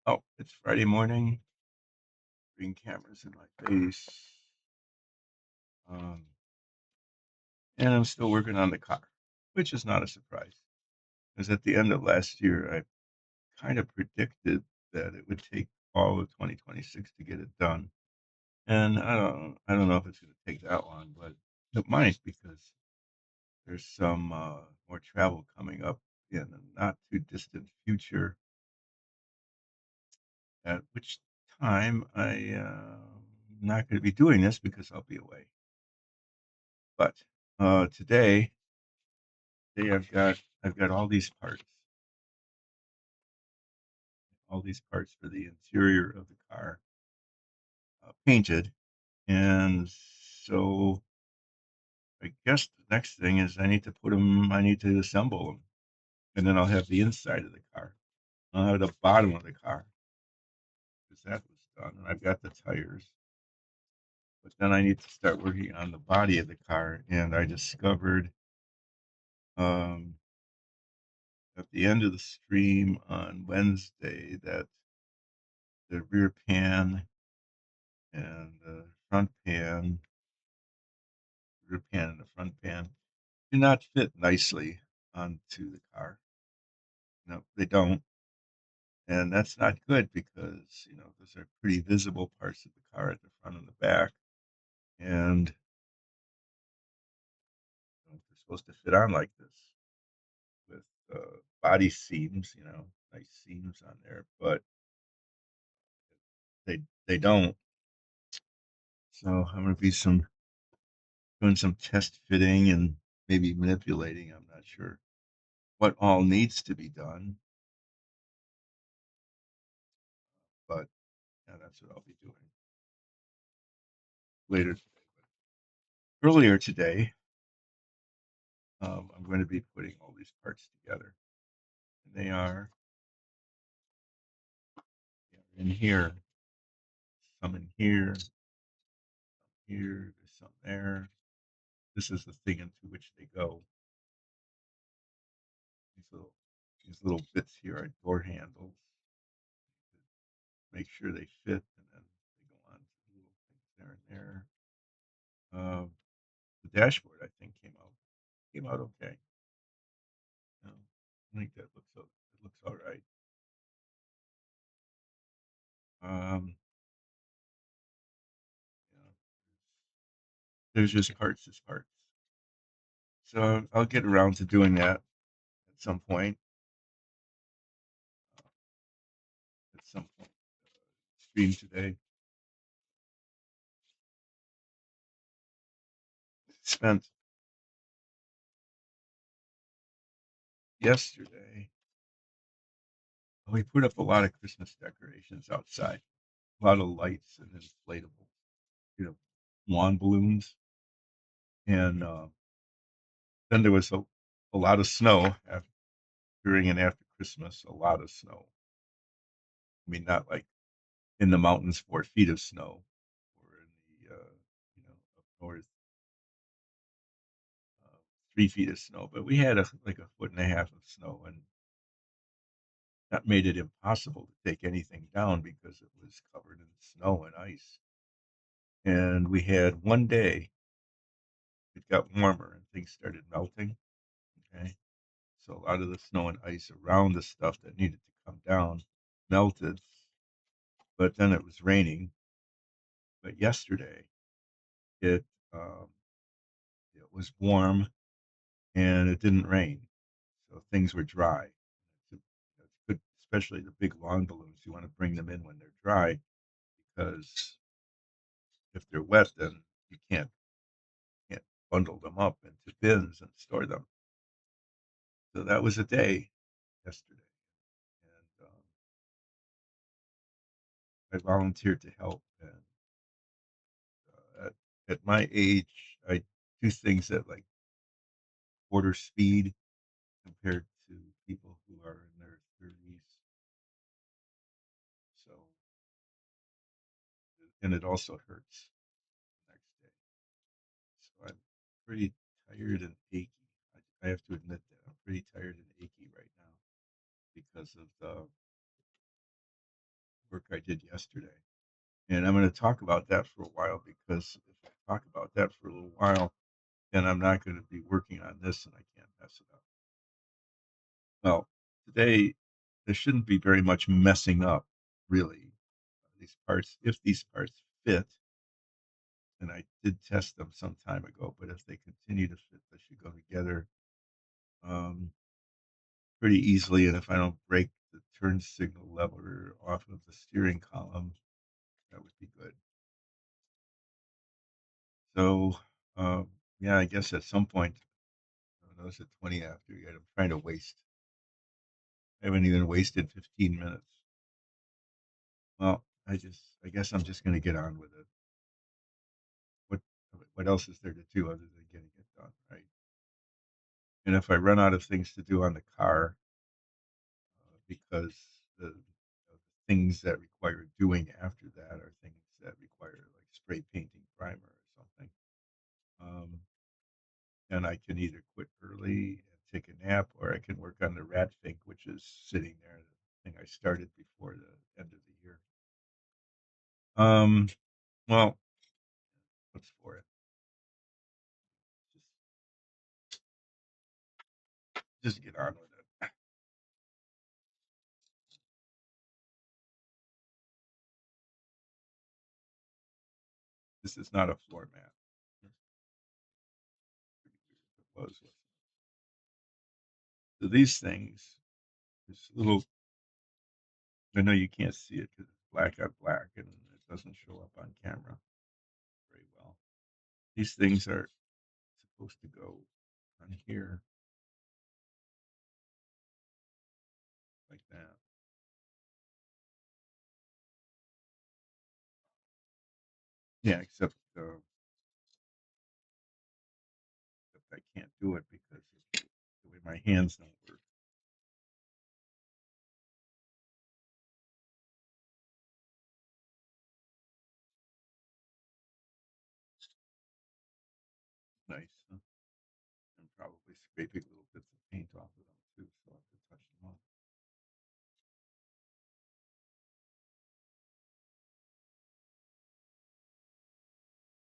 Oh, it's Friday morning. Green cameras in my face. Um, and I'm still working on the car, which is not a surprise. Because at the end of last year, I kind of predicted that it would take all of 2026 to get it done. And I don't know if it's going to take that long, but it might because there's some more travel coming up in a not too distant future. At which time I'm not going to be doing this because I'll be away. But today I've got all these parts for the interior of the car painted, and so I guess the next thing is I need to put them. I need to assemble them, and then I'll have the inside of the car. I'll have the bottom of the car because that was done, and I've got the tires. But then I need to start working on the body of the car, and I discovered um, at the end of the stream on Wednesday that the rear pan and the front pan, rear pan and the front pan, do not fit nicely onto the car. No, they don't, and that's not good because those are pretty visible parts of the car at the front and the back, and they're supposed to fit on like this with body seams, nice seams on there, but they don't. So I'm going to be doing some test fitting and maybe manipulating. I'm not sure what all needs to be done, but yeah, that's what I'll be doing later today. But earlier today, I'm going to be putting all these parts together. And they are in here, some in here, there's some there. This is the thing into which they go. These little these little bits here are door handles. Make sure they fit, and then they go on to the little things there and there. The dashboard, I think, came out okay. I think that looks all right. Um, yeah, there's just parts as parts. So I'll get around to doing that at some point. At some point, stream today. Spent yesterday. We put up a lot of Christmas decorations outside, a lot of lights and inflatable, lawn balloons, and then there was a lot of snow during and after Christmas. A lot of snow. I mean, not like in the mountains 4 feet of snow, or in the up north uh, 3 feet of snow, but we had like a foot and a half of snow, and that made it impossible to take anything down because it was covered in snow and ice. And we had one day it got warmer and things started melting. Okay, so a lot of the snow and ice around the stuff that needed to come down melted, but then it was raining. But yesterday it um, it was warm and it didn't rain, so things were dry. It's good, especially the big lawn balloons. You want to bring them in when they're dry because if they're wet, then you can't bundle them up into bins and store them. So that was a day yesterday, and I volunteered to help. And at my age, I do things at like quarter speed compared to people who are in their 30s. So, and it also hurts the next day. So I'm pretty tired and achy. I have to admit that I'm pretty tired and achy right now because of work I did yesterday. And I'm going to talk about that for a while because if I talk about that for a little while, then I'm not going to be working on this and I can't mess it up. Well, today there shouldn't be very much messing up, really. These parts, if these parts fit, and I did test them some time ago, but if they continue to fit, they should go together um, pretty easily. And if I don't break the turn signal lever off of the steering column, that would be good. So, yeah, I guess at some point, I was at 20 after yet. I'm trying to waste. I haven't even wasted 15 minutes. Well, I guess I'm just going to get on with it. What, what else is there to do other than getting it done, right? And if I run out of things to do on the car, because the things that require doing after that are things that require like spray painting primer or something, um, then I can either quit early and take a nap, or I can work on the rat fink, which is sitting there, the thing I started before the end of the year. Um, well, what's for it? Just get on with it. This is not a floor mat. It was. So these things, this little, I know you can't see it because it's black on black and it doesn't show up on camera very well. These things are supposed to go on here like that. Yeah, except I can't do it because of the way my hands don't work. Nice. Huh? I'm probably scraping little bits of paint off of them too, so I have to touch them up.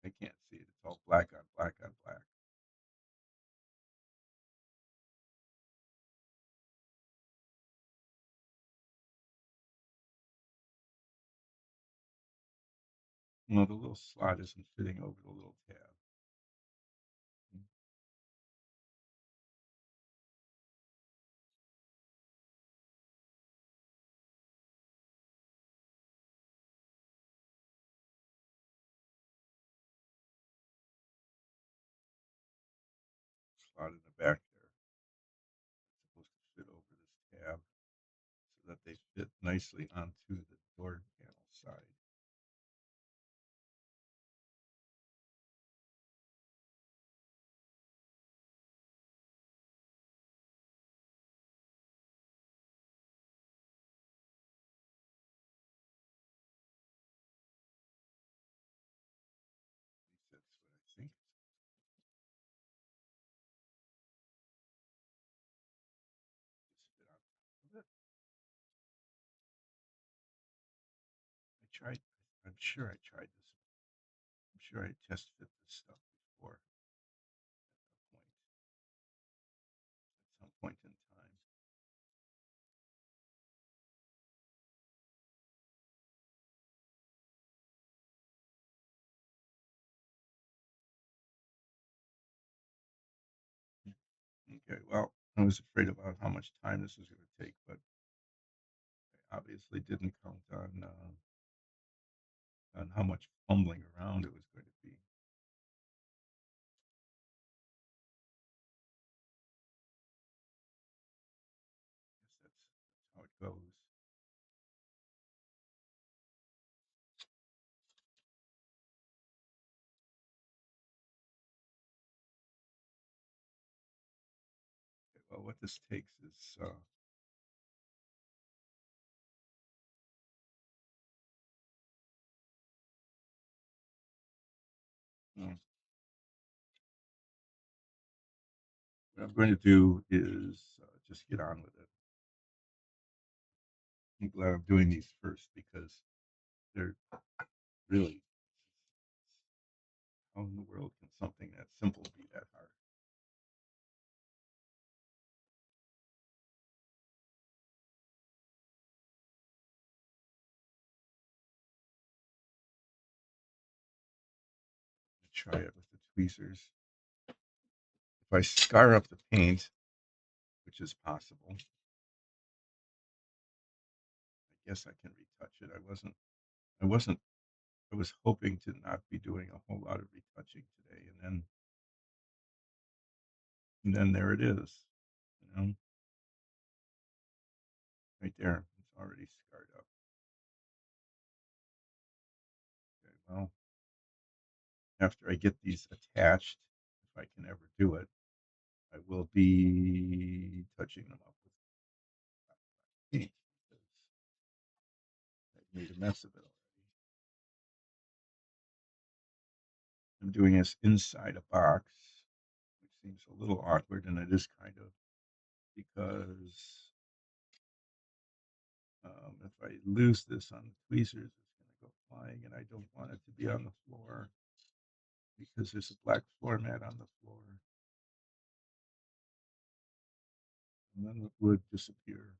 I can't see it. It's all black on black on black. No, the little slot isn't fitting over the little tab. Slot in the back there. It's supposed to fit over this tab so that they fit nicely onto the door panel side. At least that's what I think. Just fit on top of it. I tried. I'm sure I tried this. I'm sure I test fit this stuff before at some point in time. Okay, well, I was afraid about how much time this was going to take, but I obviously didn't count on how much fumbling around it was going to be. I guess that's how it goes. Okay, well, what this takes is uh, what I'm going to do is just get on with it. I'm glad I'm doing these first because they're really, how in the world can something that simple be that hard? Try it with the tweezers. If I scar up the paint, which is possible, I guess I can retouch it. I wasn't, I was hoping to not be doing a whole lot of retouching today. And then there it is, you know, right there. It's already scarred up. Okay, well, after I get these attached, if I can ever do it, I will be touching them up with paint because I made a mess of it already. I'm doing this inside a box, which seems a little awkward, and it is kind of because if I lose this on the tweezers, it's going to go flying, and I don't want it to be on the floor because there's a black floor mat on the floor, and then it would disappear.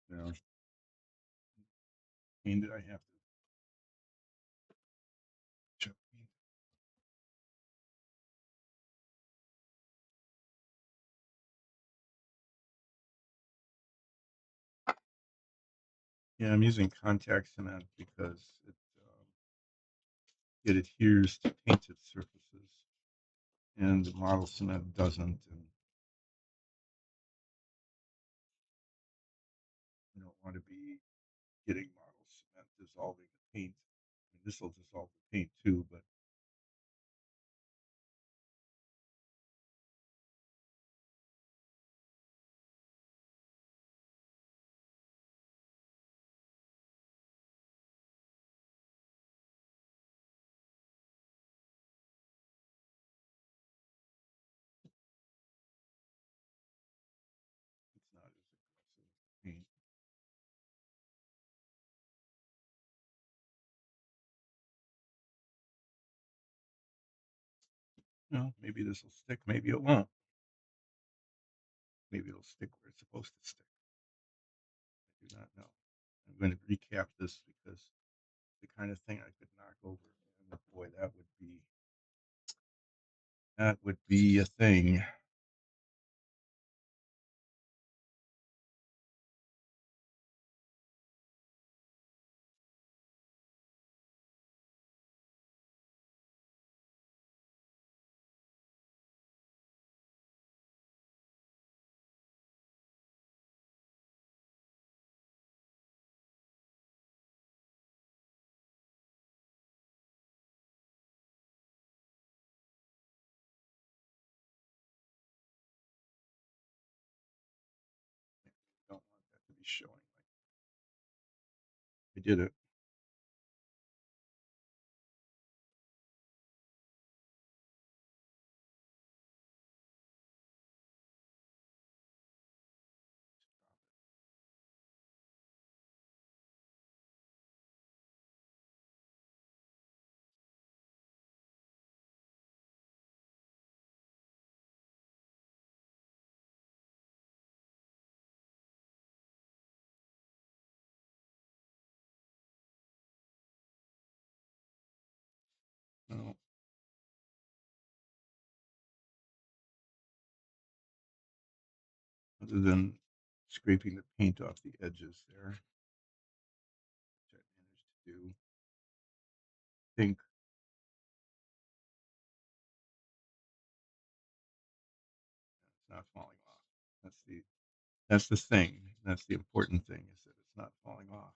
You know, pain that I have to check. Yeah, I'm using contact cement because it adheres to painted surfaces, and the model cement doesn't. And you don't want to be getting model cement dissolving the paint. I mean, this will dissolve the paint too, but it's not as aggressive paint. No, maybe this will stick, maybe it won't. Maybe it'll stick where it's supposed to stick. I do not know. I'm going to recap this because the kind of thing I could knock over, and boy, that would be a thing. I don't want that to be showing. I did it. No, other than scraping the paint off the edges there, which I managed to do. I think it's not falling off. That's the that's the thing. That's the important thing is that it's not falling off.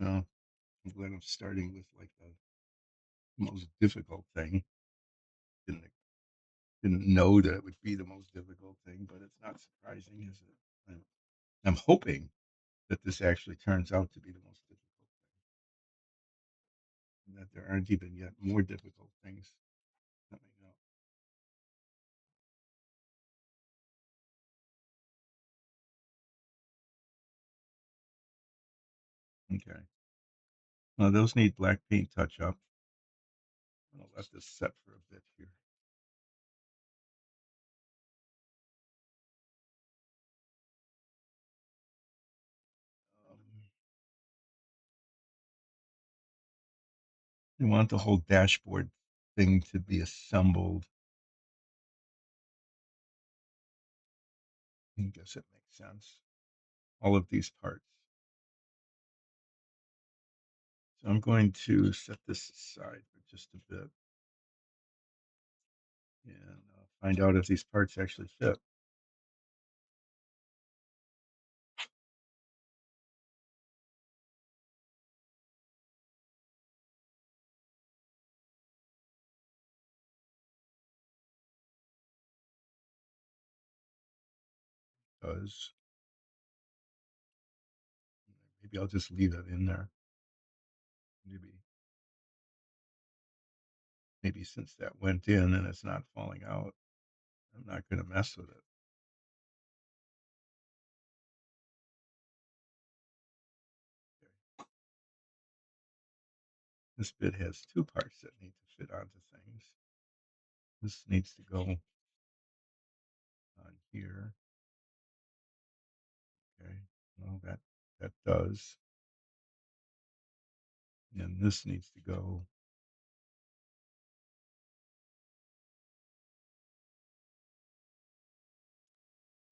Well, I'm glad I'm starting with like the most difficult thing. Didn't didn't know that it would be the most difficult thing, but it's not surprising, is it? I'm hoping that this actually turns out to be the most difficult thing, and that there aren't even yet more difficult things coming up. Okay. Now those need black paint touch up. I'll let this set for a bit here. Um, we want the whole dashboard thing to be assembled. I guess it makes sense. All of these parts. So I'm going to set this aside for just a bit and find out if these parts actually fit. Does maybe I'll just leave it in there. Maybe since that went in and it's not falling out, I'm not going to mess with it. Okay. This bit has two parts that need to fit onto things. This needs to go on here. Okay, well that does. And this needs to go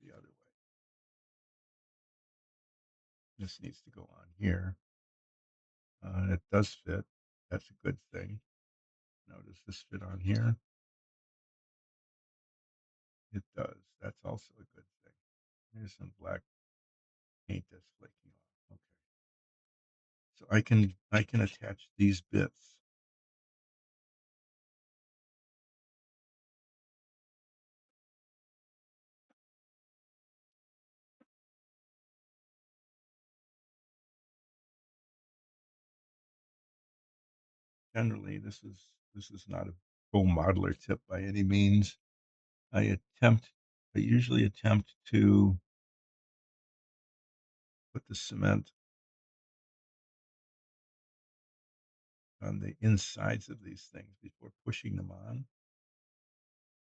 the other way. This needs to go on here. It does fit. That's a good thing. Now, does this fit on here? It does. That's also a good thing. There's some black paint that's flaking off. Okay. So I can attach these bits. Generally, this is not a pro modeler tip by any means. I attempt I usually attempt to put the cement on the insides of these things before pushing them on.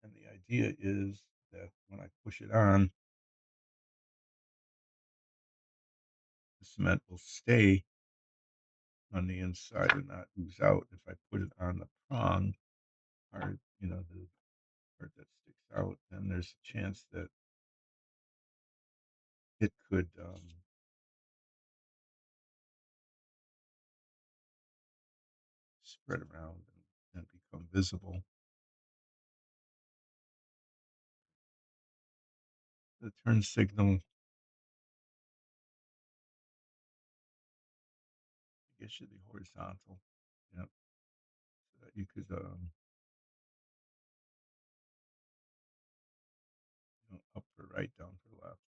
And the idea is that when I push it on, the cement will stay on the inside and not ooze out. If I put it on the prong part, the part that sticks out, then there's a chance that it could spread around and become visible. The turn signal, I guess, should be horizontal. Yep. So that you could up for right, down for left.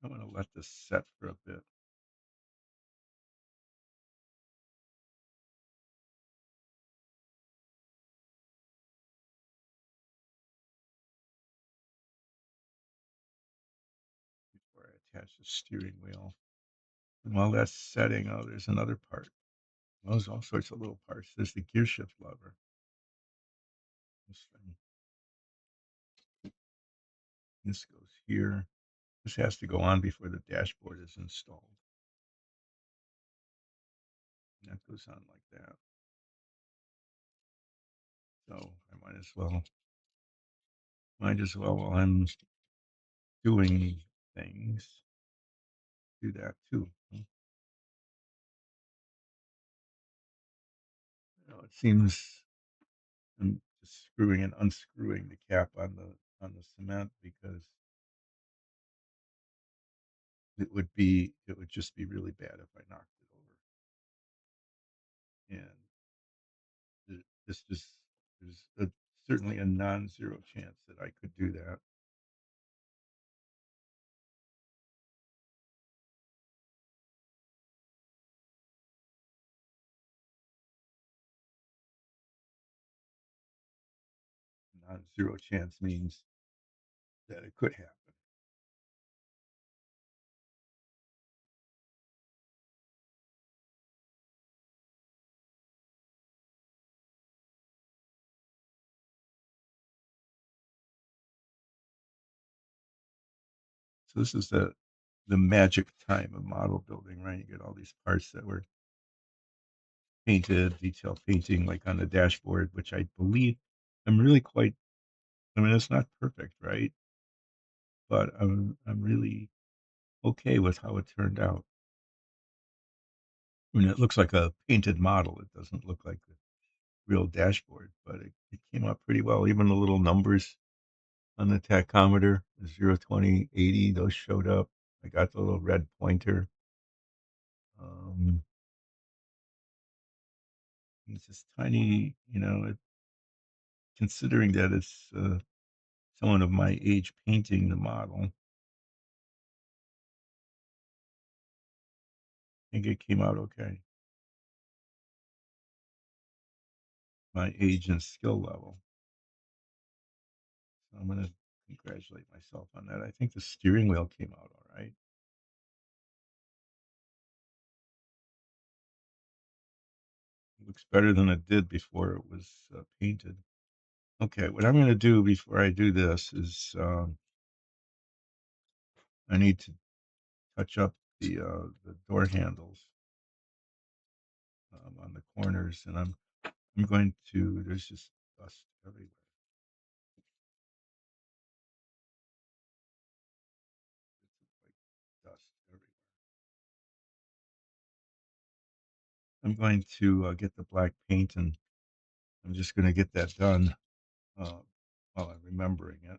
I'm going to let this set for a bit. Before I attach the steering wheel. And while that's setting, oh, there's another part. Well, there's all sorts of little parts. There's the gear shift lever. This thing. This goes here. This has to go on before the dashboard is installed. And that goes on like that. So I might as well while I'm doing things, do that too. It seems I'm just screwing and unscrewing the cap on the cement because it would just be really bad if I knocked it over. And this just there's certainly a non-zero chance that I could do that. Non-zero chance means that it could happen. So this is the magic time of model building, right? You get all these parts that were painted, detail painting, like on the dashboard, which I believe I'm really quite. I mean, it's not perfect, right? But I'm really okay with how it turned out. I mean, it looks like a painted model. It doesn't look like the real dashboard, but it came out pretty well. Even the little numbers on the tachometer, the 0, 20, 80, those showed up. I got the little red pointer. Um, it's this tiny, considering that it's someone of my age painting the model, I think it came out okay. My age and skill level. So I'm going to congratulate myself on that. I think the steering wheel came out all right. It looks better than it did before it was painted. Okay, what I'm going to do before I do this is I need to touch up the door handles on the corners, and I'm going to. There's just dust everywhere. It's like dust everywhere. I'm going to get the black paint, and I'm just going to get that done uh, while I'm remembering it.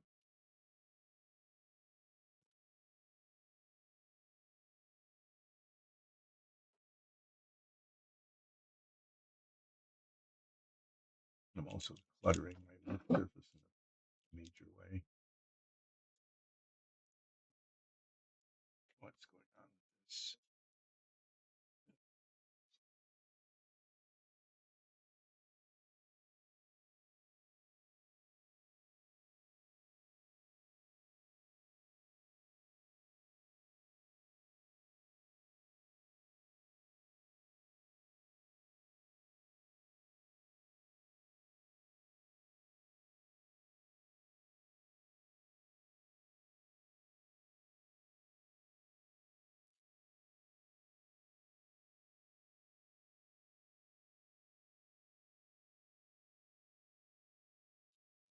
I'm also cluttering my work surface in a major way. What's going on with this?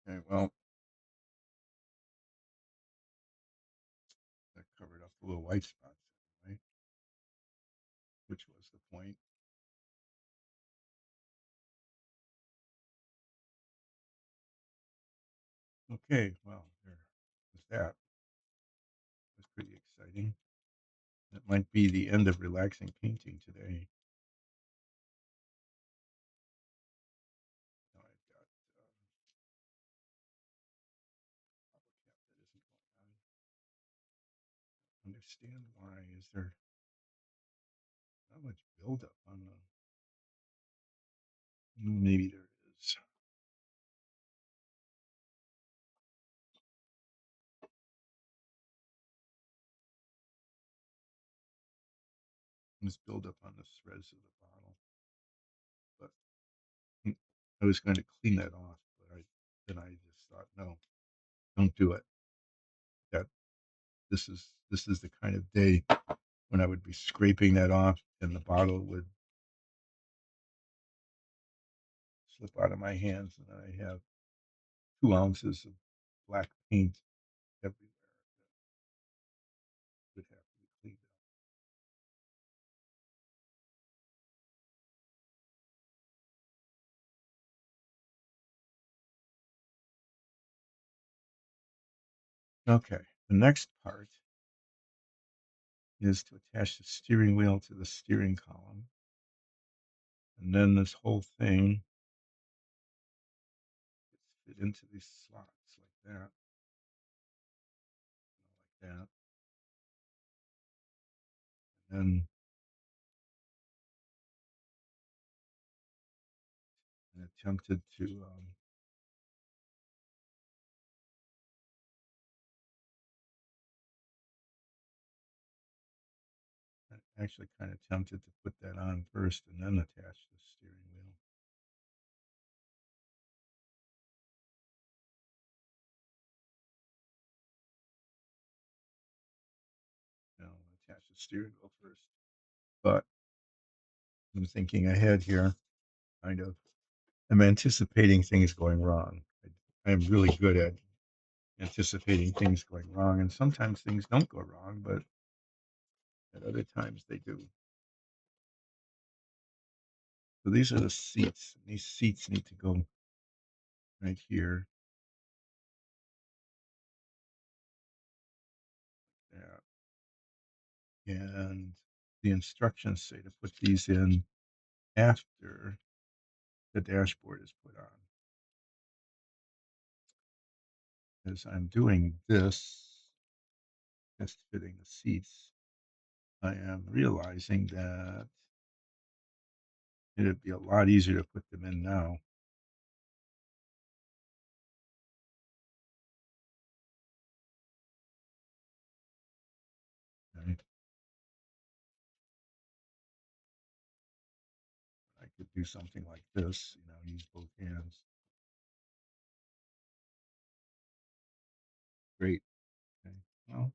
Okay, well, that covered up the little white spots, right? Which was the point. Okay, well, there was that. It was pretty exciting. That might be the end of relaxing painting today. Now I've got a cap that isn't going on. Understand why is there not much buildup on the. Maybe there is. There's buildup on the threads of the bottle, but I was going to clean that off, but then I just thought, no, don't do it. That this is the kind of day when I would be scraping that off, and the bottle would slip out of my hands, and I have 2 ounces of black paint everywhere that would have to be cleaned up. Okay, the next part is to attach the steering wheel to the steering column. And then this whole thing gets fit into these slots like that, like that. And then I attempted to I actually kind of tempted to put that on first and then attach the steering wheel. You know, attach the steering wheel first. But I'm thinking ahead here, kind of. I'm anticipating things going wrong. I'm really good at anticipating things going wrong, and sometimes things don't go wrong, but at other times they do. So these are the seats. These seats need to go right here. Yeah. And the instructions say to put these in after the dashboard is put on. As I'm doing this, just fitting the seats, I am realizing that it'd be a lot easier to put them in now. Okay. I could do something like this, use both hands. Great. Okay. Well,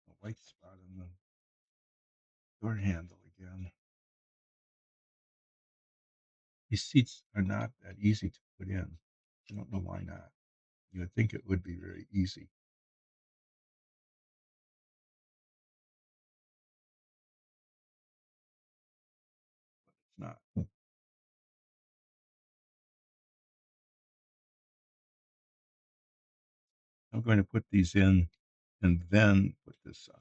a white spot on the door handle again. These seats are not that easy to put in. I don't know why not. You would think it would be very easy. It's not. I'm going to put these in and then put this on.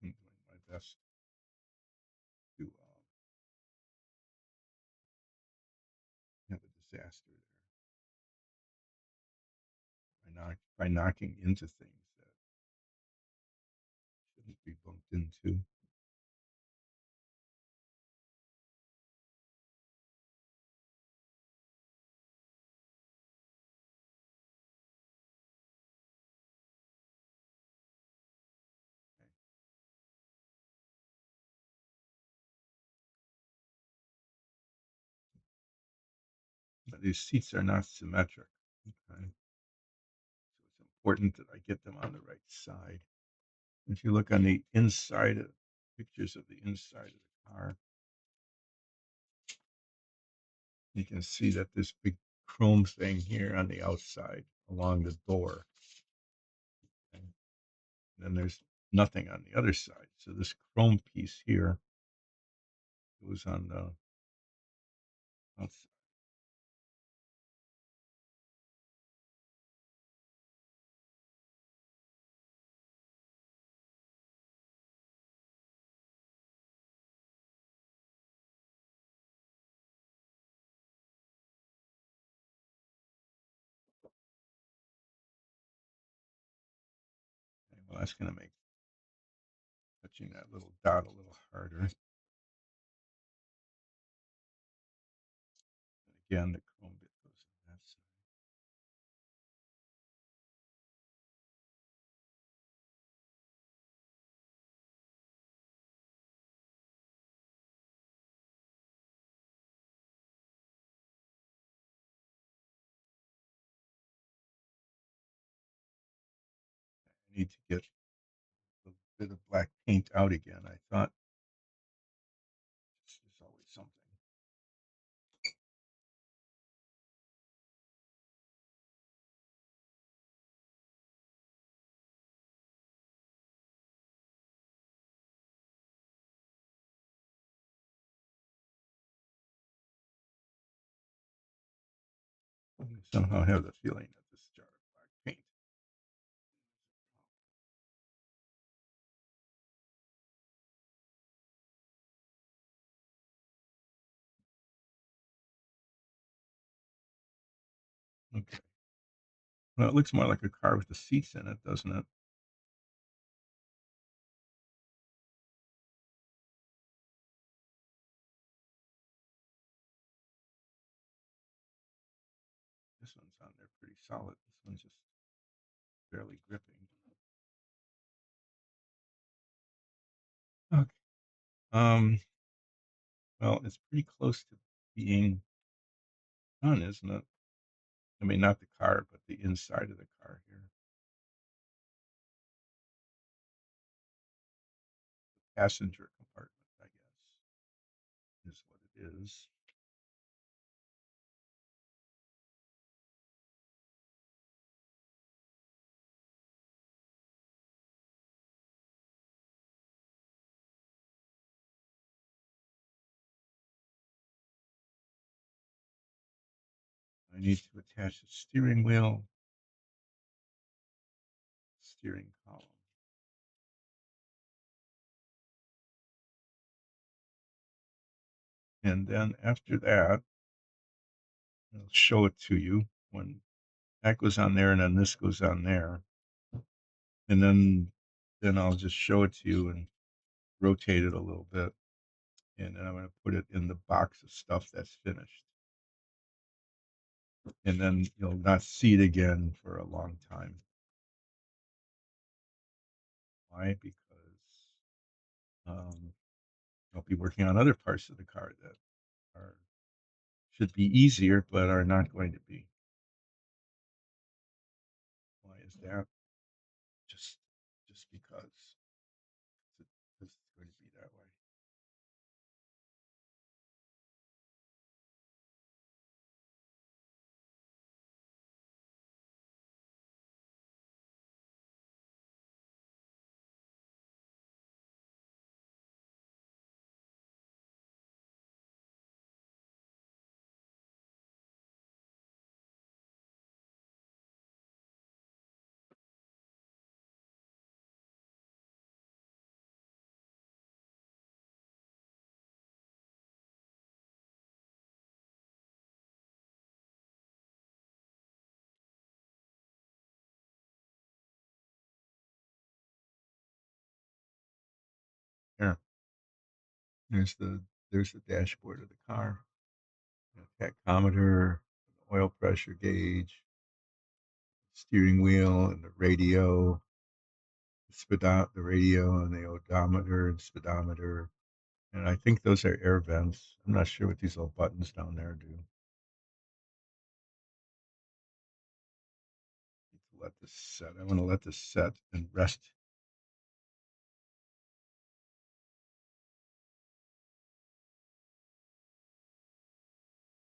I'm doing my best to have a disaster there by knocking into things that shouldn't be bumped into. But these seats are not symmetric. Okay. So it's important that I get them on the right side. If you look on the inside of pictures of the inside of the car, you can see that this big chrome thing here on the outside along the door. Okay. Then there's nothing on the other side. So this chrome piece here goes on the outside. Well, that's going to make touching that little dot a little harder. And again, the chrome bit goes on that side. I need to get a bit of black paint out again. I thought this is always something. I somehow have the feeling that this jar of black paint. Okay. Well, it looks more like a car with the seats in it, doesn't it? This one's on there pretty solid. This one's just barely gripping. Okay. Um, well, it's pretty close to being done, isn't it? I mean, not the car, but the inside of the car here. Passenger compartment, I guess, is what it is. I need to attach the steering wheel, steering column. And then after that, I'll show it to you when that goes on there and then this goes on there. And then I'll just show it to you and rotate it a little bit. And then I'm going to put it in the box of stuff that's finished. And then you'll not see it again for a long time. Why? Because I'll be working on other parts of the car that are should be easier, but are not going to be. Why is that? Just just because it's going to be that way. Here, there's the dashboard of the car, the tachometer, oil pressure gauge, steering wheel, and the radio, the radio, and the odometer and speedometer. And I think those are air vents. I'm not sure what these little buttons down there do. Let this set. I want to let this set and rest.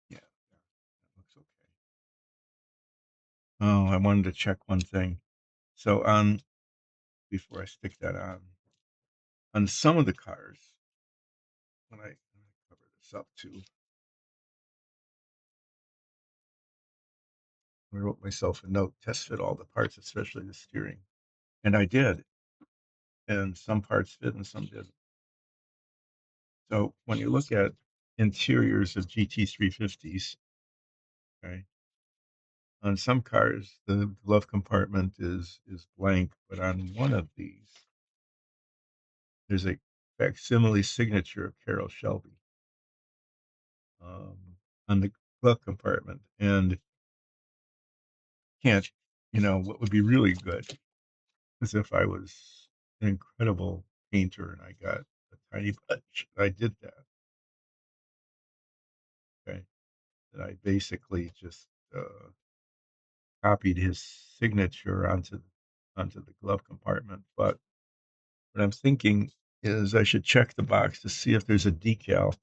Yeah, that looks okay. Oh, I wanted to check one thing. So before I stick that on some of the cars, when I cover this up too, I wrote myself a note: test fit all the parts, especially the steering, and I did. And some parts fit and some didn't. So when you look at interiors of GT350s, okay, on some cars, the glove compartment is blank, but on one of these, there's a facsimile signature of Carol Shelby um, on the glove compartment. And can't, what would be really good is if I was an incredible painter and I got a tiny bunch. I did that. Okay. That I basically just copied his signature onto the glove compartment. But what I'm thinking is I should check the box to see if there's a decal.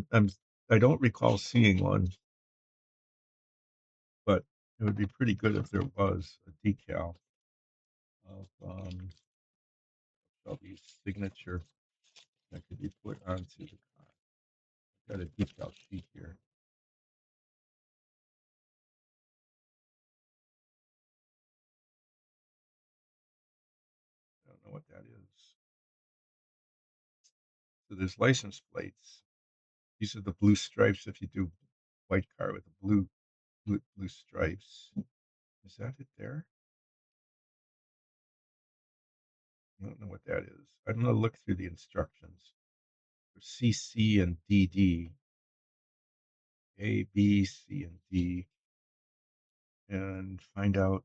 I don't recall seeing one, but it would be pretty good if there was a decal of Shelby's signature that could be put onto the car. I've got a decal sheet here. I don't know what that is. So there's license plates. These are the blue stripes. If you do white car with the blue stripes, is that it there? I don't know what that is. I'm gonna look through the instructions for CC and DD, A, B, C, and D, and find out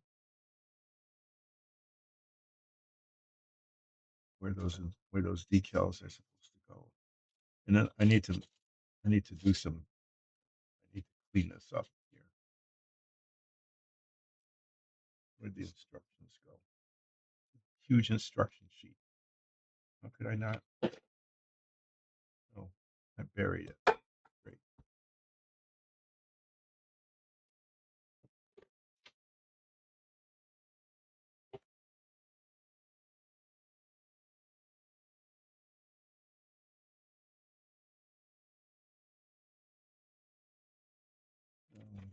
where those decals are supposed to go. And then I need to do some. I need to clean this up here. Where'd the instructions go? Huge instruction sheet. How could I not? Oh, I buried it. Great. Um,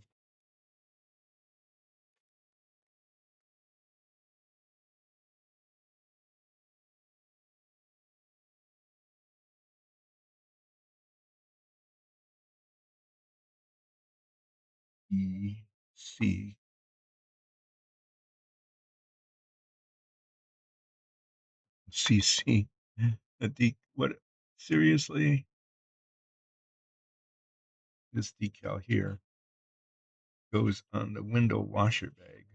E, C. CC. What? Seriously? This decal here goes on the window washer bag.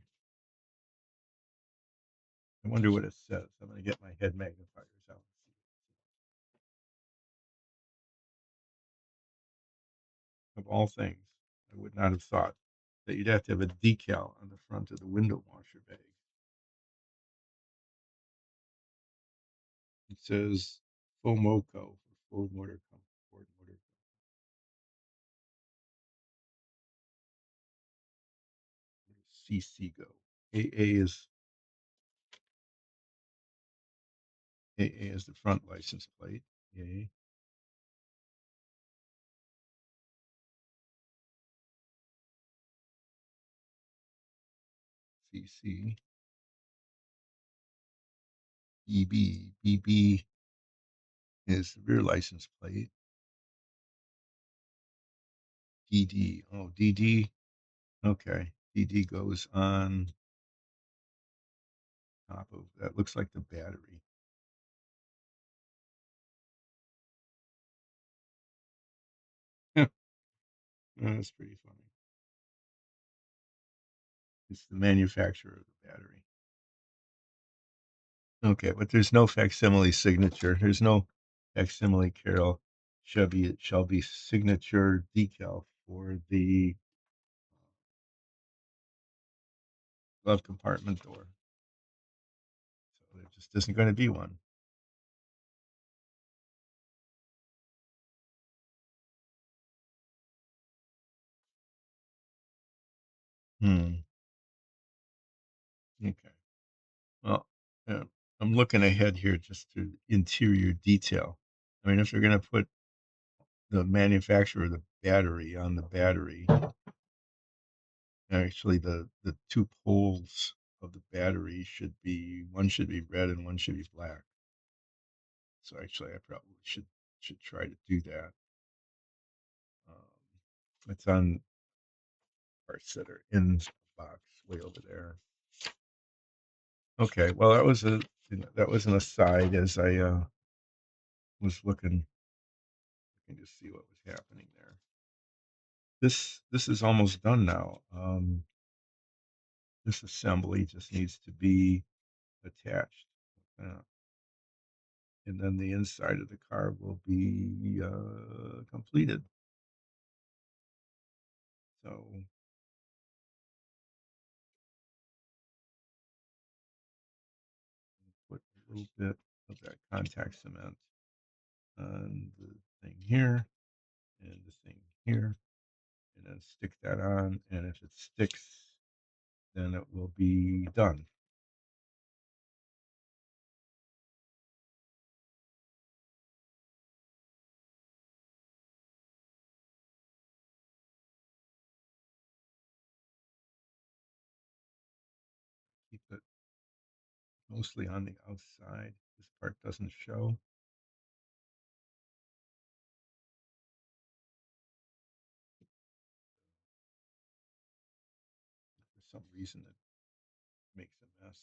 I wonder what it says. I'm going to get my head magnifiers out. Of all things, I would not have thought that you'd have to have a decal on the front of the window washer bag. It says FOMOCO for full motor comfort. Ford motor CC go. AA is the front license plate. A. CC. BB. BB is the rear license plate. DD. Oh, DD. Okay. DD goes on top of that. Looks like the battery. That's pretty funny. It's the manufacturer of the battery. Okay, but there's no facsimile signature. There's no facsimile Carol Shelby signature decal for the glove compartment door. So there just isn't going to be one. Hmm. Okay. Well, yeah, I'm looking ahead here just to interior detail. I mean, if they're going to put the manufacturer of the battery on the battery, actually the two poles of the battery one should be red and one should be black. So actually, I probably should try to do that. It's on parts that are in the box way over there. Okay, well, that was an aside as I was looking to see what was happening there. This is almost done now. This assembly just needs to be attached, and then the inside of the car will be completed. So put a little bit of that contact cement on the thing here and the thing here, and then stick that on. And if it sticks, then it will be done. Keep it mostly on the outside. This part doesn't show. For some reason, it makes a mess.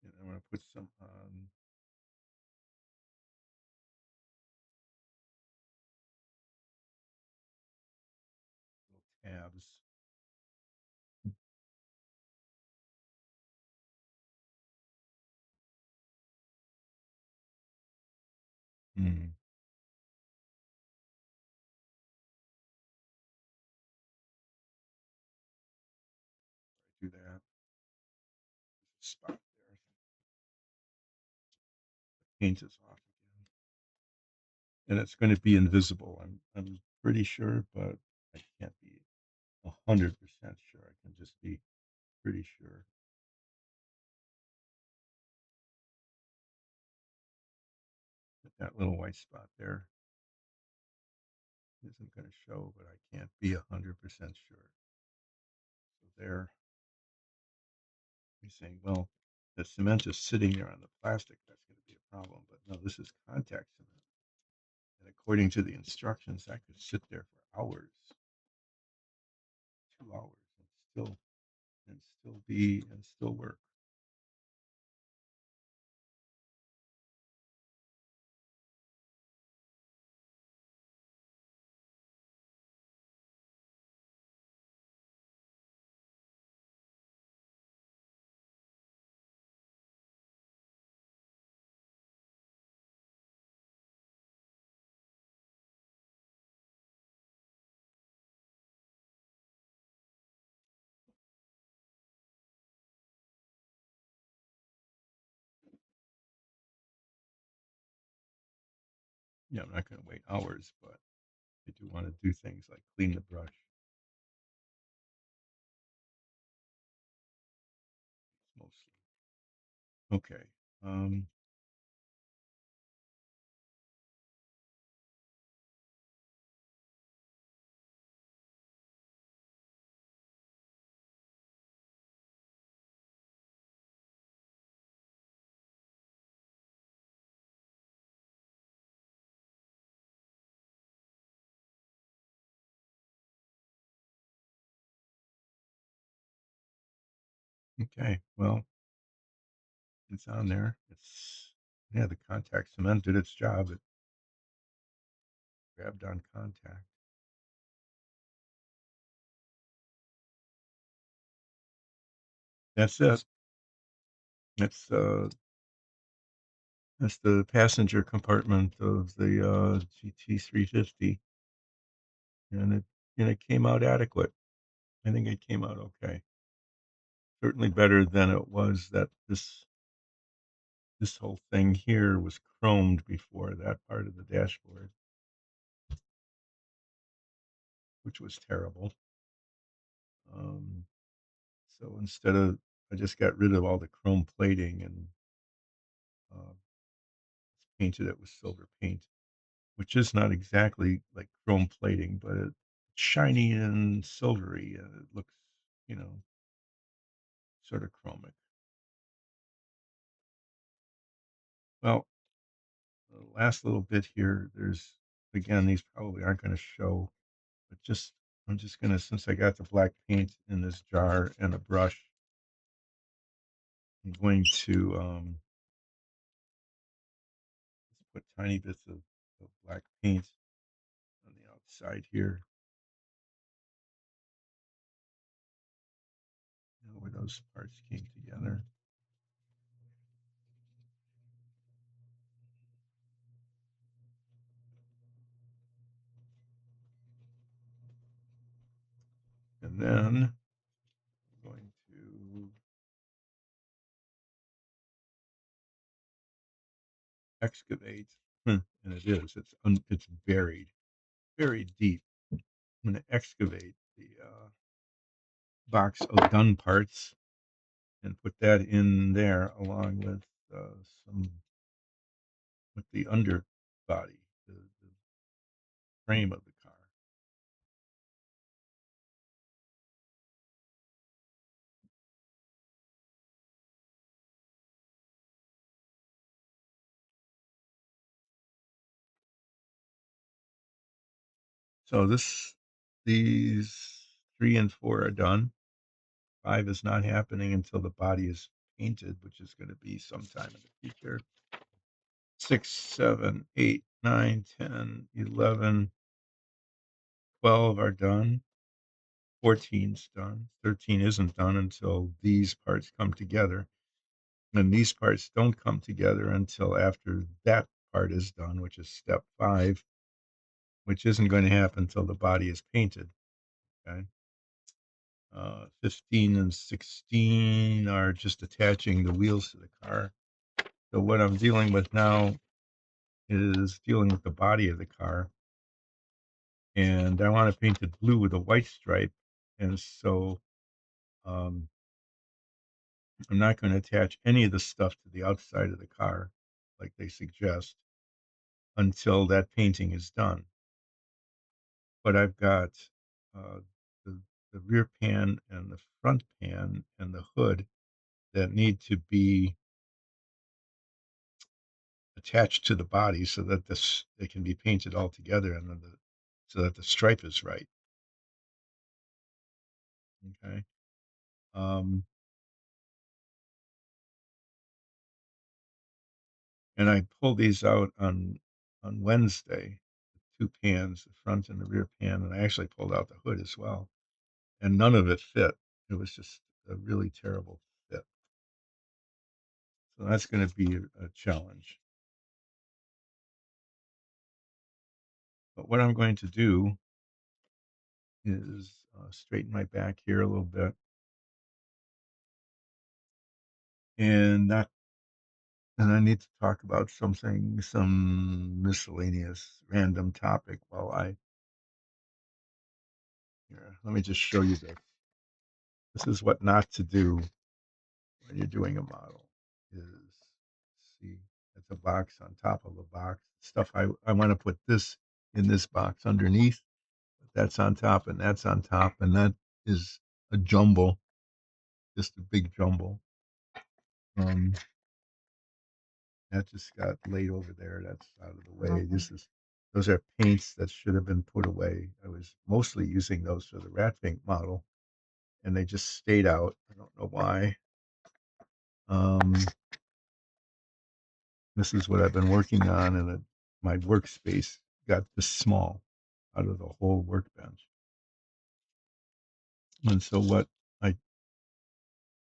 And I'm going to put some on little tabs. Hmm. Do that. Spot there. Paint is off again. And it's going to be invisible. I'm pretty sure, but I can't be 100% sure. I can just be pretty sure. That little white spot there isn't going to show, but I can't be 100% sure. So there, you're saying, well, the cement is sitting there on the plastic. That's going to be a problem. But no, this is contact cement. And according to the instructions, that could sit there for hours, 2 hours, and still work. Yeah, I'm not going to wait hours, but I do want to do things like clean the brush mostly. Okay. Um, okay. Well, it's on there. Yeah, the contact cement did its job. It grabbed on contact. That's it. That's uh, that's the passenger compartment of the GT350, and it came out adequate. I think it came out okay. Certainly better than it was that this whole thing here was chromed before, that part of the dashboard, which was terrible. Um, so instead of, I just got rid of all the chrome plating and uh, painted it with silver paint, which is not exactly like chrome plating, but it's shiny and silvery, and it looks, you know, sort of chromic. last little bit here, there's, again, these probably aren't going to show, but I'm just going to, since I got the black paint in this jar and a brush, I'm going to put tiny bits of black paint on the outside here, where those parts came together. And then I'm going to excavate, and it is, it's buried deep. I'm going to excavate the box of done parts and put that in there along with some, with the underbody, the frame of the car. So these 3 and 4 are done. 5 is not happening until the body is painted, which is going to be sometime in the future. 6, 7, 8, 9, 10, 11, 12 are done. 14's done. 13 isn't done until these parts come together. And these parts don't come together until after that part is done, which is step 5, which isn't going to happen until the body is painted. Okay. 15 and 16 are just attaching the wheels to the car. So what I'm dealing with now is dealing with the body of the car. And I want to paint it blue with a white stripe. And so I'm not going to attach any of the stuff to the outside of the car, like they suggest, until that painting is done. But I've got uh, the, the rear pan and the front pan and the hood that need to be attached to the body so that they can be painted all together, and then so that the stripe is right. Okay. Um, and I pulled these out on Wednesday, the 2 pans, the front and the rear pan, and I actually pulled out the hood as well, and none of it fit. It was just a really terrible fit. So that's going to be a challenge. But what I'm going to do is straighten my back here a little bit, and that, and I need to talk about something, some miscellaneous random topic while here, let me just show you this. This is what not to do when you're doing a model is, see, it's a box on top of a box. Stuff I want to put this in this box underneath. That's on top and that's on top, and that is a jumble, just a big jumble. Um, that just got laid over there. That's out of the way. Those are paints that should have been put away. I was mostly using those for the rat pink model, and they just stayed out. I don't know why. Um, this is what I've been working on, and my workspace got this small out of the whole workbench. And so I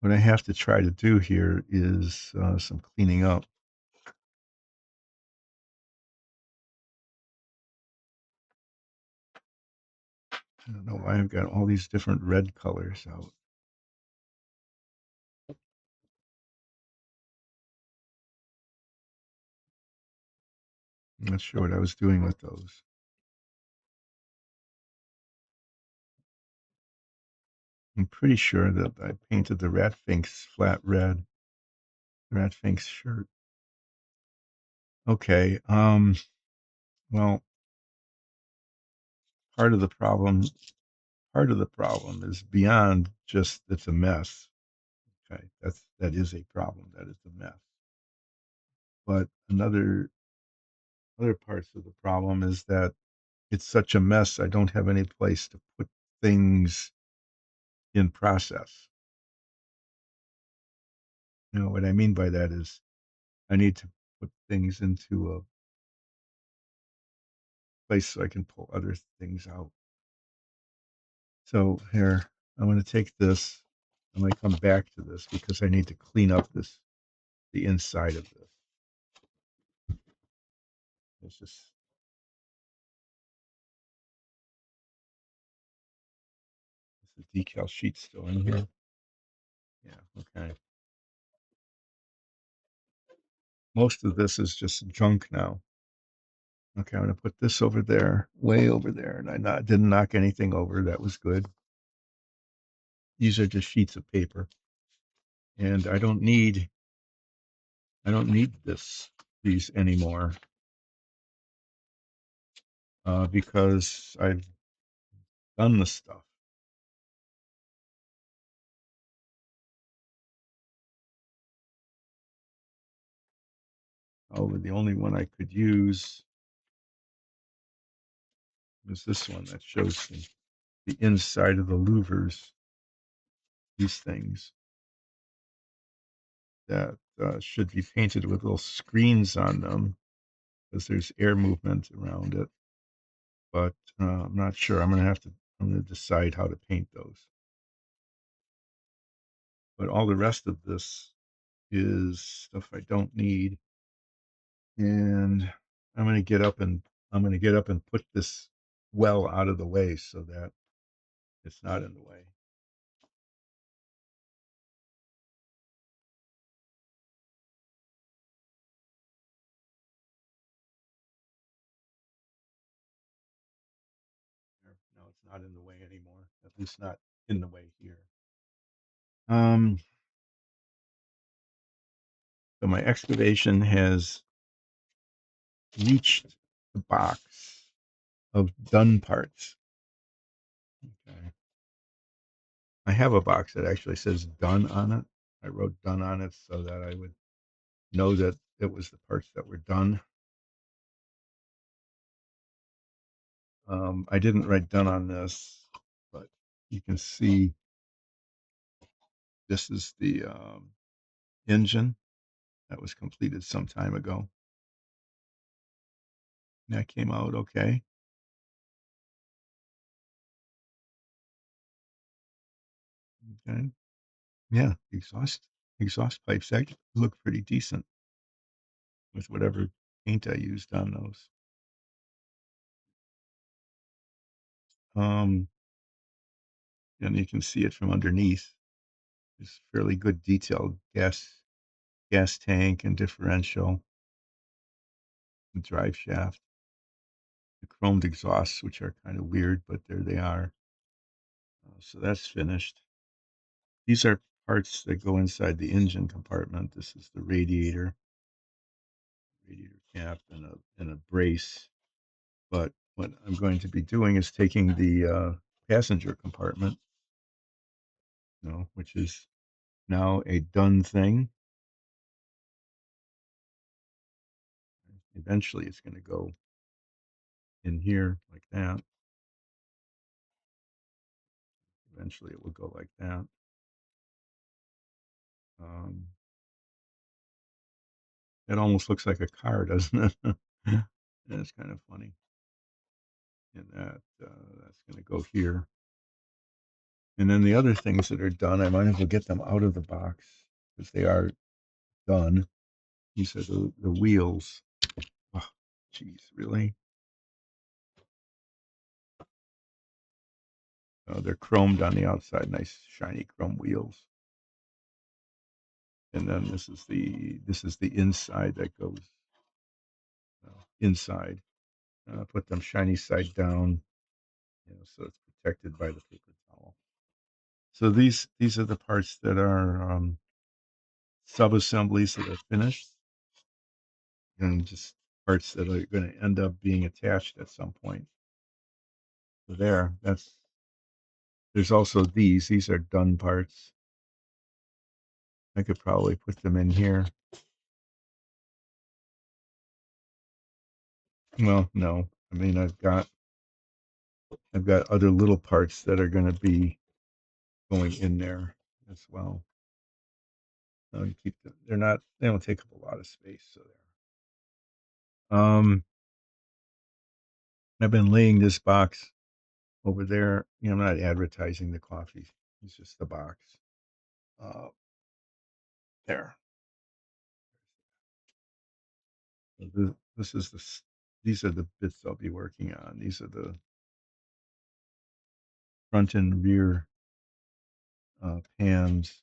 what I have to try to do here is some cleaning up. I don't know why I've got all these different red colors out. I'm not sure what I was doing with those. I'm pretty sure that I painted the Rat Finks flat red. Rat Finks shirt. Okay. Well, part of the problem, part of the problem is beyond just it's a mess. Okay, that is a problem. That is a mess. But another other parts of the problem is that it's such a mess. I don't have any place to put things in process. You know what I mean by that is I need to put things into a place so I can pull other things out. So here, I'm going to take this. I'm going to come back to this because I need to clean up the inside of this. It's just the decal sheet still in here. Yeah, okay. Most of this is just junk now. Okay, I'm going to put this over there, way over there, and didn't knock anything over. That was good. These are just sheets of paper, and I don't need these anymore because I've done the stuff. Oh, the only one I could use is this one that shows the inside of the louvers. These things that should be painted with little screens on them because there's air movement around it. But I'm not sure. I'm gonna decide how to paint those. But all the rest of this is stuff I don't need, and I'm gonna get up and put this well out of the way so that it's not in the way. No, it's not in the way anymore. At least not in the way here. Um, so my excavation has reached the box of done parts. Okay. I have a box that actually says done on it. I wrote done on it so that I would know that it was the parts that were done. I didn't write done on this, but you can see this is the engine that was completed some time ago. That came out okay. Okay. Yeah, exhaust pipes actually look pretty decent with whatever paint I used on those. Um, and you can see it from underneath. It's fairly good detailed gas tank and differential, and drive shaft, the chromed exhausts, which are kind of weird, but there they are. So that's finished. These are parts that go inside the engine compartment. This is the radiator cap, and a brace. But what I'm going to be doing is taking the passenger compartment, which is now a done thing. Eventually, it's going to go in here like that. Eventually, it will go like that. Um, it almost looks like a car, doesn't it? And it's kind of funny. And that's going to go here. And then the other things that are done, I might as well get them out of the box because they are done. These are the wheels. Oh, geez, really? They're chromed on the outside, nice shiny chrome wheels. And then this is the inside that goes inside. Put them shiny side down, so it's protected by the paper towel. So these are the parts that are sub-assemblies that are finished, and just parts that are going to end up being attached at some point. So there's also these are done parts. I could probably put them in here. Well, no. I mean, I've got other little parts that are going to be going in there as well. You keep them. They don't take up a lot of space. So there. I've been laying this box over there. I'm not advertising the coffee. It's just the box. Uh, there. This is these are the bits I'll be working on. These are the front and rear pans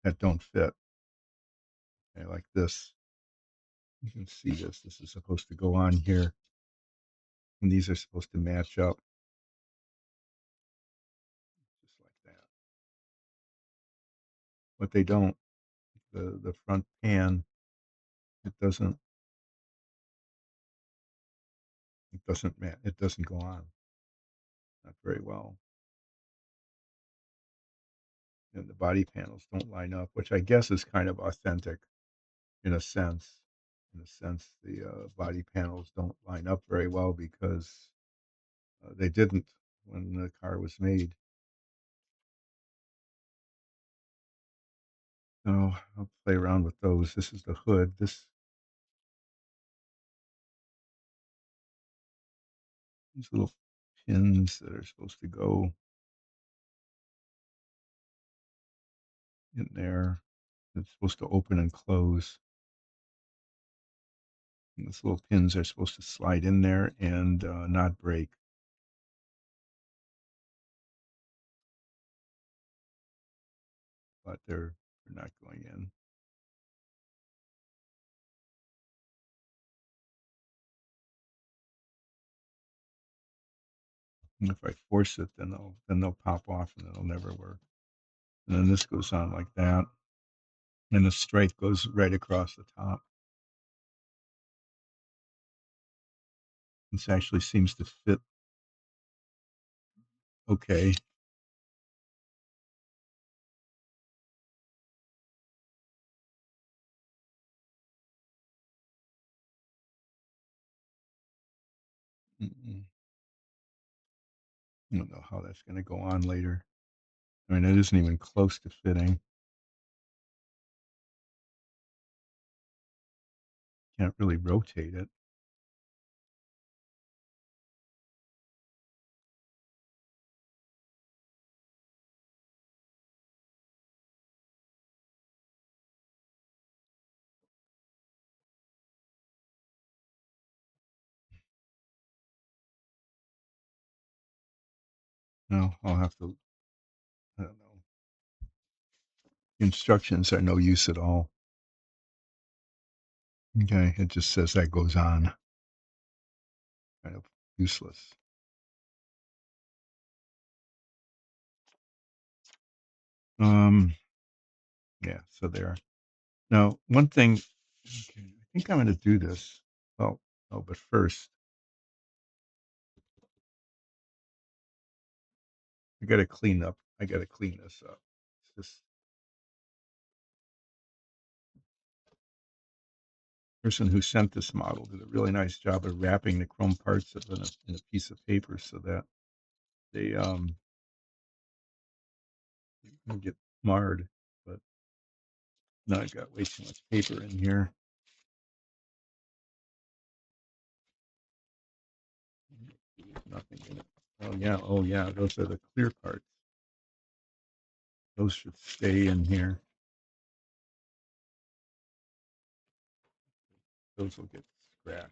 that don't fit. Okay, like this. You can see this. This is supposed to go on here, and these are supposed to match up just like that. But they don't. The front pan, it doesn't it doesn't go on, not very well. And the body panels don't line up, which I guess is kind of authentic in a sense. In a sense, the body panels don't line up very well because they didn't when the car was made. So I'll play around with those. This is the hood. These little pins that are supposed to go in there. It's supposed to open and close. And these little pins are supposed to slide in there and not break. But they're not going in. And if I force it, then they'll pop off and it'll never work. And then this goes on like that, and the stripe goes right across the top. This actually seems to fit okay. Mm-mm. I don't know how that's going to go on later. I mean, it isn't even close to fitting. Can't really rotate it. No, I'll have to. I don't know. Instructions are no use at all. Okay, it just says that goes on. Kind of useless. Um, yeah. So there. Now, one thing. Okay, I think I'm going to do this. Well, oh, but first, I got to clean up. I got to clean this up. This person who sent this model did a really nice job of wrapping the chrome parts in a piece of paper so that they don't get marred. But now I've got way too much paper in here. There's nothing in it. Oh yeah, those are the clear parts. Those should stay in here. Those will get scratched.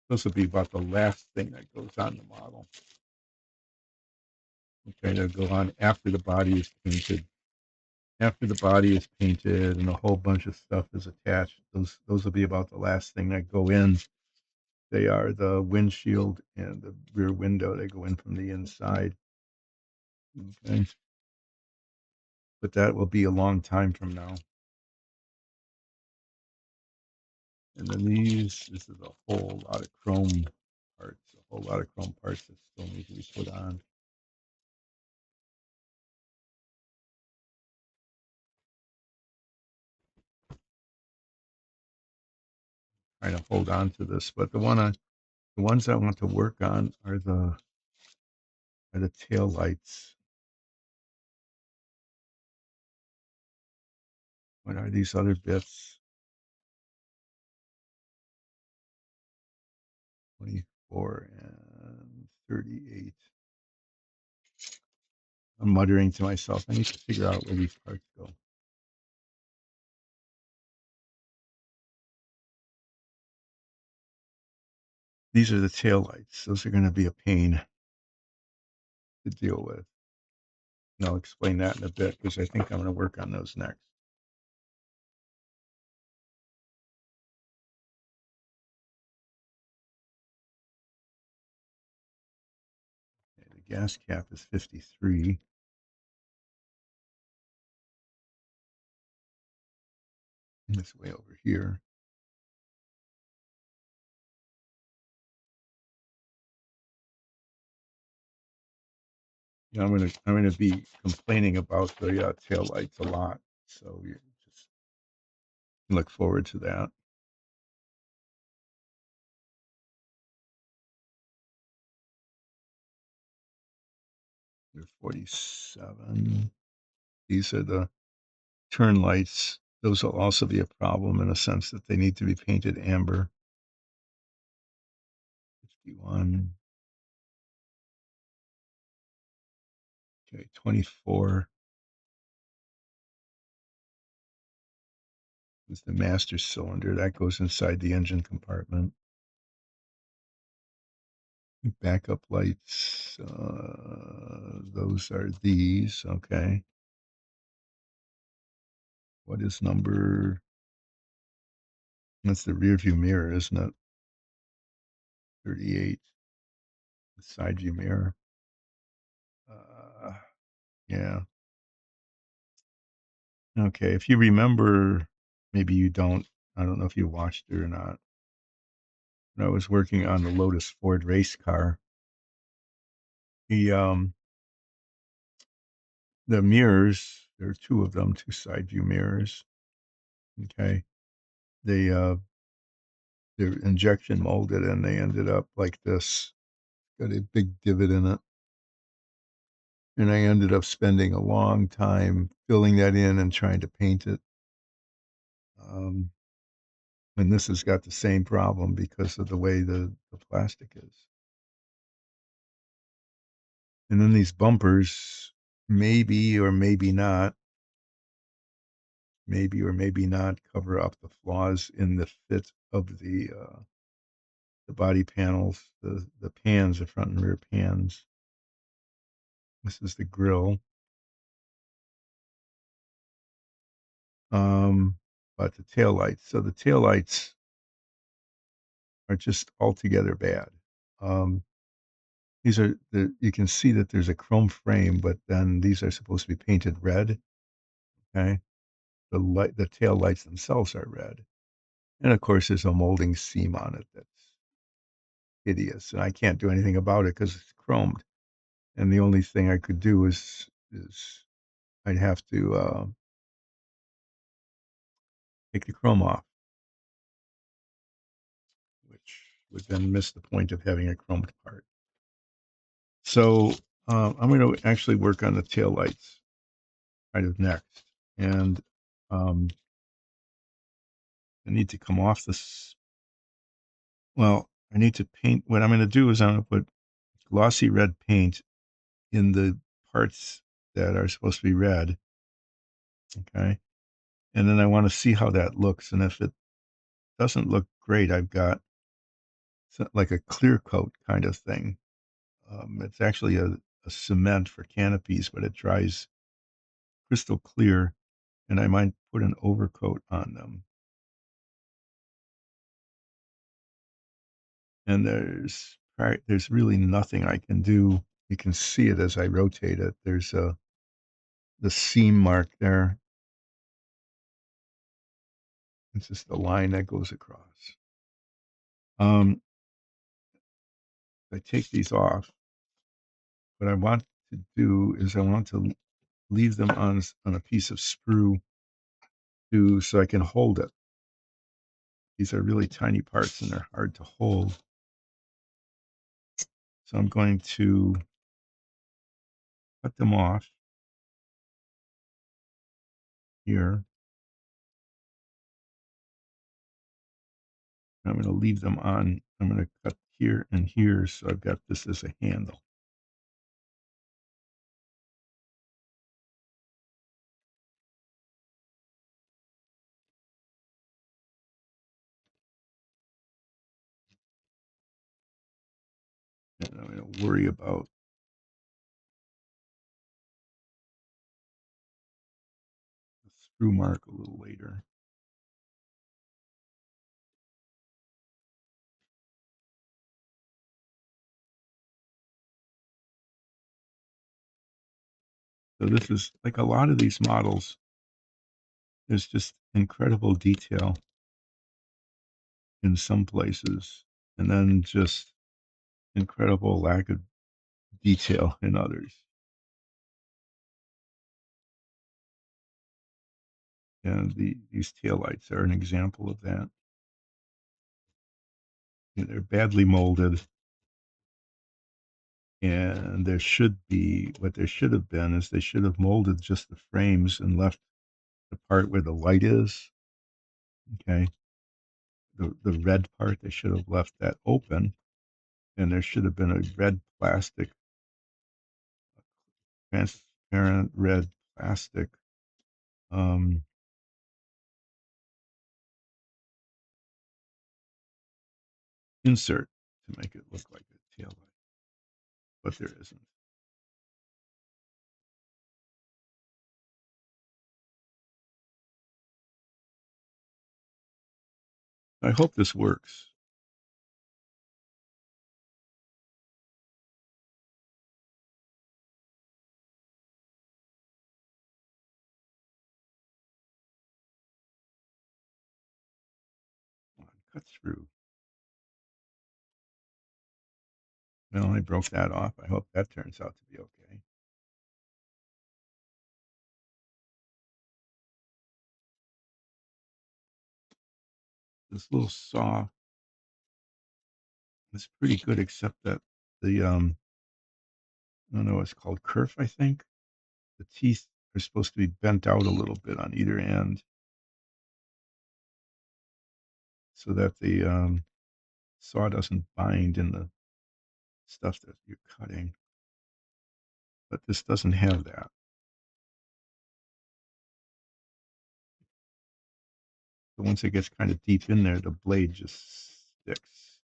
Those will be about the last thing that goes on the model. Okay, they'll go on after the body is painted. After the body is painted and a whole bunch of stuff is attached, those will be about the last thing that go in. They are the windshield and the rear window. They go in from the inside. Okay, but that will be a long time from now. And then this is a whole lot of chrome parts, a whole lot of chrome parts that still need to be put on. trying to hold on to this, but the ones I want to work on are the tail lights. What are these other bits? 24 and 38. I'm muttering to myself. I need to figure out where these parts go. These are the tail lights. Those are going to be a pain to deal with. And I'll explain that in a bit because I think I'm going to work on those next. Okay, the gas cap is 53. And it's way over here. Yeah, I'm gonna be complaining about the tail lights a lot, so you just look forward to that. They're 47. These are the turn lights. Those will also be a problem in a sense that they need to be painted amber. 51. Okay, 24 is the master cylinder. That goes inside the engine compartment. Backup lights, those are these, okay. What is number? That's the rear view mirror, isn't it? 38, the side view mirror. Yeah. Okay, if you remember, maybe you don't, I don't know if you watched it or not. When I was working on the Lotus Ford race car, the the mirrors, there are two of them, two side view mirrors. Okay. They're injection molded and they ended up like this. Got a big divot in it. And I ended up spending a long time filling that in and trying to paint it. Um, and this has got the same problem because of the way the plastic is. And then these bumpers, maybe or maybe not, cover up the flaws in the fit of the body panels, the pans, the front and rear pans. This is the grill. But the tail lights. So the tail lights are just altogether bad. Um, these are you can see that there's a chrome frame, but then these are supposed to be painted red. Okay, the tail lights themselves are red, and of course there's a molding seam on it that's hideous, and I can't do anything about it because it's chromed. And the only thing I could do is I'd have to take the chrome off, which would then miss the point of having a chromed part. So I'm going to actually work on the tail lights kind of next, and um, I need to come off this. Well, I need to paint. What I'm going to do is I'm going to put glossy red paint in the parts that are supposed to be red. Okay, and then I want to see how that looks, and if it doesn't look great, I've got like a clear coat kind of thing. It's actually a cement for canopies, but it dries crystal clear, and I might put an overcoat on them. And there's really nothing I can do. You can see it as I rotate it. There's the seam mark there. It's just a line that goes across. I take these off. What I want to do is I want to leave them on a piece of sprue so I can hold it. these are really tiny parts and they're hard to hold. So I'm going to cut them off here. I'm going to leave them on. I'm going to cut here and here. So I've got this as a handle. And I'm going to worry about the screw mark a little later. So this is like a lot of these models. There's just incredible detail in some places, and then just incredible lack of detail in others. And these taillights are an example of that. They're badly molded, and there should be what there should have been is they should have molded just the frames and left the part where the light is. Okay, the red part they should have left that open, and there should have been a red plastic, transparent red plastic um, insert to make it look like a tail light, but there isn't. I hope this works. Come on, cut through. Well, I broke that off. I hope that turns out to be okay. This little saw is pretty good, except that the I don't know, it's called kerf, I think. The teeth are supposed to be bent out a little bit on either end so that the saw doesn't bind in the stuff that you're cutting. But this doesn't have that. So once it gets kind of deep in there, the blade just sticks.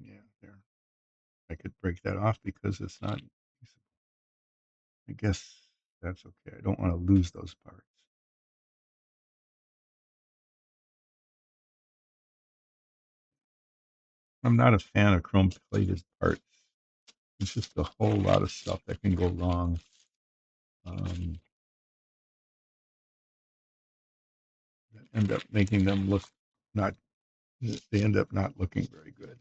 Yeah, there. I could break that off because it's not. I guess that's okay. I don't want to lose those parts. I'm not a fan of chrome plated parts. It's just a whole lot of stuff that can go wrong. Um, End up making them look not. They end up not looking very good.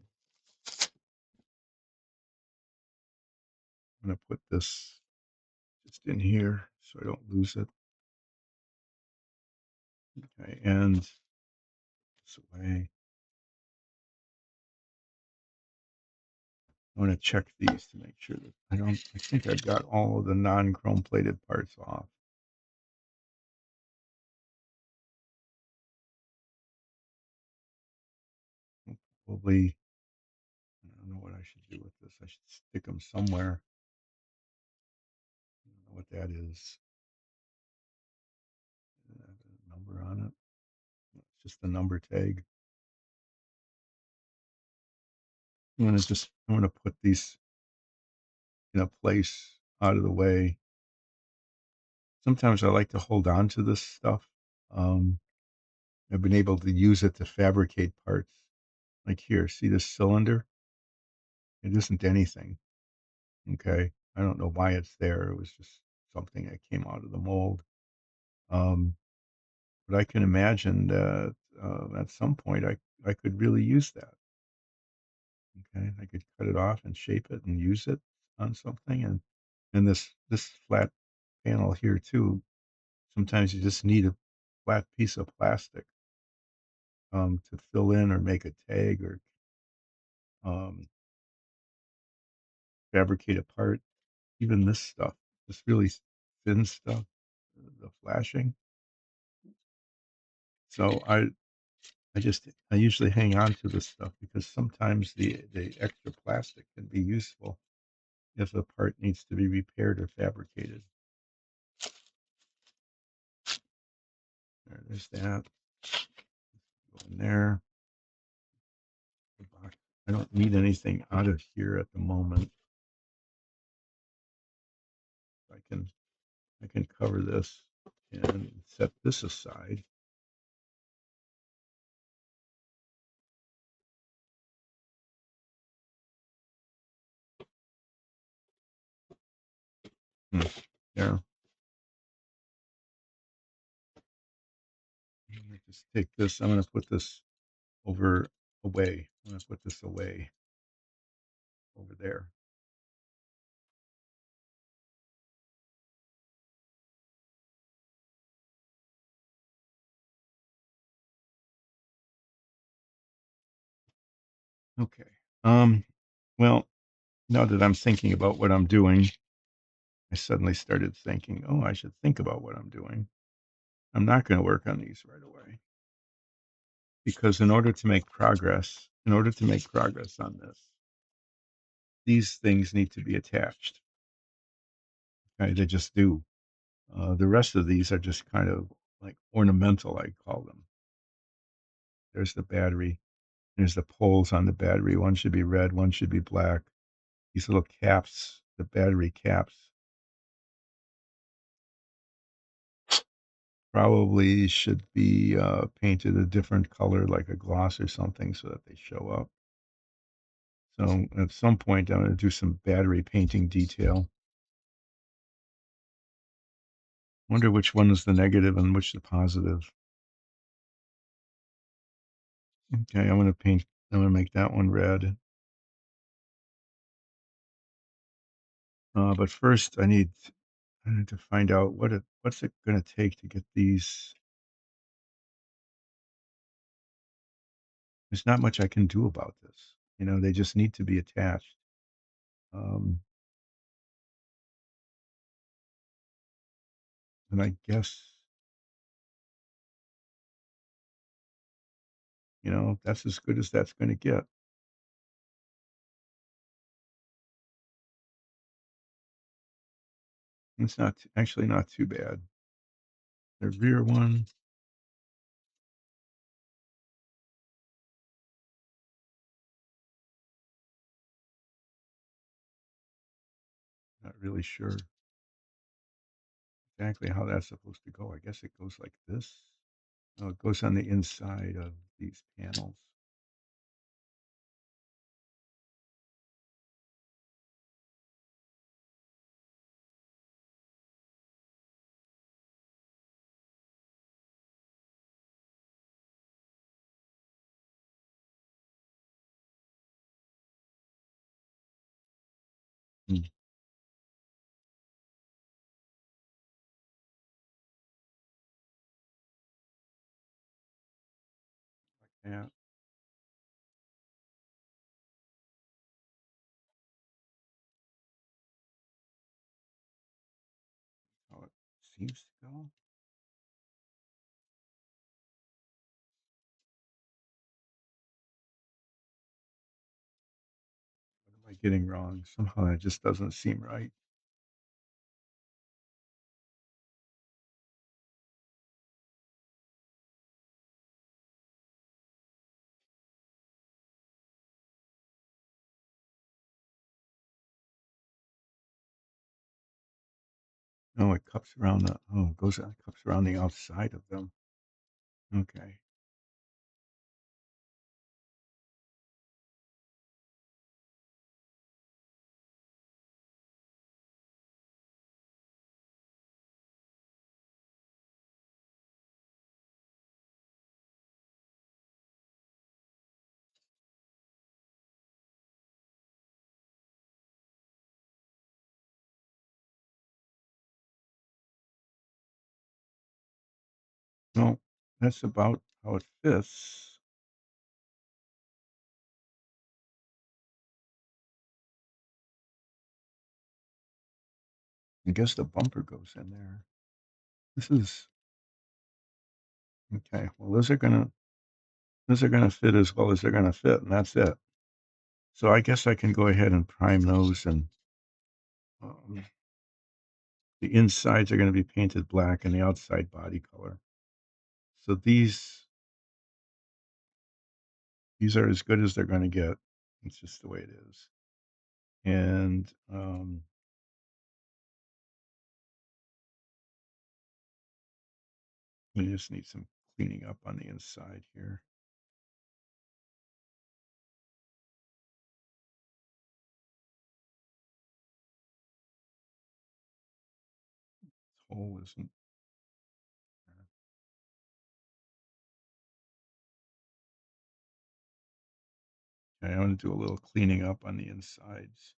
I'm going to put this just in here so I don't lose it. Okay, and this away. I want to check these to make sure that I think I've got all of the non-chrome plated parts off. Probably, I don't know what I should do with this. I should stick them somewhere. I don't know what that is. A number on it. It's just the number tag. I'm gonna put these in a place out of the way. Sometimes I like to hold on to this stuff. Um, I've been able to use it to fabricate parts Like here, see this cylinder? It isn't anything, okay? I don't know why it's there. It was just something that came out of the mold. Um, but I can imagine that at some point I could really use that. Okay, I could cut it off and shape it and use it on something. And this flat panel here too. Sometimes you just need a flat piece of plastic to fill in or make a tag or um, fabricate a part. Even this stuff, this really thin stuff, the flashing. So I usually hang on to this stuff because sometimes the extra plastic can be useful if a part needs to be repaired or fabricated. There's that. Go in there. The box. I don't need anything out of here at the moment. I can cover this and set this aside. There. Just take this. I'm going to put this over away. I'm going to put this away over there. Okay. Well, now that I'm thinking about what I'm doing, I suddenly started thinking, oh, I should think about what I'm doing. I'm not going to work on these right away because in order to make progress on this, these things need to be attached. Okay, they just do. The rest of these are just kind of like ornamental, I call them. There's the battery. There's the poles on the battery. One should be red, one should be black. These little caps, the battery caps, probably should be painted a different color, like a gloss or something, so that they show up. So at some point, I'm going to do some battery painting detail. Wonder which one is the negative and which the positive. Okay, I'm going to paint. I'm going to make that one red. But first, I need to find out what's it going to take to get these. There's not much I can do about this. You know, they just need to be attached. Um, and I guess, you know, that's as good as that's going to get. It's not actually not too bad. The rear one, not really sure exactly how that's supposed to go. I guess it goes like this. Oh, it goes on the inside of these panels. Hmm, like that. How it seems to go. What am I getting wrong? Somehow it just doesn't seem right. Oh, it cups around the. Oh, it goes. It cups around the outside of them. Okay. Well, that's about how it fits. I guess the bumper goes in there. This is okay. Well, those are gonna fit as well as they're gonna fit, and that's it. So I guess I can go ahead and prime those, and um, the insides are gonna be painted black and the outside body color. So these are as good as they're gonna get. It's just the way it is. And we just need some cleaning up on the inside here. This hole isn't. Okay, I want to do a little cleaning up on the insides.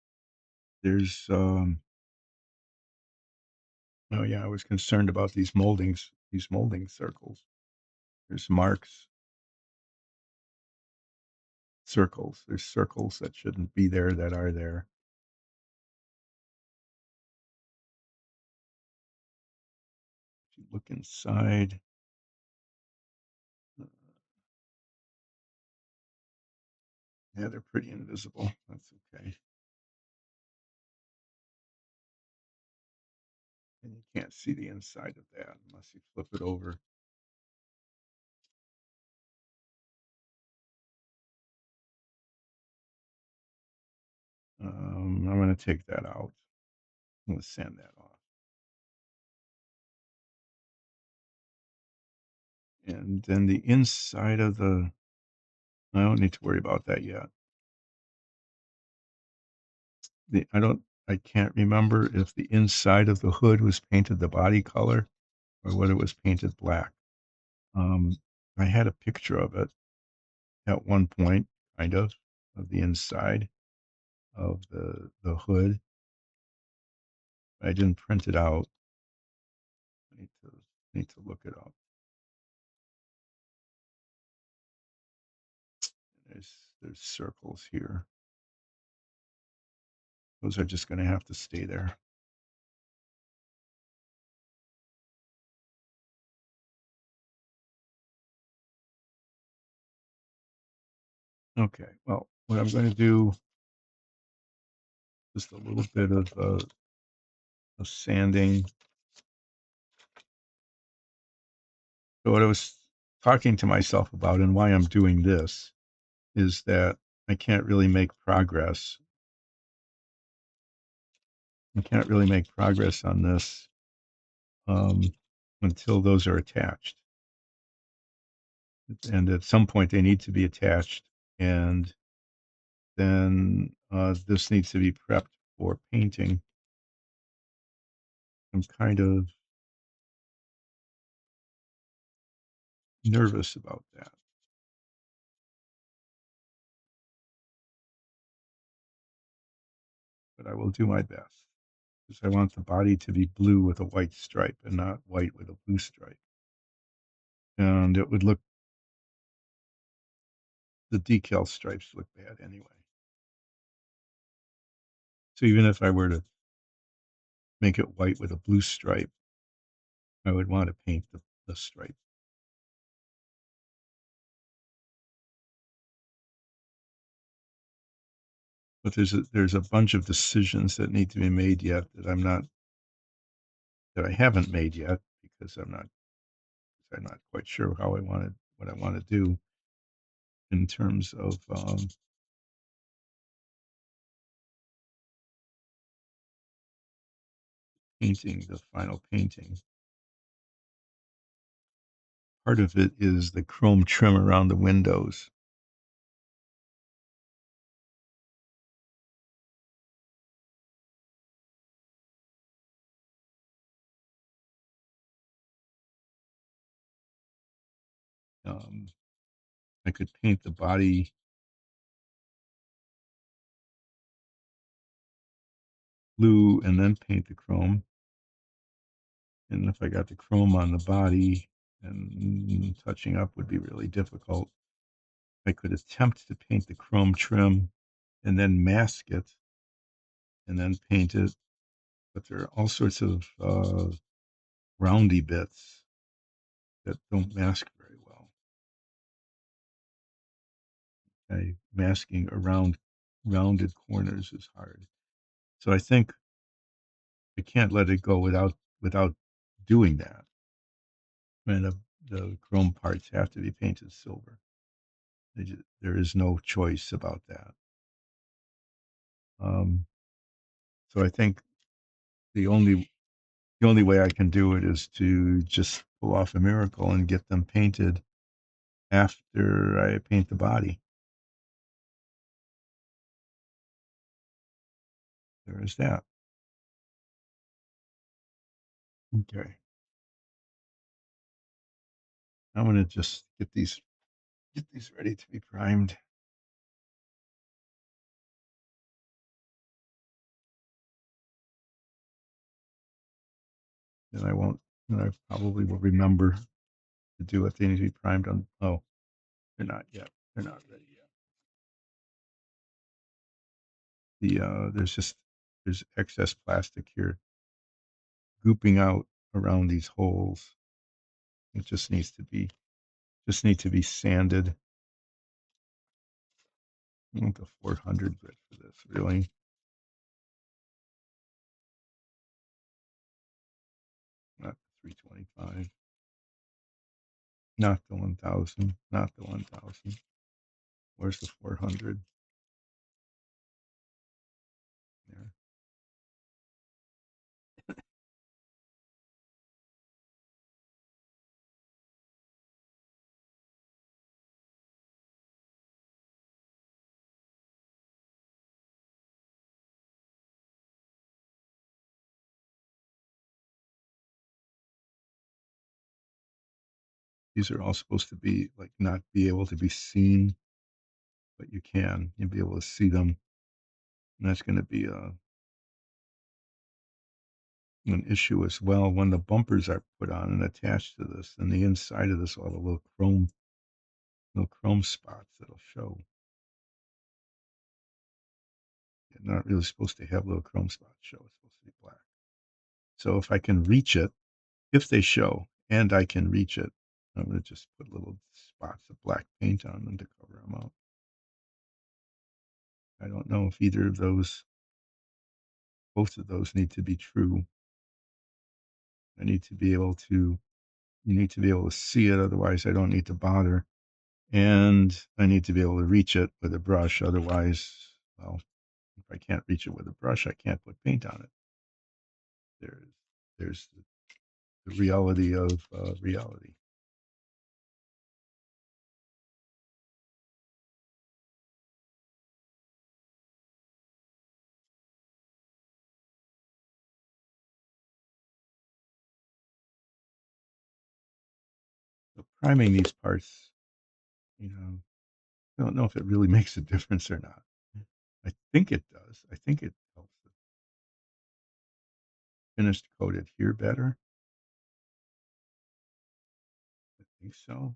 There's oh yeah, I was concerned about these molding circles. There's circles. There's circles that shouldn't be there that are there. If you look inside, uh, yeah, they're pretty invisible. That's okay. And you can't see the inside of that unless you flip it over. I'm going to take that out. I'm going to sand that off. And then the inside of I don't need to worry about that yet. I can't remember if the inside of the hood was painted the body color or whether it was painted black. Um, I had a picture of it at one point, kind of the inside of the hood. I didn't print it out. I need to look it up. There's circles here. Those are just going to have to stay there. Okay. Well, what I'm going to do just a little bit of sanding. So what I was talking to myself about and why I'm doing this is that I can't really make progress. I can't really make progress on this um, until those are attached. And at some point, they need to be attached. And then this needs to be prepped for painting. I'm kind of nervous about that, but I will do my best because I want the body to be blue with a white stripe and not white with a blue stripe. And it would look, the decal stripes look bad anyway. So even if I were to make it white with a blue stripe, I would want to paint the stripe. But there's a bunch of decisions that need to be made yet that I haven't made yet because I'm not quite sure what I want to do in terms of painting the final painting. Part of it is the chrome trim around the windows. Um, I could paint the body blue and then paint the chrome. And if I got the chrome on the body, and touching up would be really difficult. I could attempt to paint the chrome trim and then mask it and then paint it, but there are all sorts of roundy bits that don't mask very well. Okay, masking around rounded corners is hard. So I think I can't let it go without doing that. And the chrome parts have to be painted silver. There is no choice about that. Um, so I think the only the only way I can do it is to just pull off a miracle and get them painted after I paint the body. There is that. Okay. I'm gonna just get these ready to be primed. And I won't and I probably will remember to do what they need to be primed on. Oh, they're not yet. They're not ready yet. There's excess plastic here gooping out around these holes. It just need to be sanded. I want the 400 grit for this, really. Not the 325. Not the 1000. Not the 1000. Where's the 400? There. These are all supposed to be like not be able to be seen, but you can. You'll be able to see them. And that's going to be an issue as well when the bumpers are put on and attached to this. And the inside of this will have a little chrome spots that'll show. They're not really supposed to have little chrome spots show. It's supposed to be black. So if I can reach it, if they show and I can reach it, I'm going to just put little spots of black paint on them to cover them up. I don't know if either of those, both of those need to be true. I need to be able to, you need to be able to see it. Otherwise, I don't need to bother. And I need to be able to reach it with a brush. Otherwise, well, if I can't reach it with a brush, I can't put paint on it. There's, there's the reality of reality. So priming these parts, you know, I don't know if it really makes a difference or not. I think it does. I think it helps the finished coat adhere better. I think so.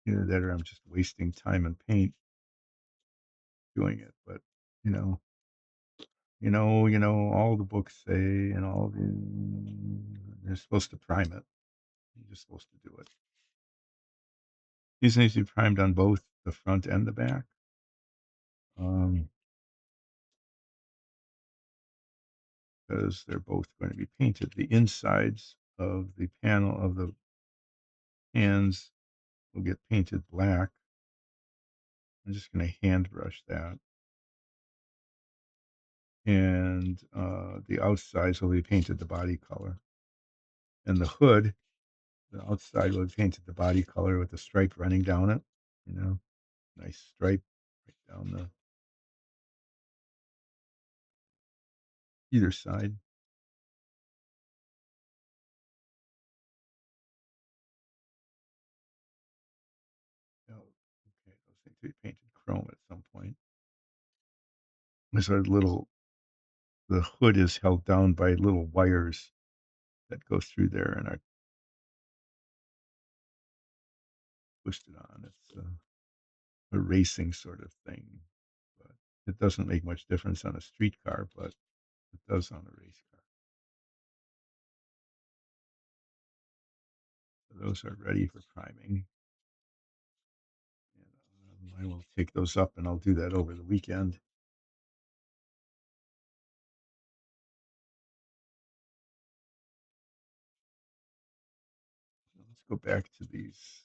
Either that or I'm just wasting time and paint doing it. But you know, all the books say, and all the you're supposed to prime it. You're just supposed to do it. These need to be primed on both the front and the back. Um, because they're both going to be painted. The insides of the panel of the hands will get painted black. I'm just going to hand brush that. And the outsides will be painted the body color. And the hood, the outside will be painted the body color with the stripe running down it. You know, nice stripe right down the either side. Oh, okay, those need to be painted chrome at some point. There's a the hood is held down by little wires that go through there, and I pushed it on. It's a racing sort of thing, but it doesn't make much difference on a street car, but it does on a race car. So those are ready for priming. And I will take those up, and I'll do that over the weekend. Let's go back to these.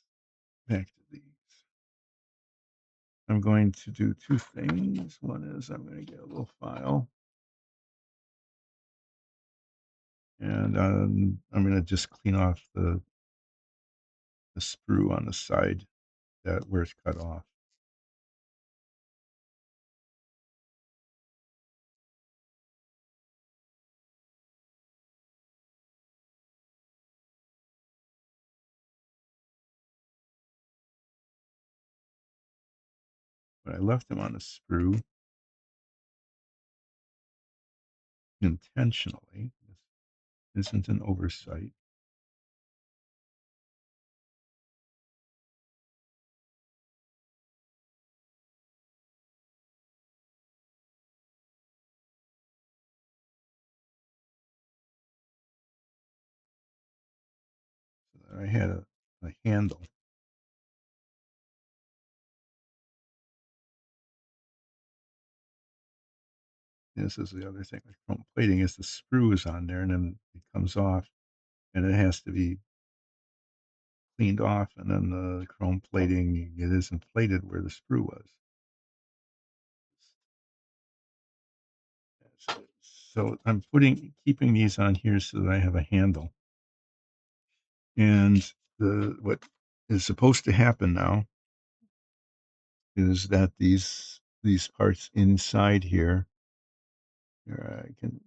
I'm going to do two things. One is I'm going to get a little file, and I'm going to just clean off the sprue on the side that where it's cut off. But I left them on the sprue intentionally. This isn't an oversight. So I had a handle. This is the other thing with chrome plating is the sprue is on there and then it comes off and it has to be cleaned off, and then the chrome plating, it isn't plated where the sprue was. So I'm keeping these on here so that I have a handle. And what is supposed to happen now is that these parts inside here,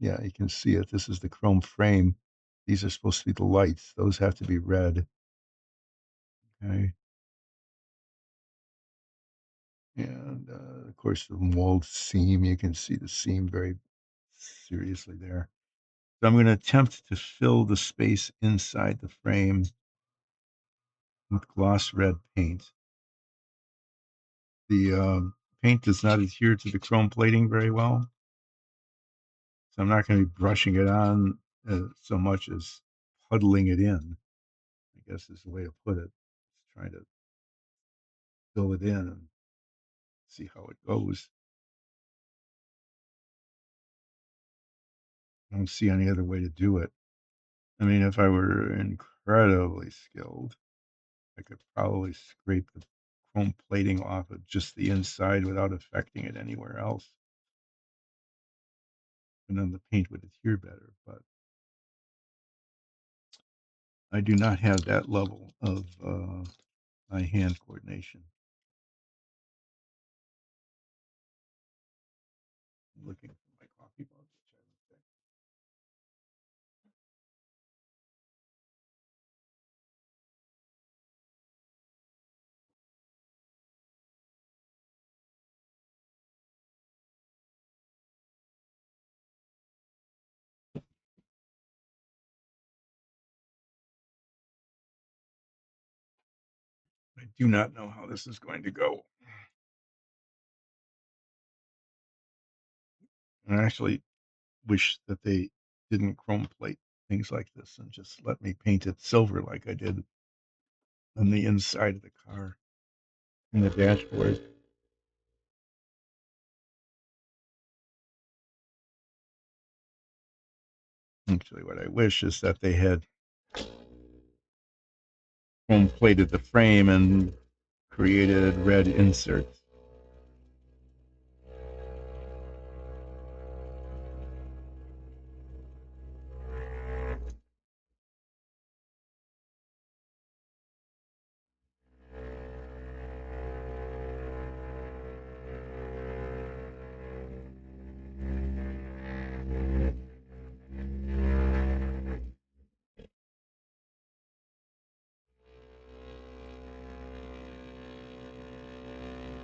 you can see it. This is the chrome frame. These are supposed to be the lights. Those have to be red. Okay. And of course, the mold seam, you can see the seam very seriously there. So I'm going to attempt to fill the space inside the frame with gloss red paint. The paint does not adhere to the chrome plating very well, so I'm not going to be brushing it on so much as puddling it in, I guess is the way to put it. Just trying to fill it in and see how it goes. I don't see any other way to do it. I mean, if I were incredibly skilled, I could probably scrape the chrome plating off of just the inside without affecting it anywhere else. And then the paint would adhere better. But I do not have that level of eye-hand coordination. I'm looking for my coffee mug, which I looked at. I do not know how this is going to go. And I actually wish that they didn't chrome plate things like this and just let me paint it silver like I did on the inside of the car in the dashboard. Actually, what I wish is that they had chrome plated the frame and created red inserts.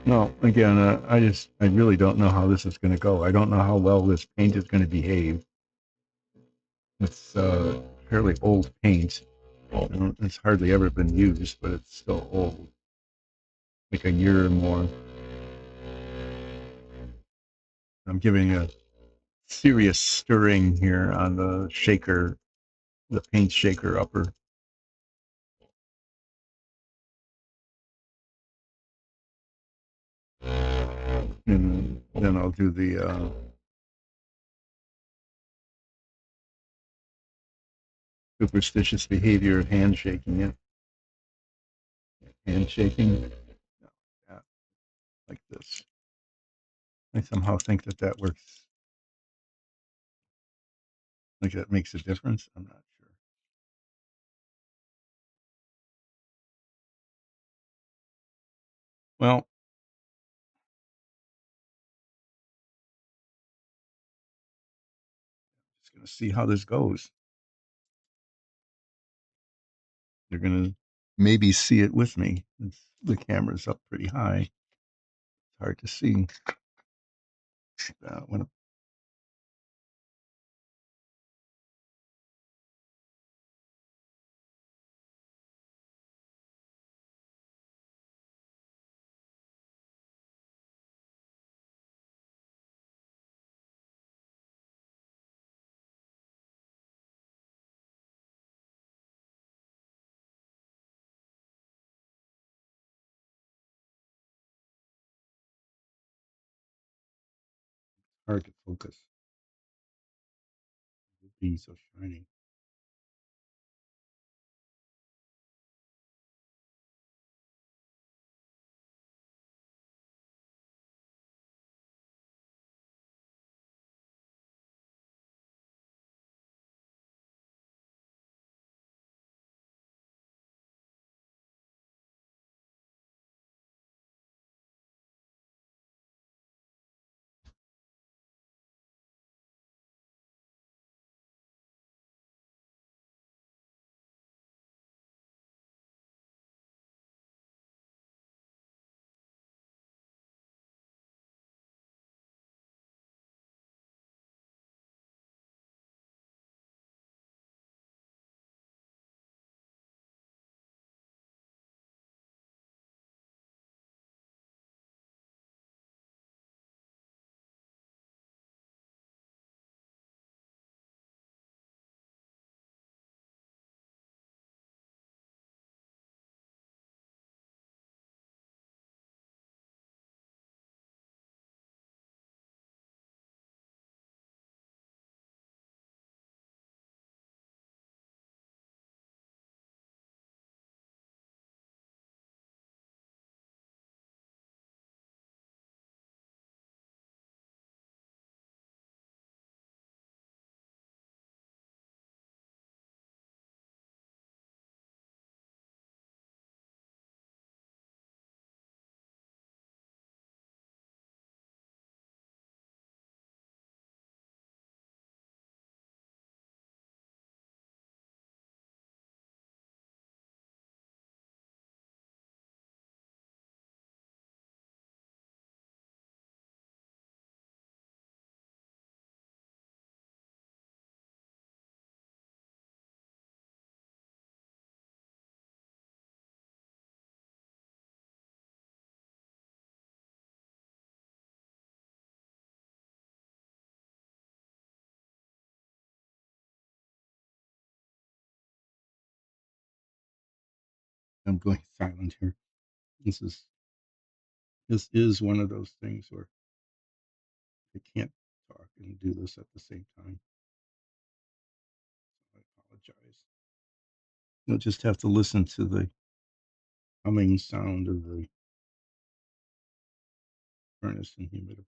No, again, I really don't know how this is going to go. I don't know how well this paint is going to behave. It's fairly old paint. It's hardly ever been used, but it's still old, like a year or more. I'm giving a serious stirring here on the shaker, the paint shaker upper. And then I'll do the superstitious behavior of handshaking it. Handshaking, no, yeah, like this. I somehow think that that works. Like that makes a difference. I'm not sure. Well, just gonna see how this goes. You're gonna maybe see it with me. The camera's up pretty high. It's hard to see. When hard to focus. Being so shiny. I'm going silent here. This is this is one of those things where I can't talk and do this at the same time. I apologize. You'll just have to listen to the humming sound of the furnace and humidifier.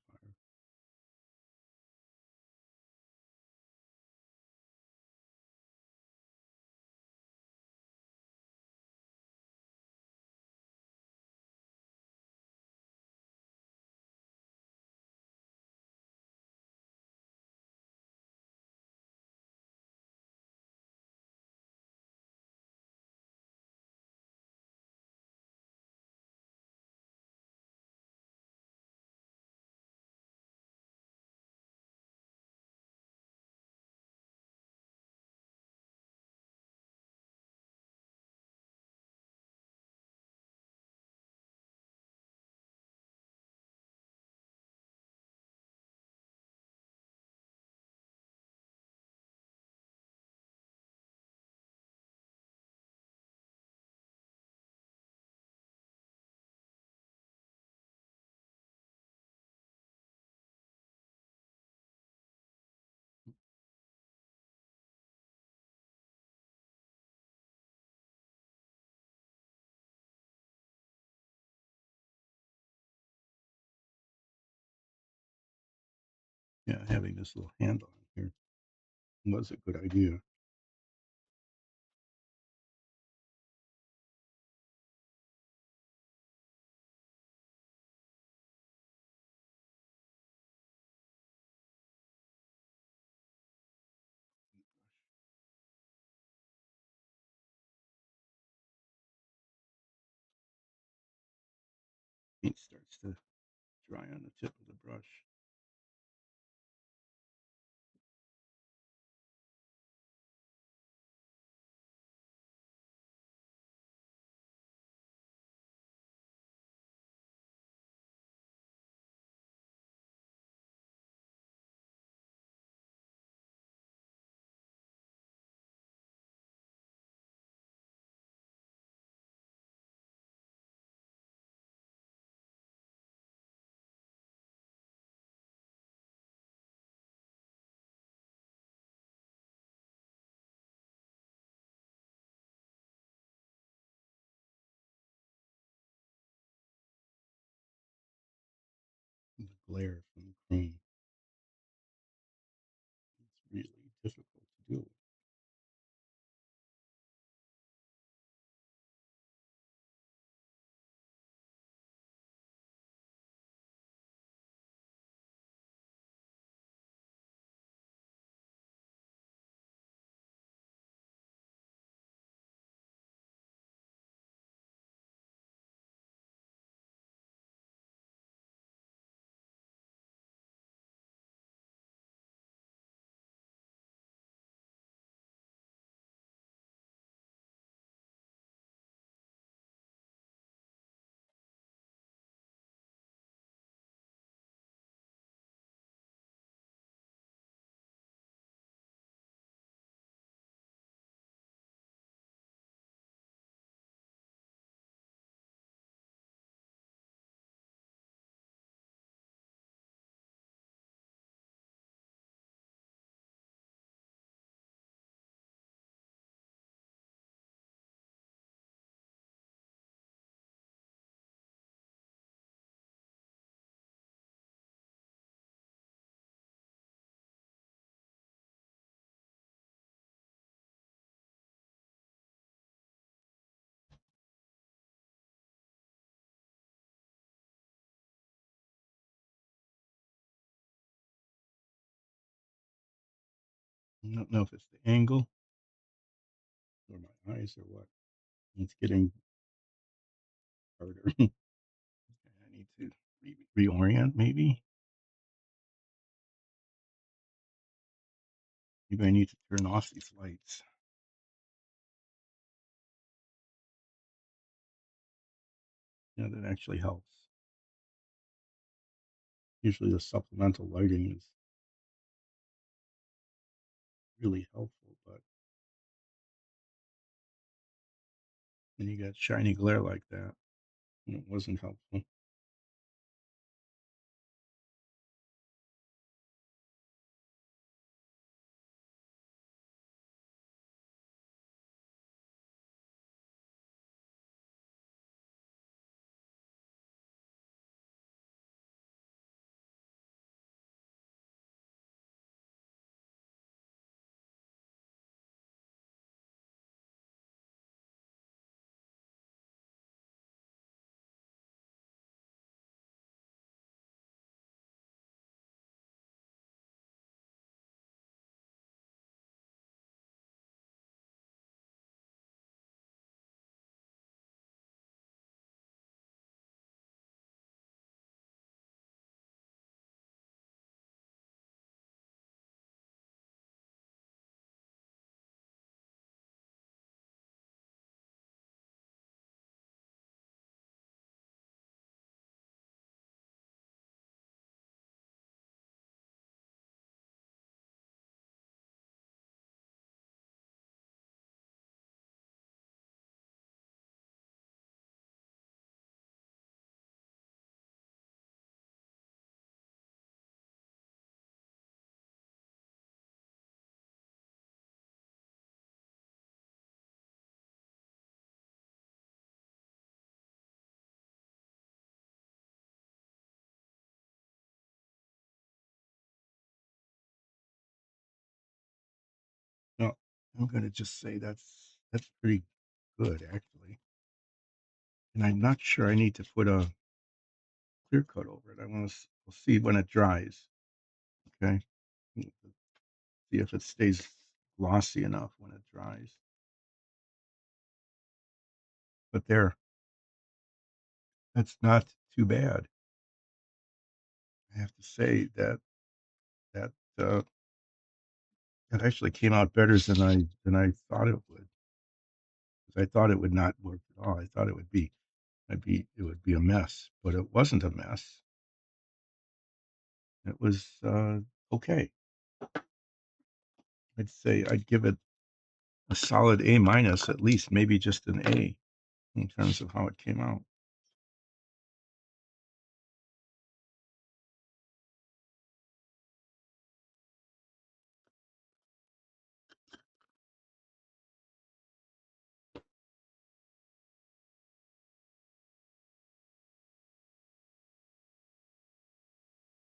Yeah, having this little handle on here was a good idea. Paint starts to dry on the tip of the brush. The glare from the chrome. It's really difficult to deal with. I don't know if it's the angle or my eyes or what. It's getting harder. I need to reorient maybe. Maybe I need to turn off these lights. Yeah, that actually helps. Usually the supplemental lighting is really helpful, but when you got shiny glare like that, it wasn't helpful. I'm gonna just say that's pretty good, actually. And I'm not sure I need to put a clear coat over it. We'll see when it dries. Okay. See if it stays glossy enough when it dries. But there, that's not too bad. I have to say that uh, that actually came out better than I thought it would. 'Cause I thought it would not work at all. I thought it would be a mess, but it wasn't a mess. It was okay. I'd say I'd give it a solid A minus at least, maybe just an A in terms of how it came out.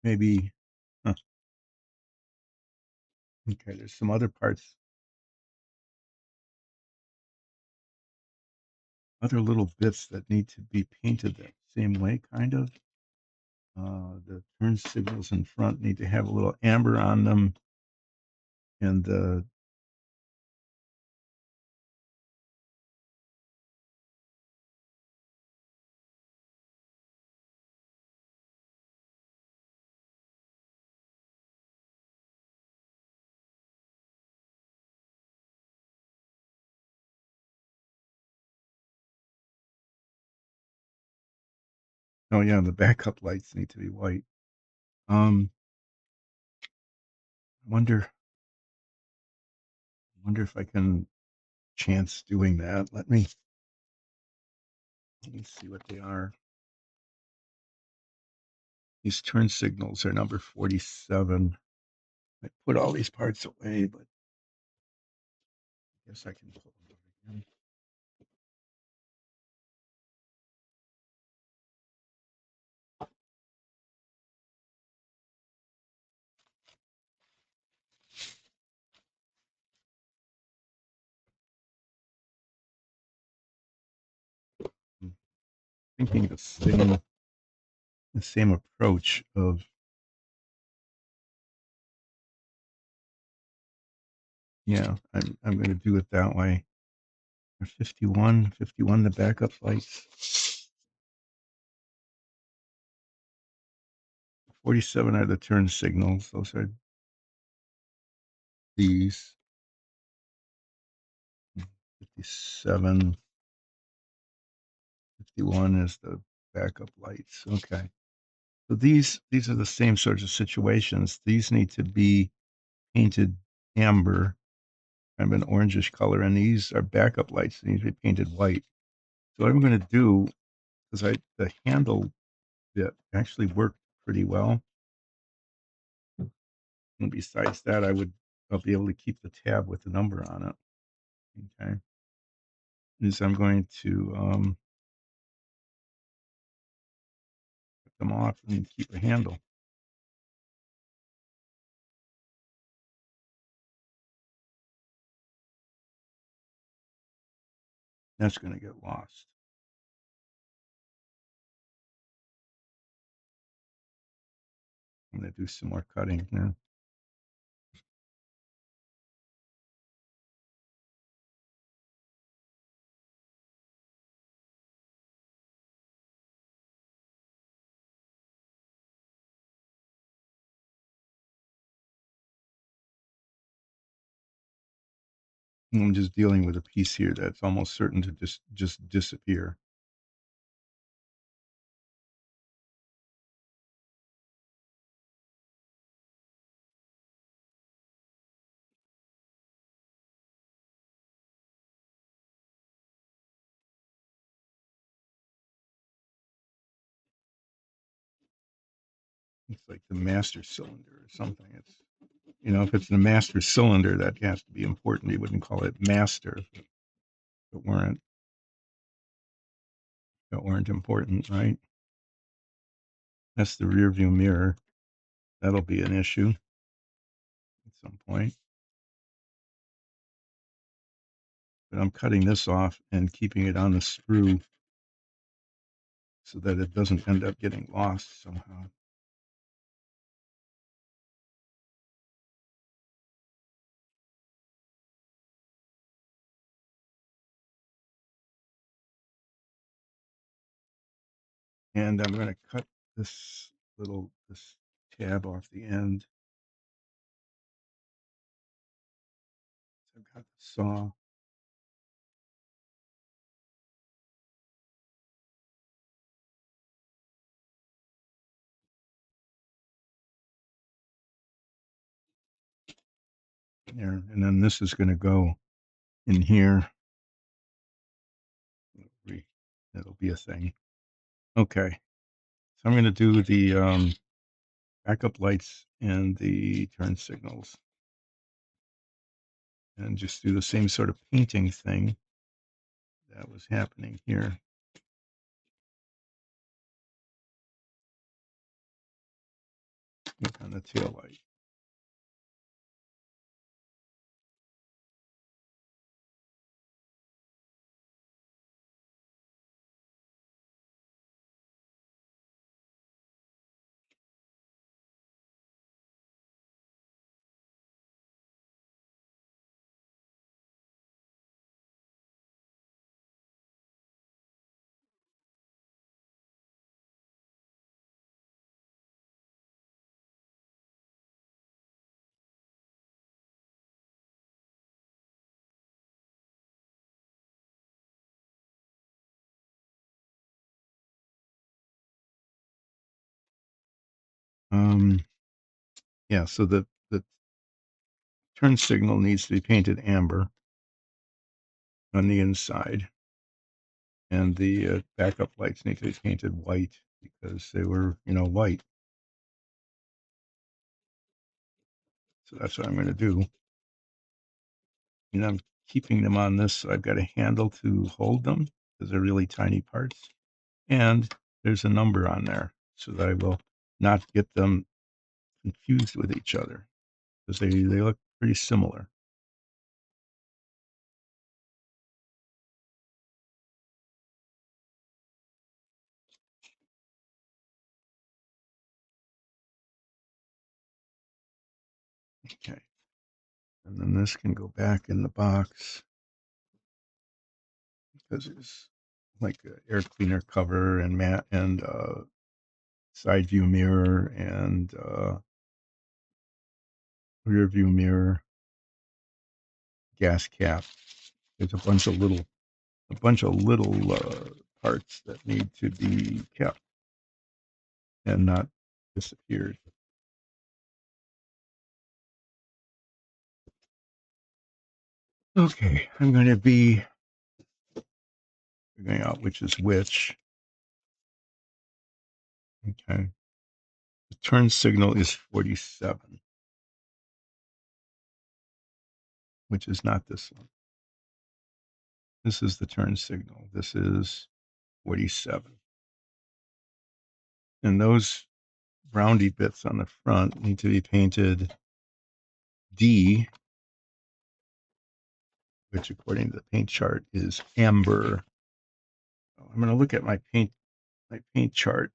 Maybe, huh, okay, there's some other parts, other little bits that need to be painted that same way, kind of. The turn signals in front need to have a little amber on them, and the oh yeah, the backup lights need to be white. Um, wonder wonder if I can chance doing that. Let me see what they are. These turn signals are number 47. I put all these parts away, but I guess I can pull them out again. I'm thinking the same approach of, yeah, I'm going to do it that way. 51, the backup lights. 47 are the turn signals. Those are these. 57, 51 is the backup lights. Okay. So these are the same sorts of situations. These need to be painted amber, kind of an orangish color, and these are backup lights. They need to be painted white. So what I'm going to do is the handle bit actually worked pretty well. And besides that, I'll be able to keep the tab with the number on it. Okay. Is I'm going to cut them off and keep a handle. That's going to get lost. I'm going to do some more cutting here. I'm just dealing with a piece here that's almost certain to just disappear. It's like the master cylinder or something. If it's the master cylinder, that has to be important. You wouldn't call it master if it weren't important, right? That's the rear view mirror. That'll be an issue at some point. But I'm cutting this off and keeping it on the sprue so that it doesn't end up getting lost somehow. And I'm going to cut this tab off the end. So I've got the saw. There, and then this is going to go in here. It'll be a thing. Okay, so I'm going to do the backup lights and the turn signals, and just do the same sort of painting thing that was happening here. Look on the tail light. Yeah, so the turn signal needs to be painted amber on the inside, and the backup lights need to be painted white because they were, white. So that's what I'm going to do. And I'm keeping them on this. So I've got a handle to hold them because they're really tiny parts. And there's a number on there so that I will not get them confused with each other because they look pretty similar. Okay. And then this can go back in the box because it's like an air cleaner cover and mat and side view mirror and rear view mirror, gas cap. There's a bunch of little parts that need to be kept and not disappeared. Okay, I'm going to be figuring out which is which. Okay. The turn signal is 47, which is not this one. This is the turn signal. This is 47. And those roundy bits on the front need to be painted D, which according to the paint chart is amber. I'm going to look at my paint chart.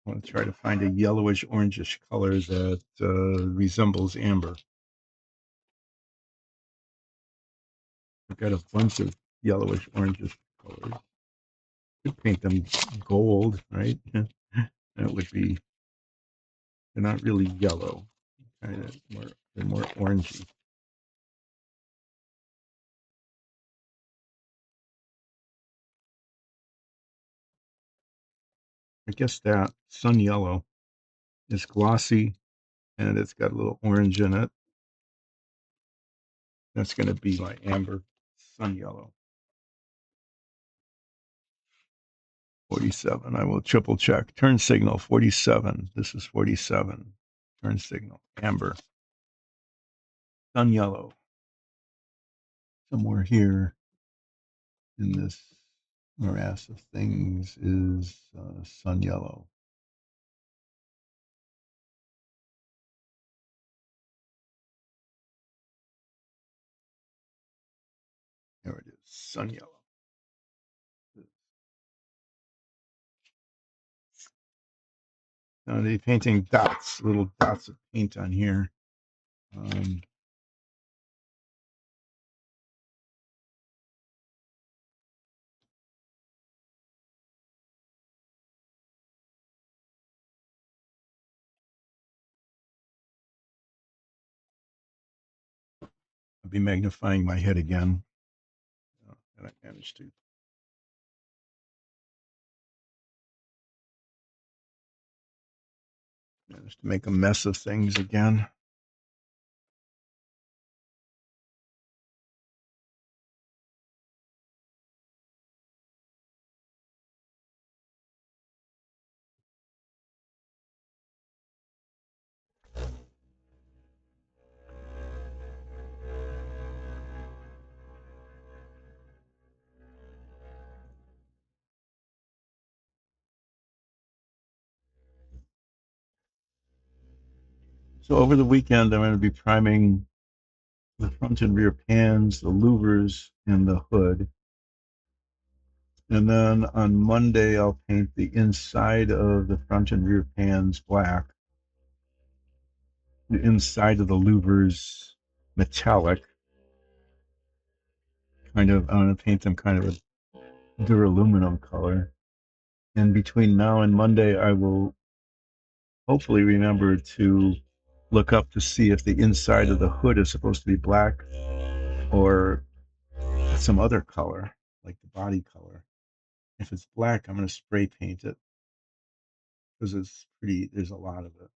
I want to try to find a yellowish orangish color that resembles amber. I've got a bunch of yellowish orangish colors. Could paint them gold, right? That would be. They're not really yellow. Kind of more. They're more orangey. I guess that sun yellow is glossy and it's got a little orange in it. That's going to be my amber sun yellow. 47. I will triple check. Turn signal 47. This is 47. Turn signal amber. Sun yellow. Somewhere here in this morass of things is sun yellow. There it sun yellow. Now they're painting dots, little dots of paint on here. I'll be magnifying my head again. And I managed to make a mess of things again. So over the weekend, I'm going to be priming the front and rear pans, the louvers, and the hood. And then on Monday, I'll paint the inside of the front and rear pans black, the inside of the louvers metallic. I'm going to paint them kind of a duraluminum color. And between now and Monday, I will hopefully remember to look up to see if the inside of the hood is supposed to be black or some other color, like the body color. If it's black, I'm going to spray paint it because it's pretty, there's a lot of it.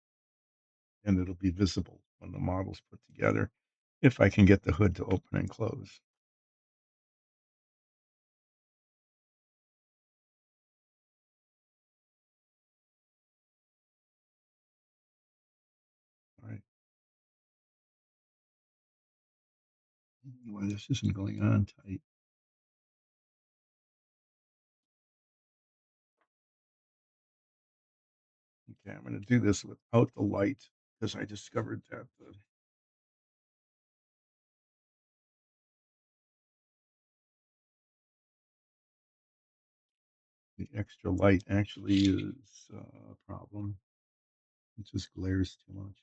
And it'll be visible when the model's put together if I can get the hood to open and close. All right. Why this isn't going on tight. Okay, I'm going to do this without the light because I discovered that the extra light actually is a problem. It just glares too much.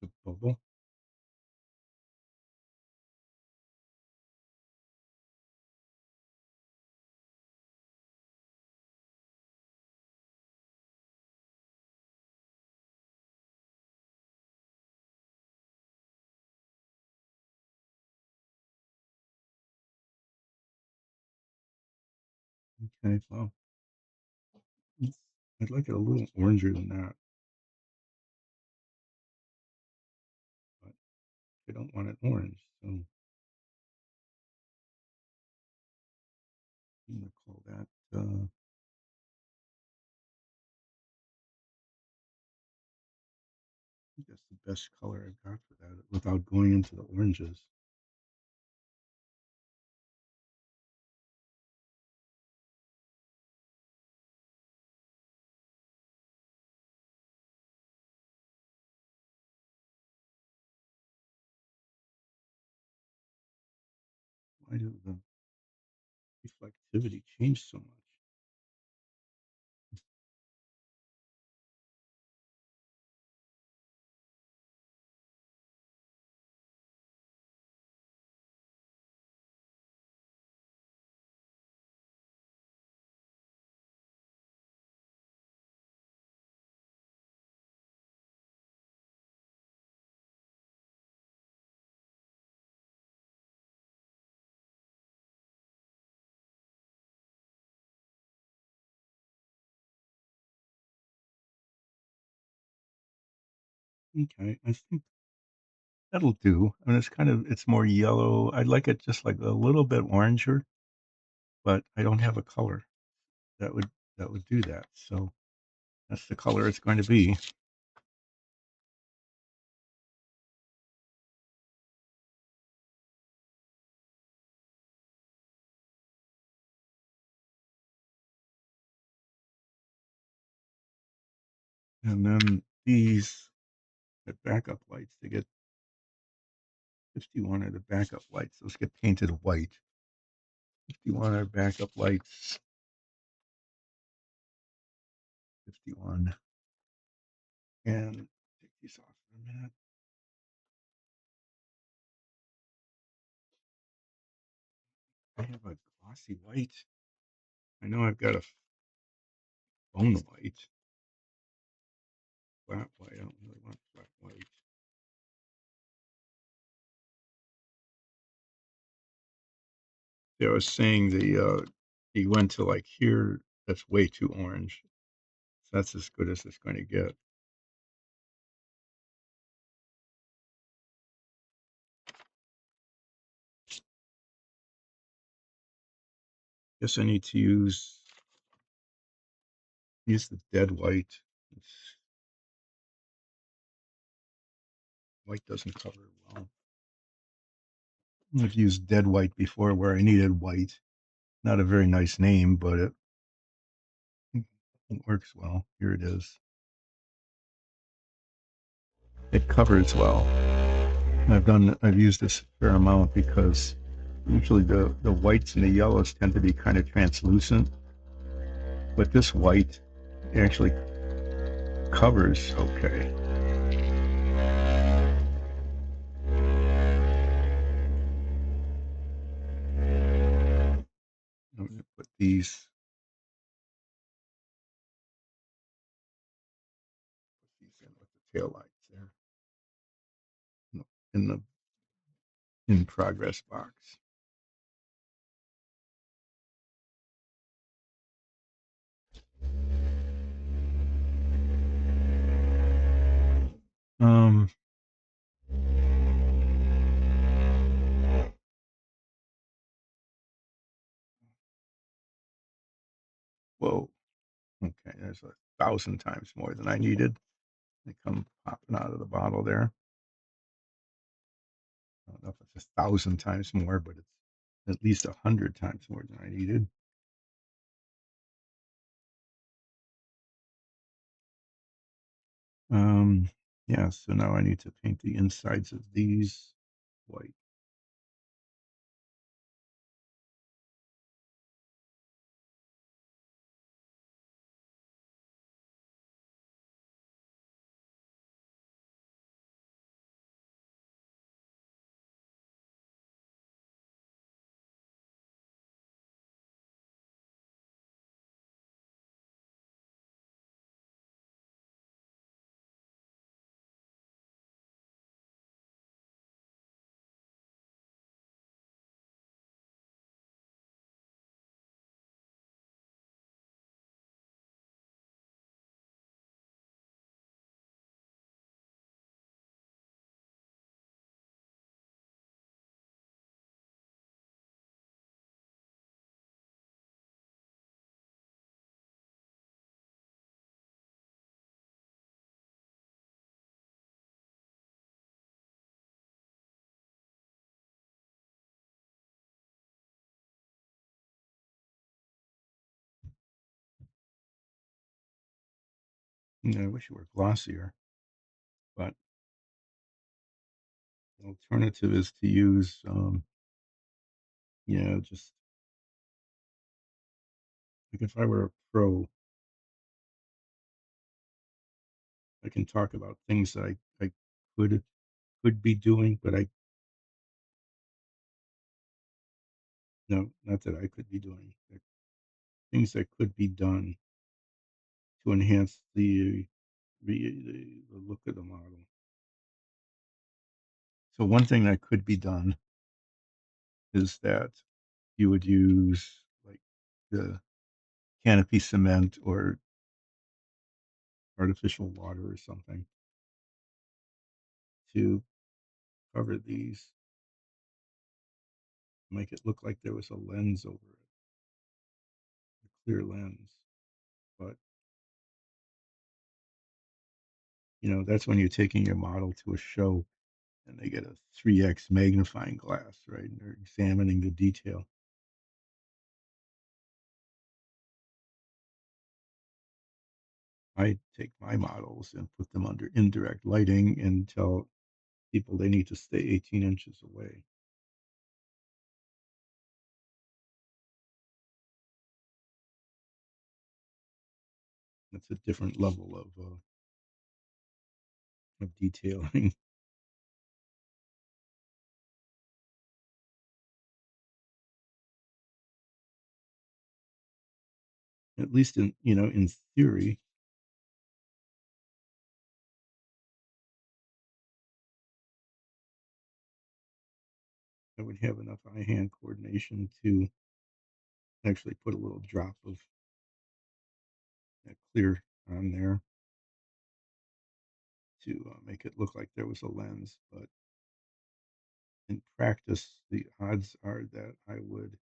The bubble. Okay, well, I'd like it a little oranger than that, but I don't want it orange, so I'm going to call that, I think that's the best color I've got for that without going into the oranges. Why did the reflectivity change so much? Okay, I think that'll do. I mean, it's more yellow. I'd like it just like a little bit oranger, but I don't have a color that would that would do that. So that's the color it's going to be. And then the backup lights, they get 51 are the backup lights. Those get painted white. 51 are backup lights. 51. And take these off for a minute. I have a glossy white. I know I've got a bone white, flat white. I don't really want flat white. Yeah, I was saying he went to like here. That's way too orange. So that's as good as it's going to get. Guess I need to use the dead white. White doesn't cover it well. I've used dead white before where I needed white. Not a very nice name, but it works well. Here it is. It covers well. I've used this a fair amount because usually the whites and the yellows tend to be kind of translucent, but this white actually covers okay. I'm going to put these in with the tail lights there in the in progress box. Um, whoa. Okay, there's 1,000 times more than I needed. They come popping out of the bottle there. I don't know if it's 1,000 times more, but it's at least 100 times more than I needed. Um, yeah, so now I need to paint the insides of these white. Yeah, I wish it were glossier, but the alternative is to use, just like if I were a pro, I can talk about things that I could could be doing, but I no, not that I could be doing. Like, things that could be done to enhance the look of the model. So one thing that could be done is that you would use like the canopy cement or artificial water or something to cover these, make it look like there was a lens over it, a clear lens. But, that's when you're taking your model to a show and they get a 3x magnifying glass, right? And they're examining the detail. I take my models and put them under indirect lighting and tell people they need to stay 18 inches away. That's a different level of detailing. At least in theory. I would have enough eye-hand coordination to actually put a little drop of that clear on there to make it look like there was a lens. But in practice, the odds are that I would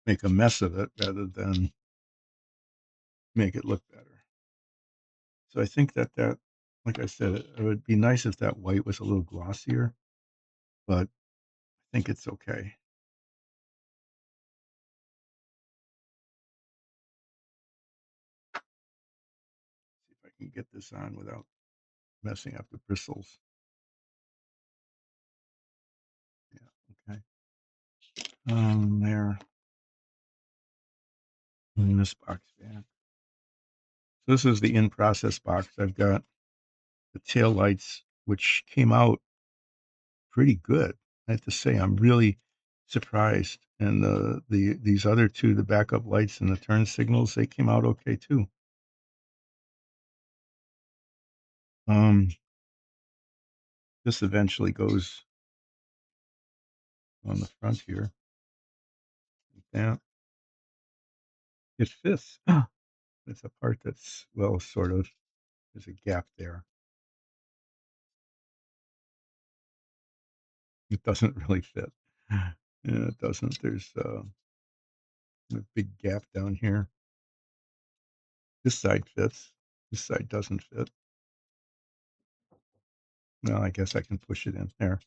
make a mess of it rather than make it look better. So I think that, like I said, it would be nice if that white was a little glossier, but I think it's okay. See if I can get this on without messing up the bristles. Yeah, okay. There. In this box back. So this is the in-process box. I've got the tail lights, which came out pretty good. I have to say, I'm really surprised. And these other two, the backup lights and the turn signals, they came out okay too. Um, this eventually goes on the front here, like that. It fits. It's a part that's, well, sort of, there's a gap there. It doesn't really fit. Yeah, it doesn't. There's a big gap down here. This side fits. This side doesn't fit. Well, I guess I can push it in there.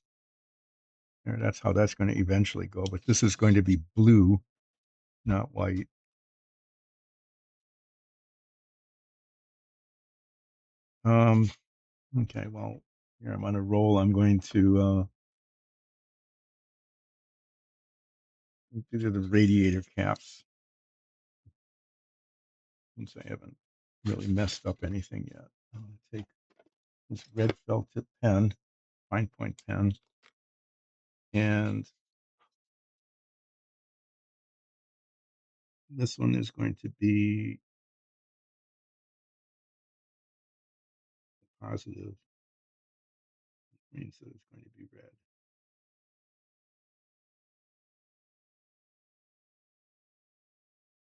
There, that's how that's going to eventually go. But this is going to be blue, not white. Um, okay, well, here I'm on a roll. I'm going to these are the radiator caps, since I haven't really messed up anything yet. I'm going to take this red felt tip pen, fine point pen, and this one is going to be positive, which means that it's going to be red.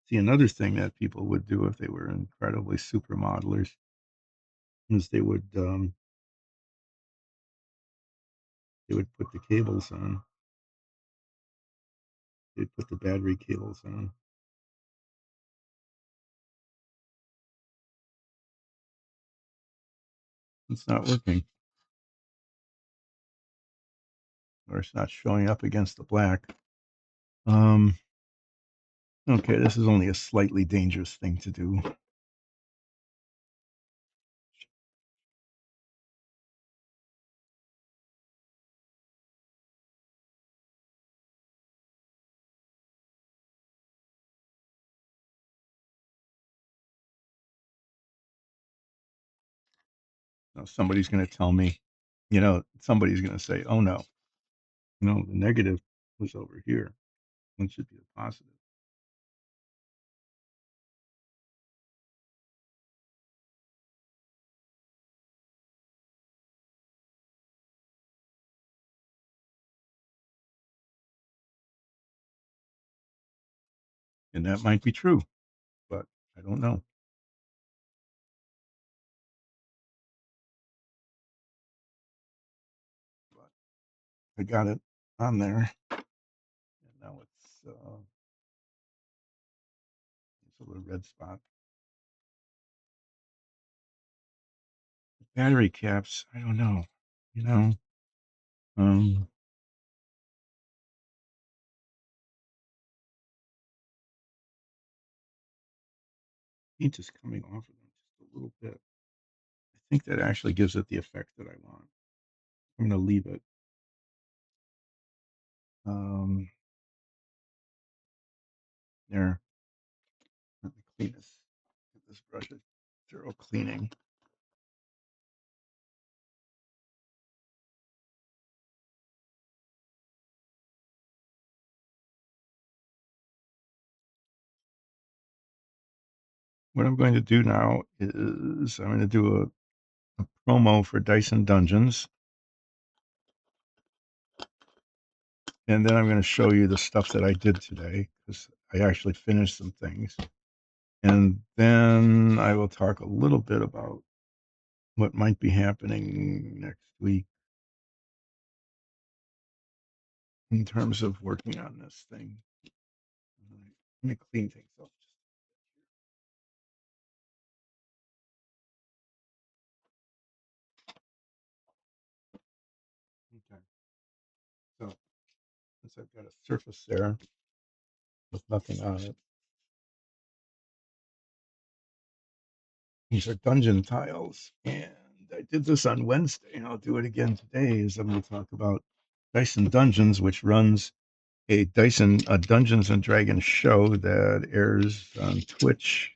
See, another thing that people would do if they were incredibly super modelers is they would put the cables on. They'd put the battery cables on. It's not working, or it's not showing up against the black. Um, okay, this is only a slightly dangerous thing to do. Now, somebody's going to tell me, somebody's going to say, oh no, no, the negative was over here. It should be a positive. And that might be true, but I don't know. I got it on there. And now it's a little red spot. Battery caps, I don't know. You know, paint is coming off of them just a little bit. I think that actually gives it the effect that I want. I'm going to leave it. There. Let me clean this. Get this brush is thorough cleaning. What I'm going to do now is I'm going to do a promo for Dyson Dungeons. And then I'm going to show you the stuff that I did today because I actually finished some things. And then I will talk a little bit about what might be happening next week in terms of working on this thing. Let me clean things up. Okay. So since I've got a surface there with nothing on it, these are dungeon tiles. And I did this on Wednesday, and I'll do it again today. Is I'm going to talk about Dyson Dungeons, which runs a Dungeons and Dragons show that airs on Twitch,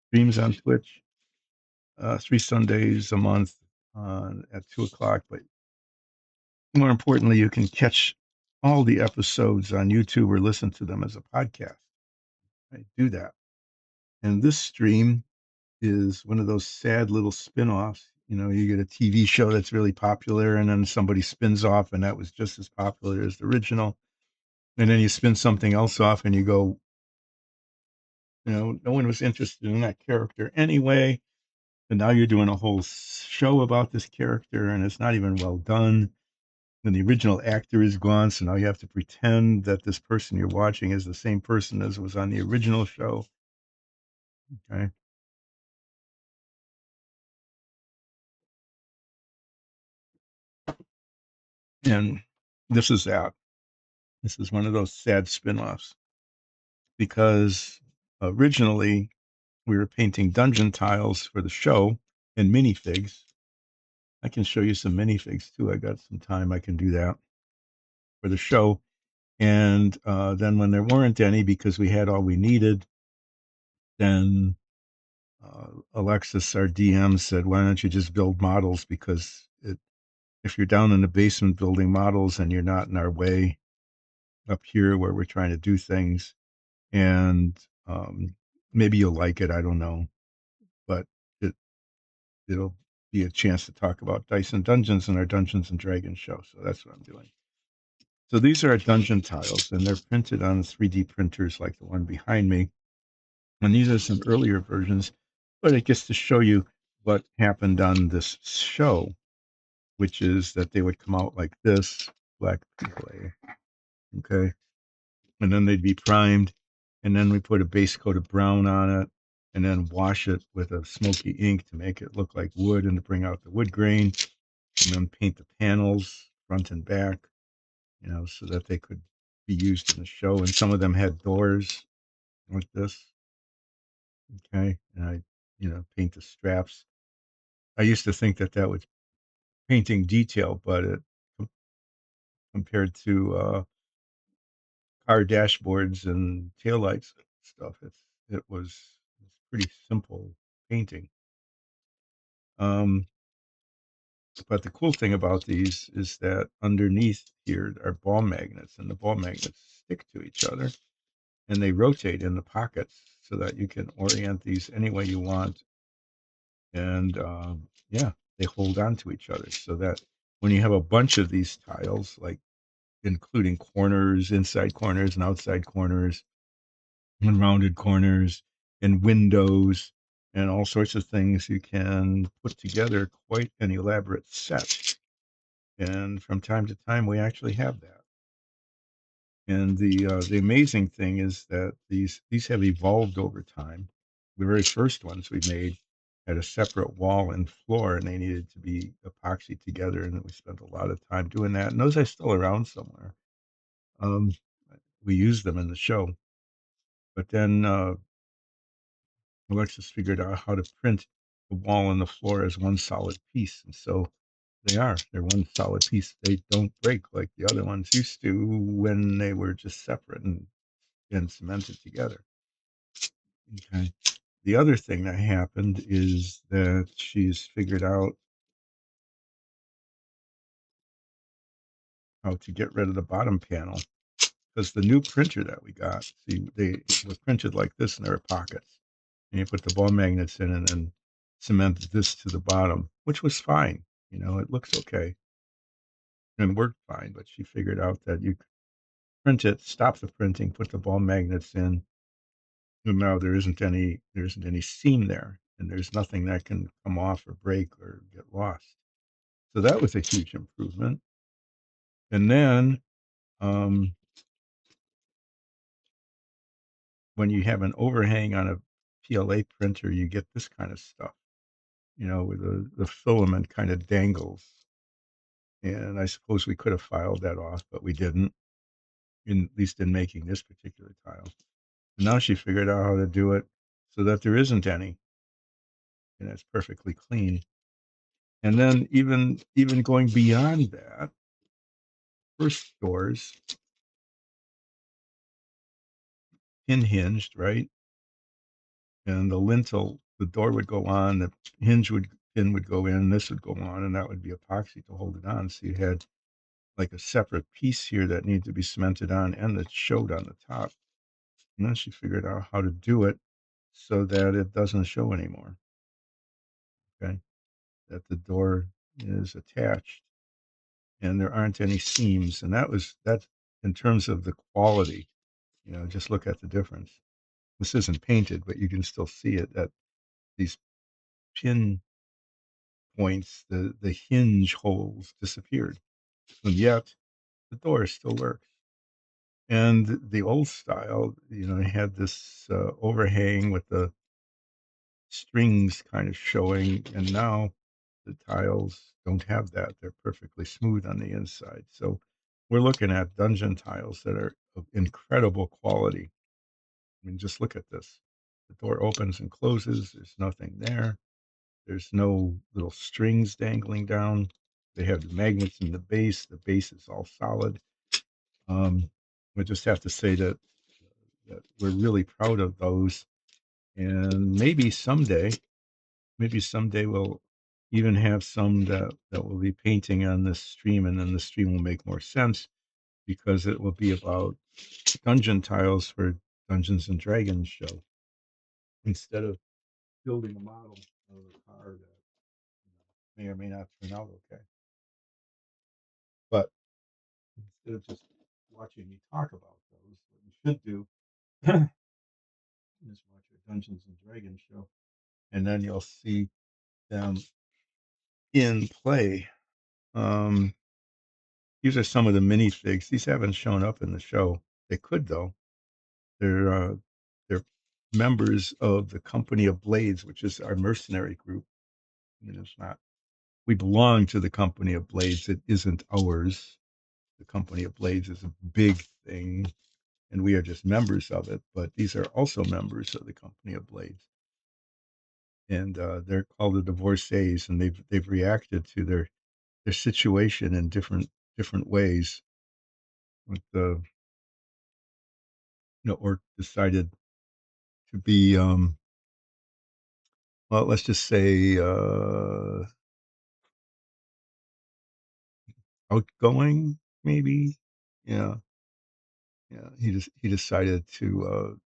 streams on Twitch, 3 Sundays a month at 2 o'clock. But more importantly, you can catch all the episodes on YouTube or listen to them as a podcast. I do that. And this stream is one of those sad little spin-offs. You know, you get a TV show that's really popular and then somebody spins off and that was just as popular as the original. And then you spin something else off and you go, you know, no one was interested in that character anyway. And now you're doing a whole show about this character and it's not even well done. And the original actor is gone. So now you have to pretend that this person you're watching is the same person as was on the original show. Okay. And this is that. This is one of those sad spin-offs because originally we were painting dungeon tiles for the show and minifigs. I can show you some minifigs too. I got some time. I can do that for the show. And then when there weren't any because we had all we needed, then Alexis, our DM, said, why don't you just build models? Because if you're down in the basement building models and you're not in our way up here where we're trying to do things, and maybe you'll like it. I don't know. But it'll be a chance to talk about Dyson Dungeons in our Dungeons and Dragons show. So that's what I'm doing. So these are our dungeon tiles, and they're printed on 3D printers like the one behind me. And these are some earlier versions, but it gets to show you what happened on this show, which is that they would come out like this, black clay, okay? And then they'd be primed, and then we put a base coat of brown on it, and then wash it with a smoky ink to make it look like wood and to bring out the wood grain, and then paint the panels front and back, you know, so that they could be used in the show. And some of them had doors like this, okay? And I, you know, paint the straps. I used to think that that was painting detail, but it compared to car dashboards and taillights and stuff, it's pretty simple painting. But the cool thing about these is that underneath here are ball magnets, and the ball magnets stick to each other and they rotate in the pockets so that you can orient these any way you want. And yeah, they hold on to each other so that when you have a bunch of these tiles, like including corners, inside corners, and outside corners, and rounded corners, and windows, and all sorts of things, you can put together quite an elaborate set. and from time to time, we actually have that. And the amazing thing is that these have evolved over time. The very first ones we made had a separate wall and floor, and they needed to be epoxied together, and we spent a lot of time doing that, and those are still around somewhere. Um, we use them in the show, but then, Alexis figured out how to print the wall and the floor as one solid piece, and so they're one solid piece. They don't break like the other ones used to when they were just separate and cemented together. Okay. The other thing that happened is that she's figured out how to get rid of the bottom panel because the new printer that we got, see, they were printed like this in their pockets. And you put the ball magnets in and then cement this to the bottom, which was fine. It looks okay and worked fine. But she figured out that you could print it, stop the printing, put the ball magnets in, and now there isn't any seam there, and there's nothing that can come off or break or get lost. So that was a huge improvement. And then, um, when you have an overhang on a PLA printer, you get this kind of stuff, where the filament kind of dangles. And I suppose we could have filed that off, but we didn't, at least in making this particular tile. And now she figured out how to do it so that there isn't any, and it's perfectly clean. And then even going beyond that, first doors, pin hinged, right? And the lintel, the door would go on, the pin would go in, this would go on, and that would be epoxy to hold it on. So you had like a separate piece here that needed to be cemented on and that showed on the top. And then she figured out how to do it so that it doesn't show anymore. Okay. That the door is attached and there aren't any seams. And that in terms of the quality, just look at the difference. This isn't painted, but you can still see it that these pin points, the hinge holes disappeared, and yet the door still works. And the old style, had this overhang with the strings kind of showing, and now the tiles don't have that. They're perfectly smooth on the inside. So we're looking at dungeon tiles that are of incredible quality. I mean, just look at this. The door opens and closes. There's nothing there. There's no little strings dangling down. They have the magnets in the base. The base is all solid. We just have to say that we're really proud of those. And maybe someday we'll even have some that will be painting on this stream, and then the stream will make more sense because it will be about dungeon tiles for Dungeons and Dragons show instead of building a model of a car that may or may not turn out okay. But instead of just watching me talk about those, what you should do is watch a Dungeons and Dragons show, and then you'll see them in play. Um, these are some of the minifigs. These haven't shown up in the show. They could though. They're members of the Company of Blades, which is our mercenary group. I mean, it's not. We belong to the Company of Blades. It isn't ours. The Company of Blades is a big thing, and we are just members of it. But these are also members of the Company of Blades, and they're called the divorcees, and they've reacted to their situation in different ways. With the or decided to be well, let's just say outgoing, maybe. Yeah, yeah. He decided to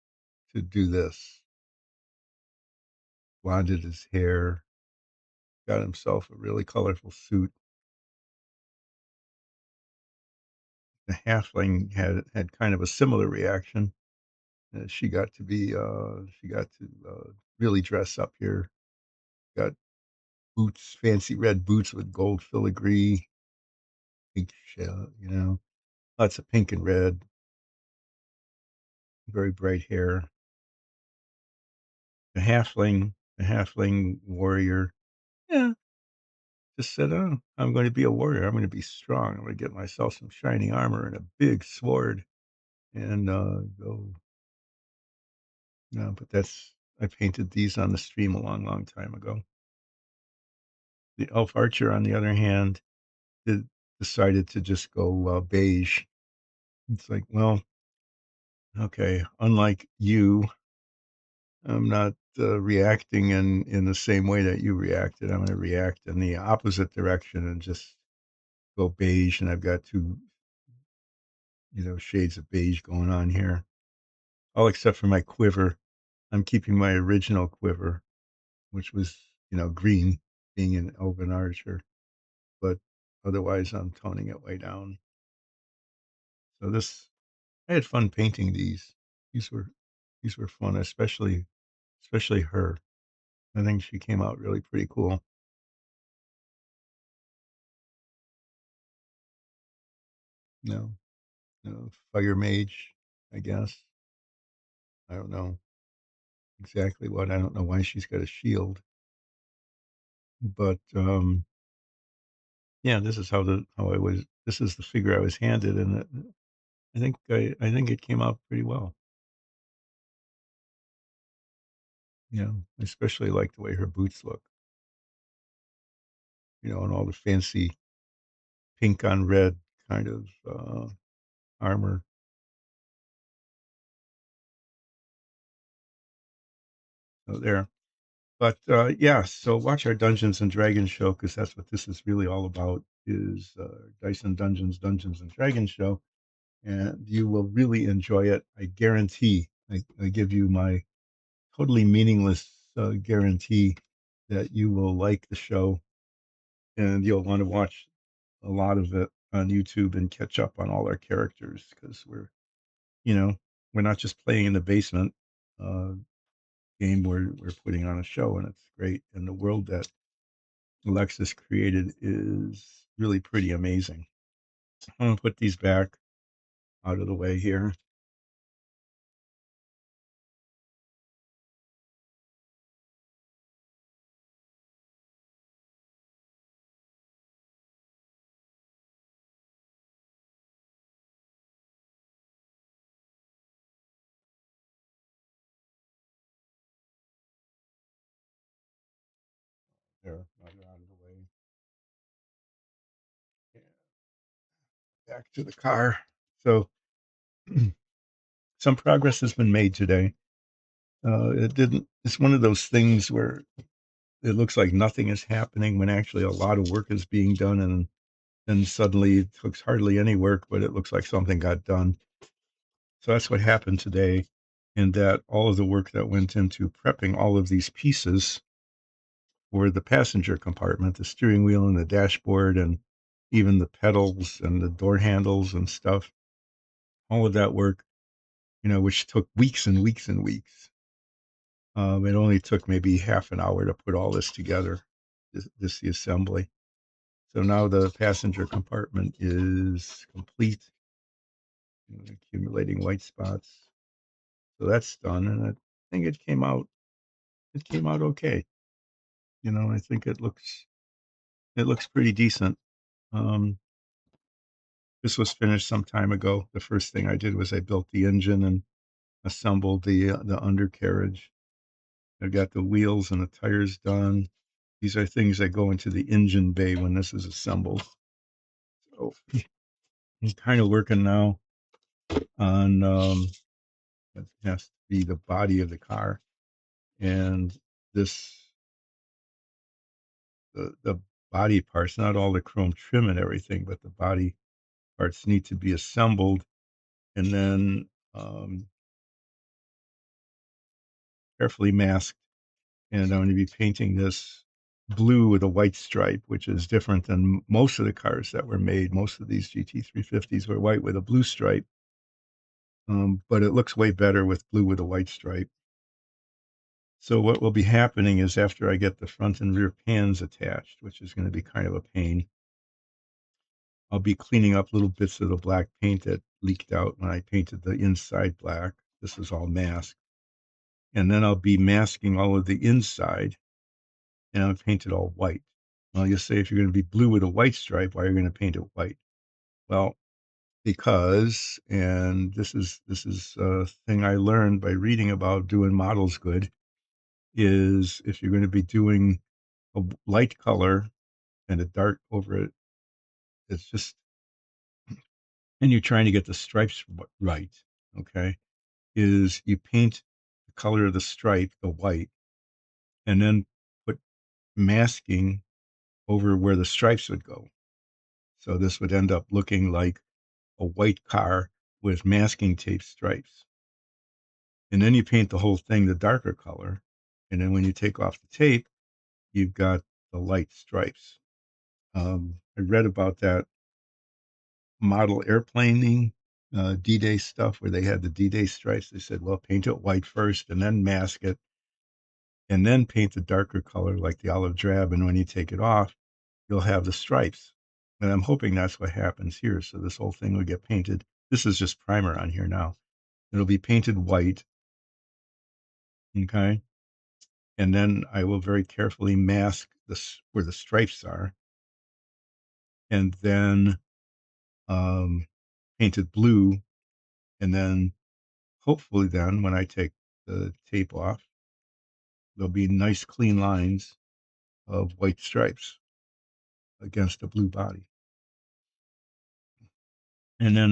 do this. Blonded his hair, got himself a really colorful suit. The halfling had kind of a similar reaction. She got to really dress up here. Got boots, fancy red boots with gold filigree. pink shell, you know, lots of pink and red, very bright hair. A halfling warrior. Yeah, just said, "Oh, I'm going to be a warrior. I'm going to be strong. I'm going to get myself some shiny armor and a big sword and go." No, but that's I painted these on the stream a long, long time ago. The elf archer, on the other hand, did, decided to just go beige. It's like, well, okay, unlike you, I'm not reacting in the same way that you reacted. I'm going to react in the opposite direction and just go beige. And I've got two, shades of beige going on here, all except for my quiver. I'm keeping my original quiver, which was, green, being an elven archer, but otherwise I'm toning it way down. So I had fun painting these. These were, these were fun, especially her. I think she came out really pretty cool. No, no fire mage, I guess. I don't know exactly what. I don't know why she's got a shield, but yeah, this is how I was. This is the figure I was handed, and I think it came out pretty well. Yeah, I especially like the way her boots look. And all the fancy pink on red kind of armor. So there. But yeah, so watch our Dungeons and Dragons show because that's what this is really all about. Is Dyson Dungeons and Dragons show, and you will really enjoy it. I guarantee. I give you my totally meaningless guarantee that you will like the show and you'll want to watch a lot of it on YouTube and catch up on all our characters because you know, we're not just playing in the basement uh, game. We're putting on a show and it's great. And the world that Alexis created is really pretty amazing. I'm gonna put these back out of the way here. There, now they're out of the way. Yeah, back to the car. So some progress has been made today. It didn't. It's one of those things where it looks like nothing is happening when actually a lot of work is being done, and then suddenly it looks hardly any work, but it looks like something got done. So that's what happened today, in that all of the work that went into prepping all of these pieces for the passenger compartment, the steering wheel and the dashboard, and even the pedals and the door handles and stuff, all of that work, which took weeks and weeks and weeks. It only took maybe half an hour to put all this together, the assembly. So now the passenger compartment is complete, accumulating white spots. So that's done, and I think it came out okay. I think it looks pretty decent. Um, this was finished some time ago. The first thing I did was I built the engine and assembled the undercarriage. I got the wheels and the tires done. These are things that go into the engine bay when this is assembled. So I'm kind of working now on that has to be the body of the car, and this the body parts, not all the chrome trim and everything, but the body parts need to be assembled and then carefully masked. And I'm going to be painting this blue with a white stripe, which is different than most of the cars that were made. Most of these GT350s were white with a blue stripe, but it looks way better with blue with a white stripe. So what will be happening is after I get the front and rear pans attached, which is going to be kind of a pain, I'll be cleaning up little bits of the black paint that leaked out when I painted the inside black. This is all masked. And then I'll be masking all of the inside, and I'll paint it all white. Well, you'll say, if you're going to be blue with a white stripe, why are you going to paint it white? Well, because, and this is a thing I learned by reading about doing models good, is if you're going to be doing a light color and a dark over it, it's just, and you're trying to get the stripes right, okay, is you paint the color of the stripe, the white, and then put masking over where the stripes would go. So this would end up looking like a white car with masking tape stripes. And then you paint the whole thing the darker color. And then when you take off the tape, you've got the light stripes. I read about that model airplaning, D-Day stuff where they had the D-Day stripes. They said, well, paint it white first and then mask it and then paint the darker color like the olive drab. And when you take it off, you'll have the stripes. And I'm hoping that's what happens here. So this whole thing will get painted. This is just primer on here now. It'll be painted white. Okay. And then I will very carefully mask this where the stripes are. And then painted blue. And then hopefully then when I take the tape off, there'll be nice clean lines of white stripes against a blue body. And then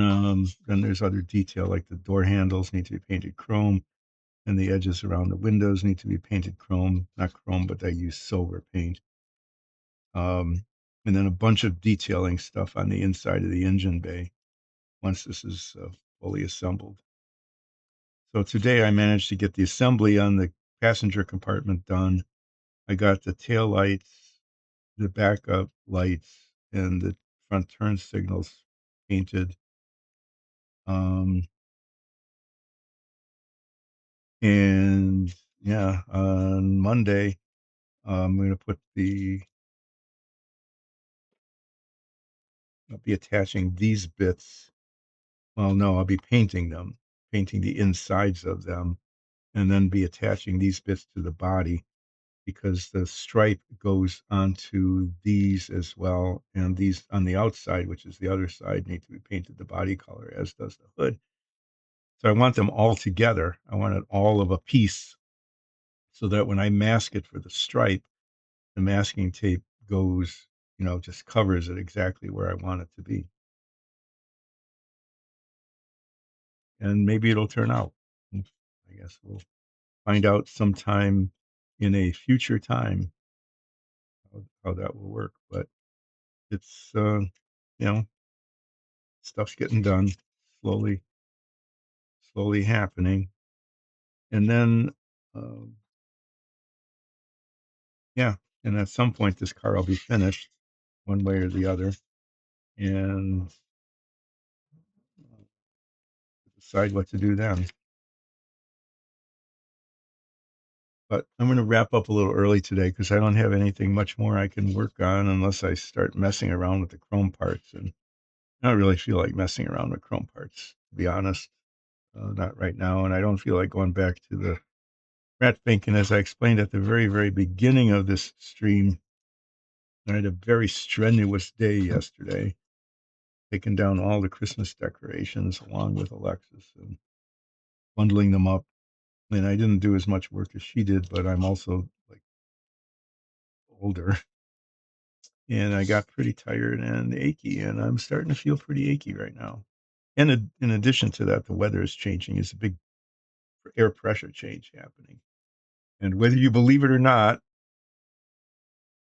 there's other detail like the door handles need to be painted chrome, and the edges around the windows need to be painted chrome, not chrome, but I use silver paint. And then a bunch of detailing stuff on the inside of the engine bay once this is fully assembled. So today I managed to get the assembly on the passenger compartment done. I got the tail lights, the backup lights, and the front turn signals painted. And yeah, on Monday, I'm going to I'll be attaching these bits. Well, no, I'll be painting them, painting the insides of them, and then be attaching these bits to the body because the stripe goes onto these as well. And these on the outside, which is the other side, need to be painted the body color, as does the hood. So I want them all together. I want it all of a piece so that when I mask it for the stripe, the masking tape goes, just covers it exactly where I want it to be. And maybe it'll turn out. I guess we'll find out sometime in a future time how that will work. But it's, stuff's getting done slowly, slowly happening. And then, um, yeah, and at some point this car will be finished one way or the other and decide what to do then. But I'm going to wrap up a little early today because I don't have anything much more I can work on unless I start messing around with the chrome parts. And I don't really feel like messing around with chrome parts, to be honest. Not right now. And I don't feel like going back to the rat pink. And as I explained at the very, very beginning of this stream, I had a very strenuous day yesterday, taking down all the Christmas decorations along with Alexis and bundling them up. And I didn't do as much work as she did, but I'm also like older and I got pretty tired and achy, and I'm starting to feel pretty achy right now. And in addition to that, the weather is changing. It's a big air pressure change happening. And whether you believe it or not,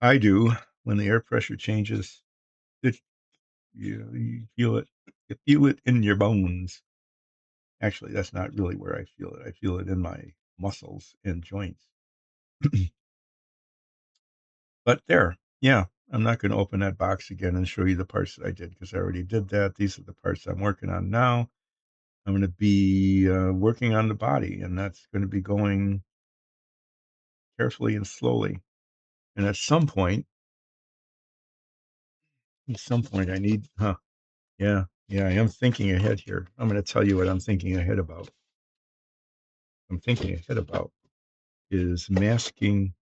I do. When the air pressure changes, it, you feel it. You feel it in your bones. Actually, that's not really where I feel it. I feel it in my muscles and joints. But there, yeah, I'm not going to open that box again and show you the parts that I did because I already did that. These are the parts I'm working on now. I'm going to be working on the body, and that's going to be going carefully and slowly. And at some point, I need, Yeah, yeah, I am thinking ahead here. I'm going to tell you what I'm thinking ahead about. I'm thinking ahead about is masking.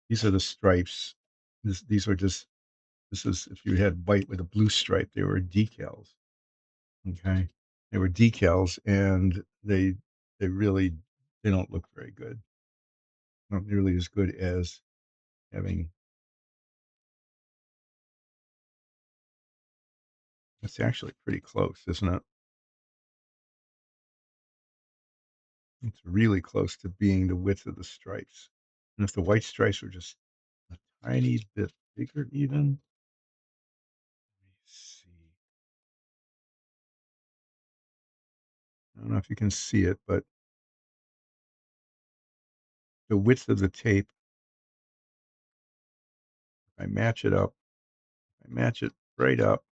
These are the stripes. These are just, this is, if you had white with a blue stripe, they were decals. Okay. They were decals and they really, they don't look very good. Not nearly as good as having, it's actually pretty close, isn't it? It's really close to being the width of the stripes. And if the white stripes were just a tiny bit bigger even, let me see. I don't know if you can see it, but the width of the tape, I match it up, I match it right up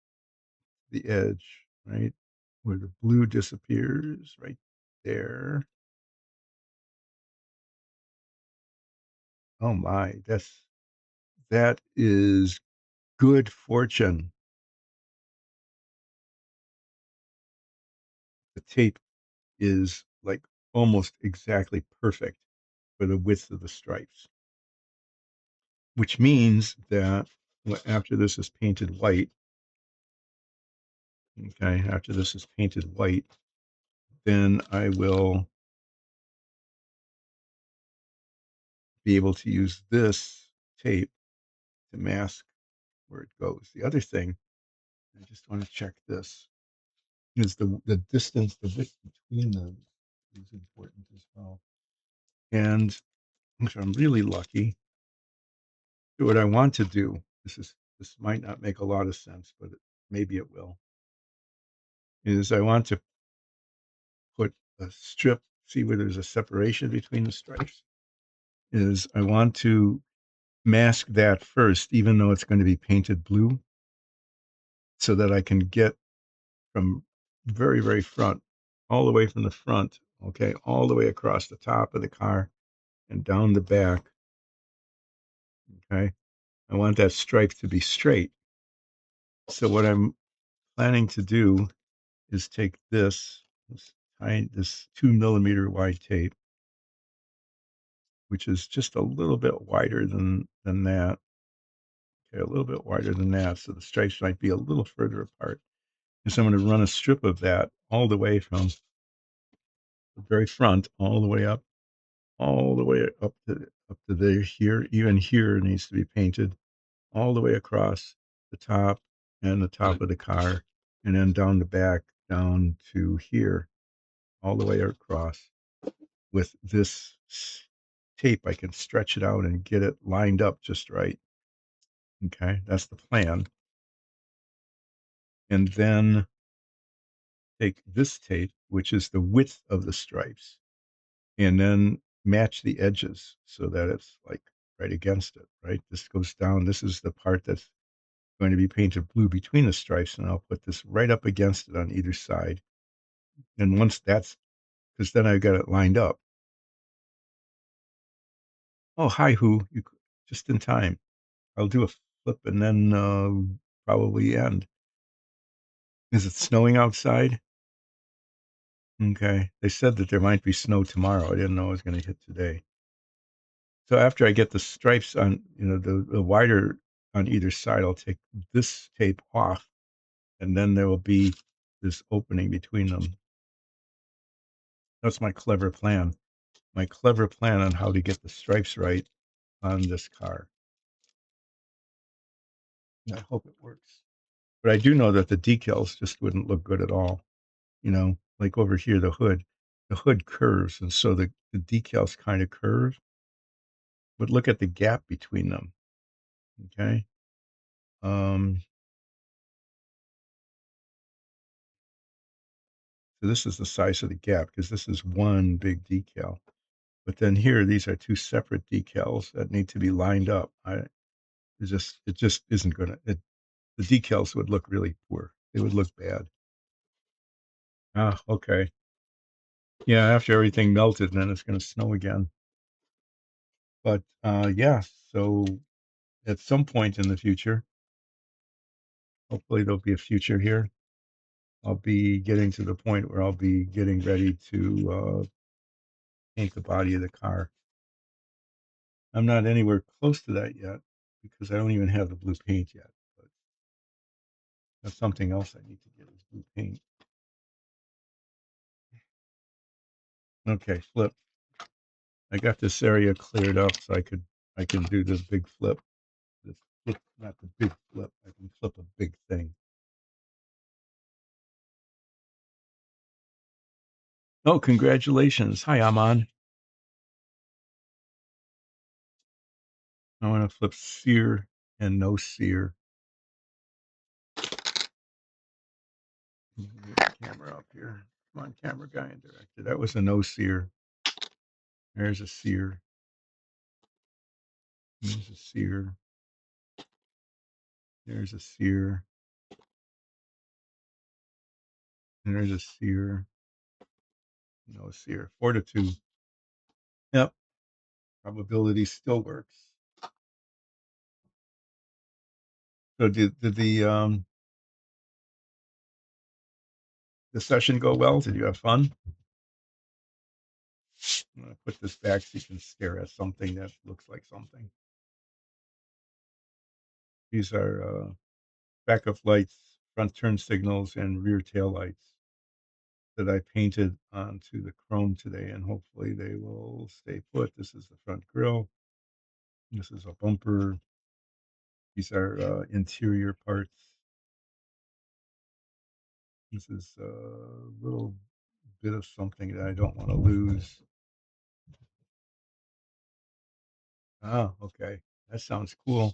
the edge, right where the blue disappears, right there. Oh my, that is good fortune. The tape is like almost exactly perfect for the width of the stripes, which means that after this is painted white, okay, after this is painted white, then I will be able to use this tape to mask where it goes. The other thing, I just want to check this, is the distance, the width between them is important as well. And if I'm really lucky, what I want to do, this might not make a lot of sense, but maybe it will, is I want to put a strip, see where there's a separation between the stripes, is I want to mask that first, even though it's going to be painted blue, so that I can get from very, very front, all the way from the front, okay, all the way across the top of the car and down the back, okay. I want that stripe to be straight. So what I'm planning to do is take this 2 millimeter wide tape, which is just a little bit wider than that. Okay, a little bit wider than that. So the stripes might be a little further apart. And so I'm going to run a strip of that all the way from the very front, all the way up to there here. Even here needs to be painted all the way across the top and the top of the car, and then down the back, down to here, all the way across. With this tape, I can stretch it out and get it lined up just right. Okay, that's the plan. And then take this tape, which is the width of the stripes, and then match the edges so that it's like right against it, right? This goes down. This is the part that's going to be painted blue between the stripes, and I'll put this right up against it on either side. And once that's, because then I got it lined up. Oh, hi, Who. You just in time. I'll do a flip and then probably end. Is it snowing outside? Okay. They said that there might be snow tomorrow. I didn't know it was going to hit today. So after I get the stripes on, the wider on either side, I'll take this tape off, and then there will be this opening between them. That's my clever plan. My clever plan on how to get the stripes right on this car. I hope it works. But I do know that the decals just wouldn't look good at all. Like over here, the hood curves, and so the decals kind of curve. But look at the gap between them. Okay. Um, so this is the size of the gap because this is one big decal. But then here, these are two separate decals that need to be lined up. It just isn't gonna. The decals would look really poor. They would look bad. Ah, okay. Yeah, after everything melted, then it's gonna snow again. But yeah, so at some point in the future, hopefully there'll be a future here. I'll be getting to the point where I'll be getting ready to paint the body of the car. I'm not anywhere close to that yet because I don't even have the blue paint yet. But that's something else I need to get is blue paint. Okay, flip. I got this area cleared up so I can do this big flip. This flip, not the big flip. I can flip a big thing. Oh, congratulations. Hi, Aman. I want to flip sear and no sear. Get the camera up here. Come on, camera guy and director. That was a no sear. There's a sear. There's a sear. There's a sear. And there's a sear. No sear. 4-2. Yep. Probability still works. So did the session go well? Did you have fun? I'm gonna put this back so you can stare at something that looks like something. These are backup lights, front turn signals, and rear tail lights that I painted onto the chrome today, and hopefully they will stay put. This is the front grille. This is a bumper. These are interior parts. This is a little bit of something that I don't want to lose. Ah, okay. That sounds cool.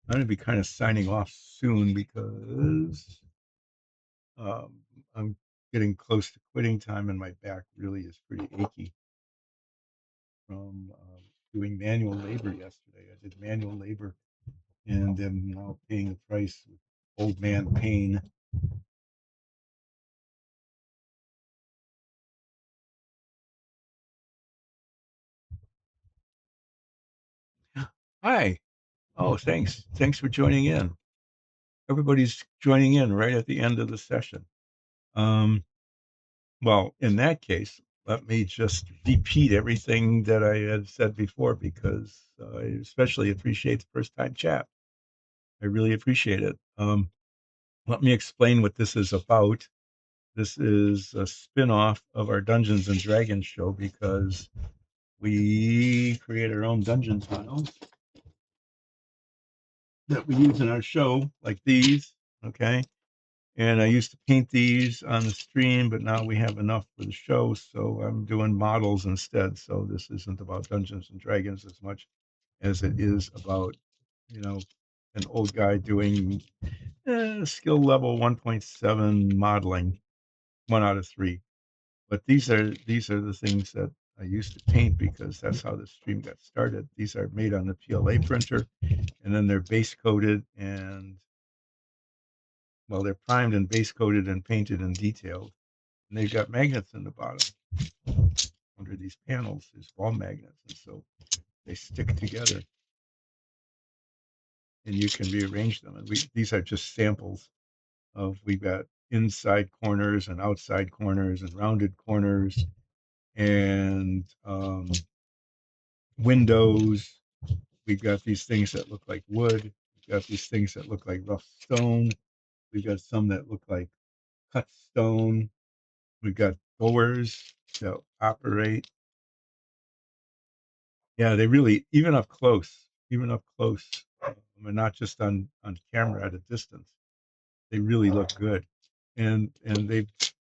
I'm going to be kind of signing off soon because I'm getting close to quitting time and my back really is pretty achy from doing manual labor yesterday. I did manual labor and am now paying the price with old man pain. Hi. Oh, thanks. Thanks for joining in. Everybody's joining in right at the end of the session. Um, well, in that case, let me just repeat everything that I had said before because I especially appreciate the first time chat. I really appreciate it. Let me explain what this is about. This is a spin-off of our Dungeons and Dragons show because we create our own dungeon tiles that we use in our show, like these. Okay. And I used to paint these on the stream, but now we have enough for the show, so I'm doing models instead. So this isn't about Dungeons and Dragons as much as it is about, you know, an old guy doing skill level 1.7 modeling, 1 out of 3. But these are the things that I used to paint because that's how the stream got started. These are made on the PLA printer, and then they're base coated and well, they're primed and base coated and painted and detailed. And they've got magnets in the bottom under these panels. There's wall magnets, and so they stick together, and you can rearrange them. And these are just samples of we've got inside corners and outside corners and rounded corners and windows. We've got these things that look like wood. We've got these things that look like rough stone. We've got some that look like cut stone. We've got doors that operate. Yeah, they really, even up close, and not just on camera at a distance, they really look good. And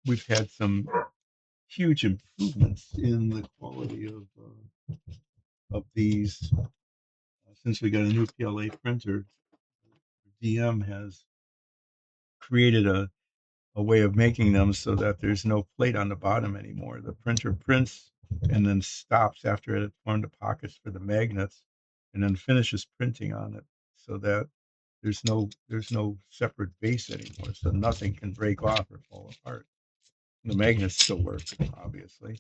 we've had some huge improvements in the quality of these since we got a new PLA printer. DM has created a way of making them so that there's no plate on the bottom anymore. The printer prints and then stops after it had formed the pockets for the magnets and then finishes printing on it so that there's no separate base anymore. So nothing can break off or fall apart. The magnets still work, obviously.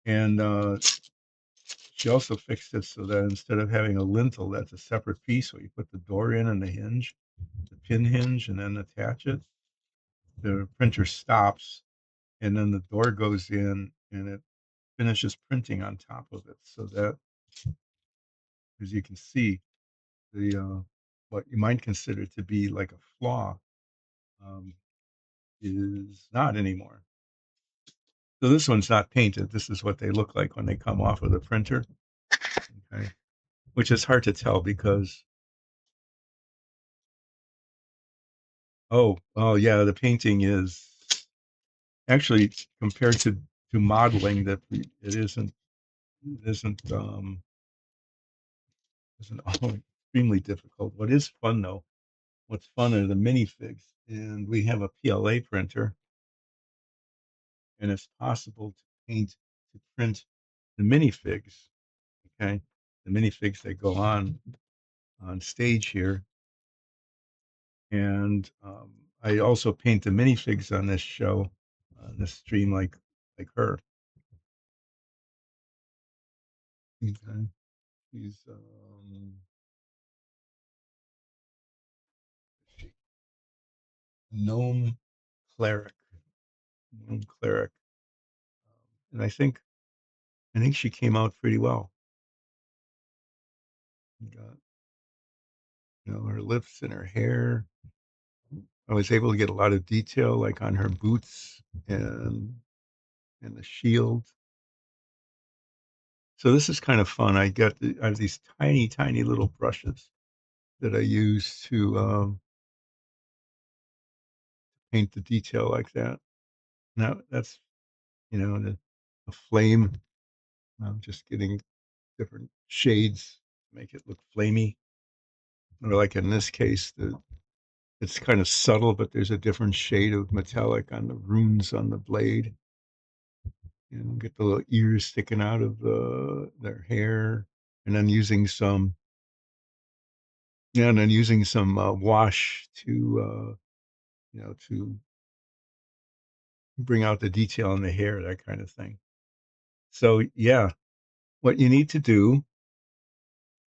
And She also fixed it so that instead of having a lintel, that's a separate piece where you put the door in and the hinge, the pin hinge, and then attach it. The printer stops, and then the door goes in, and it finishes printing on top of it. So that, as you can see, the what you might consider to be like a flaw um, is not anymore. So this one's not painted. This is what they look like when they come off of the printer. Okay, which is hard to tell because oh yeah, the painting is actually compared to modeling that it isn't all extremely difficult. What is fun though, what's fun are the minifigs, and we have a PLA printer, and it's possible to print the minifigs. Okay, the minifigs that go on stage here, and I also paint the minifigs on this show, on this stream, like her. Okay, she's gnome cleric, gnome cleric, and I think she came out pretty well. Got, her lips and her hair. I was able to get a lot of detail, like on her boots and the shield. So this is kind of fun. I have these tiny, tiny little brushes that I use to paint the detail like that. Now that's the flame. I'm just getting different shades, make it look flamey. Or like in this case, it's kind of subtle, but there's a different shade of metallic on the runes on the blade. Get the little ears sticking out of their hair, and then using some wash to bring out the detail in the hair, that kind of thing. So yeah, what you need to do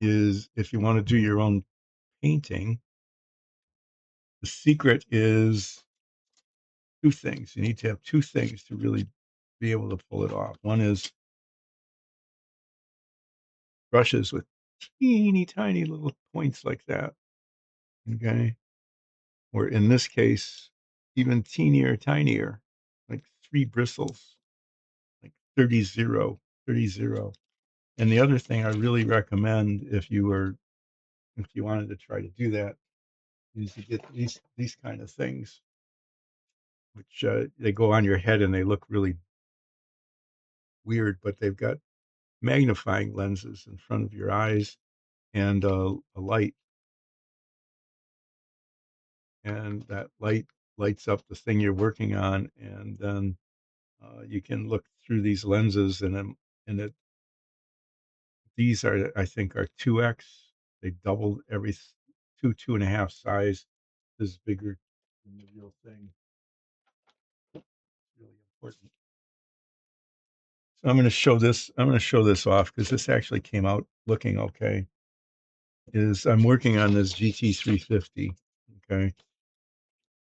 is, if you want to do your own painting, the secret is two things. You need to have two things to really be able to pull it off. One is brushes with teeny tiny little points like that. Okay. Or in this case, even teenier, tinier, like three bristles, like 30. And the other thing I really recommend, if you wanted to try to do that, is to get these kind of things, which they go on your head and they look really weird, but they've got magnifying lenses in front of your eyes and a light, and that light lights up the thing you're working on, and then you can look through these lenses, and these are, I think, are 2x. They doubled every two and a half size. This is bigger than the real thing. It's really important. So I'm going to show this. I'm going to show this off because this actually came out looking okay. I'm working on this GT350, okay,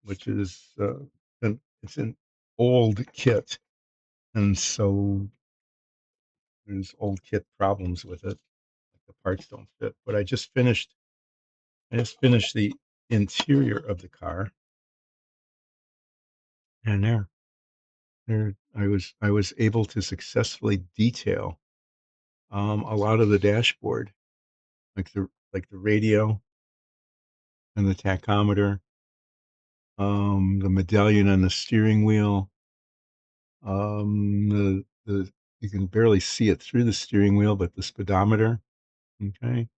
which is it's an old kit, and so there's old kit problems with it. Like the parts don't fit. But I just finished the interior of the car, and I was able to successfully detail a lot of the dashboard, like the radio and the tachometer, the medallion on the steering wheel, the you can barely see it through the steering wheel, but the speedometer. Okay,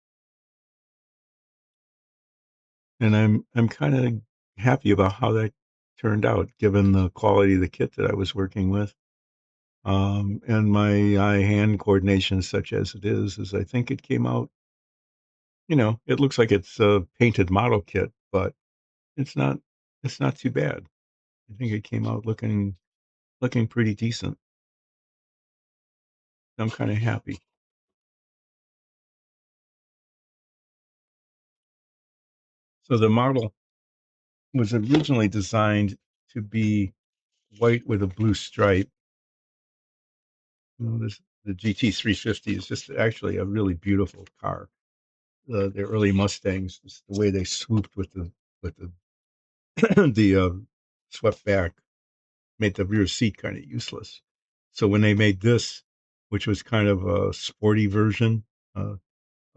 and I'm kind of happy about how that turned out, given the quality of the kit that I was working with. And my eye-hand coordination, such as it is I think it came out. It looks like it's a painted model kit, but it's not. It's not too bad. I think it came out looking pretty decent. I'm kind of happy. So the model was originally designed to be white with a blue stripe. The GT-350 is just actually a really beautiful car. The early Mustangs, just the way they swooped with the the swept back, made the rear seat kind of useless. So when they made this, which was kind of a sporty version uh,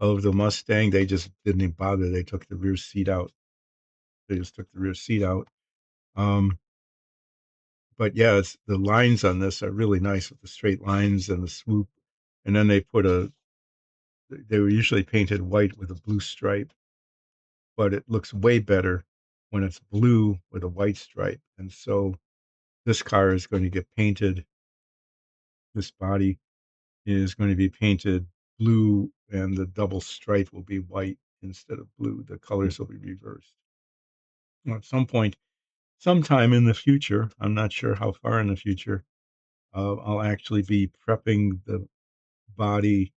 of the Mustang, they just didn't even bother. They took the rear seat out. They just took the rear seat out. Um, but yeah, the lines on this are really nice with the straight lines and the swoop. And then they were usually painted white with a blue stripe, but it looks way better when it's blue with a white stripe. And so this car is going to get painted. This body is going to be painted blue, and the double stripe will be white instead of blue. The colors will be reversed. Well, at some point, sometime in the future, I'm not sure how far in the future, I'll actually be prepping the body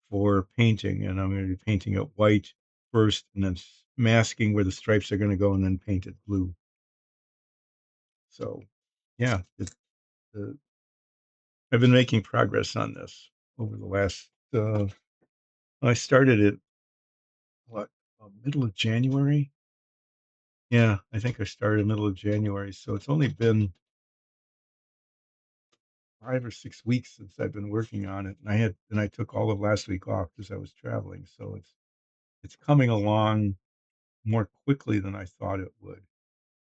for painting, and I'm going to be painting it white first, and then masking where the stripes are going to go, and then paint it blue. So, yeah, I've been making progress on this over the last. I started it what middle of January. Yeah, I think I started middle of January, so it's only been 5 or 6 weeks since I've been working on it. And I took all of last week off because I was traveling, so it's coming along more quickly than I thought it would.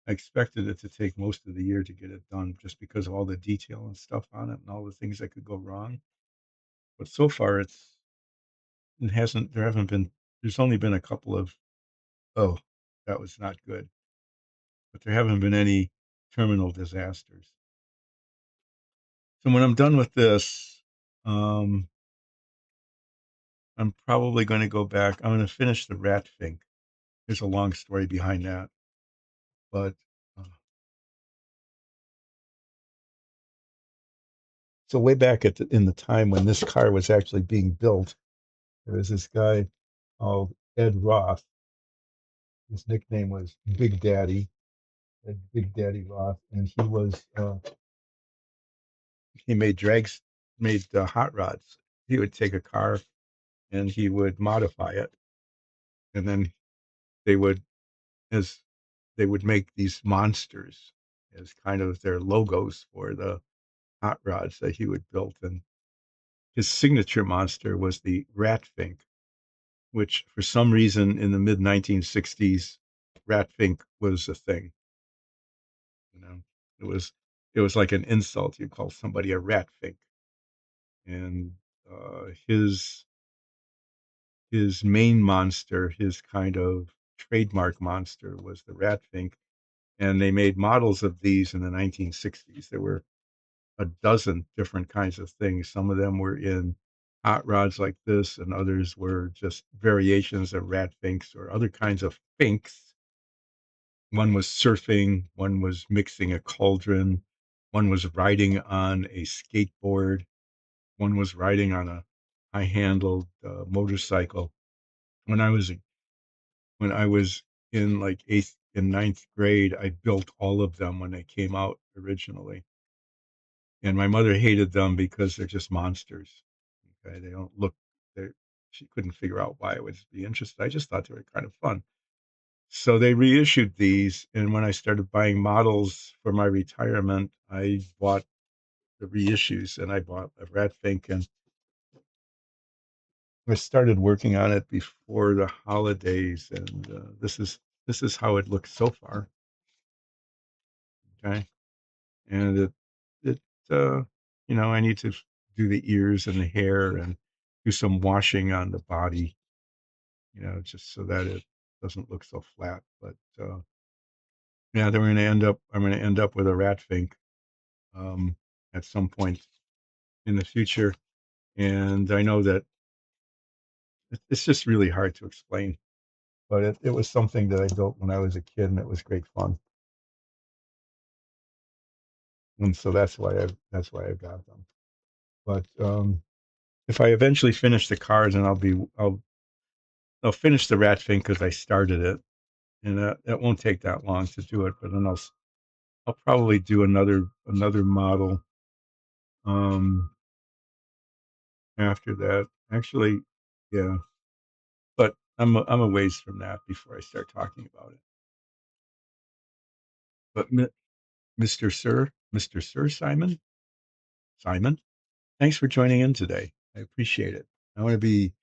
I expected it to take most of the year to get it done just because of all the detail and stuff on it and all the things that could go wrong. But so far it hasn't there haven't been there's only been a couple of, oh, that was not good, but there haven't been any terminal disasters. So when I'm done with this, um, I'm probably going to go back. I'm going to finish the rat fink. There's a long story behind that, but uh, so way back in the time when this car was actually being built, there was this guy called Ed Roth. His nickname was Big Daddy, Big Daddy Roth, and he made hot rods. He would take a car and he would modify it, and then they would as they would make these monsters as kind of their logos for the hot rods that he would build. And his signature monster was the Ratfink, which for some reason in the mid 1960s, Ratfink was a thing. You know, it was it was like an insult. You call somebody a Ratfink, and his main monster, his kind of trademark monster, was the Ratfink. And they made models of these in the 1960s. There were a dozen different kinds of things. Some of them were in hot rods like this, and others were just variations of rat finks or other kinds of finks. One was surfing, one was mixing a cauldron, one was riding on a skateboard, one was riding on a high handled motorcycle. When I was when I was in like eighth and ninth grade, I built all of them when they came out originally. And my mother hated them because they're just monsters. Okay, they don't look. They She couldn't figure out why I would be interested. I just thought they were kind of fun. So they reissued these, and when I started buying models for my retirement, I bought the reissues, and I bought a Ratfink, and I started working on it before the holidays, and this is how it looks so far. Okay, and it uh, I need to do the ears and the hair and do some washing on the body, just so that it doesn't look so flat. But yeah, then I'm going to end up with a rat fink um, at some point in the future, and I know that it's just really hard to explain. But it was something that I built when I was a kid, and it was great fun. And so that's why I've got them. But if I eventually finish the cars, and I'll finish the rat thing because I started it, and that won't take that long to do it. But then I'll probably do another model um, after that. Actually, yeah, but I'm a ways from that before I start talking about it. But Mr. Sir Simon, thanks for joining in today. I appreciate it. I want to be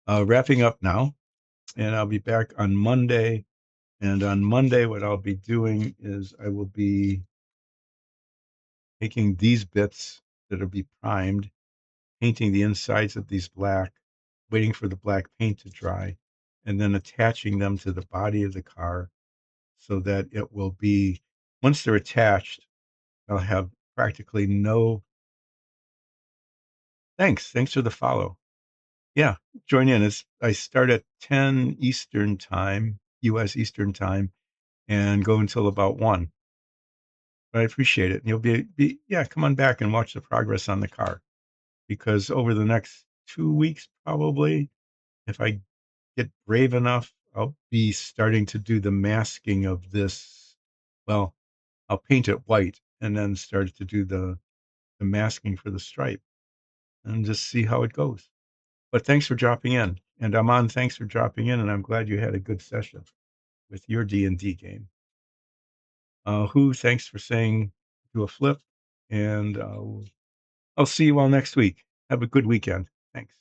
wrapping up now, and I'll be back on Monday. And on Monday, what I'll be doing is I will be taking these bits that'll be primed, painting the insides of these black, waiting for the black paint to dry, and then attaching them to the body of the car so that it will be, once they're attached, I'll have practically no. Thanks for the follow. Yeah, join in. I start at 10 Eastern time, US Eastern time, and go until about 1. But I appreciate it. And you'll yeah, come on back and watch the progress on the car, because over the next 2 weeks, probably, if I get brave enough, I'll be starting to do the masking of this. Well, I'll paint it white and then start to do the masking for the stripe and just see how it goes. But thanks for dropping in. And Aman, thanks for dropping in, and I'm glad you had a good session with your D&D game. Who, thanks for saying do a flip, and I'll see you all next week. Have a good weekend. Thanks.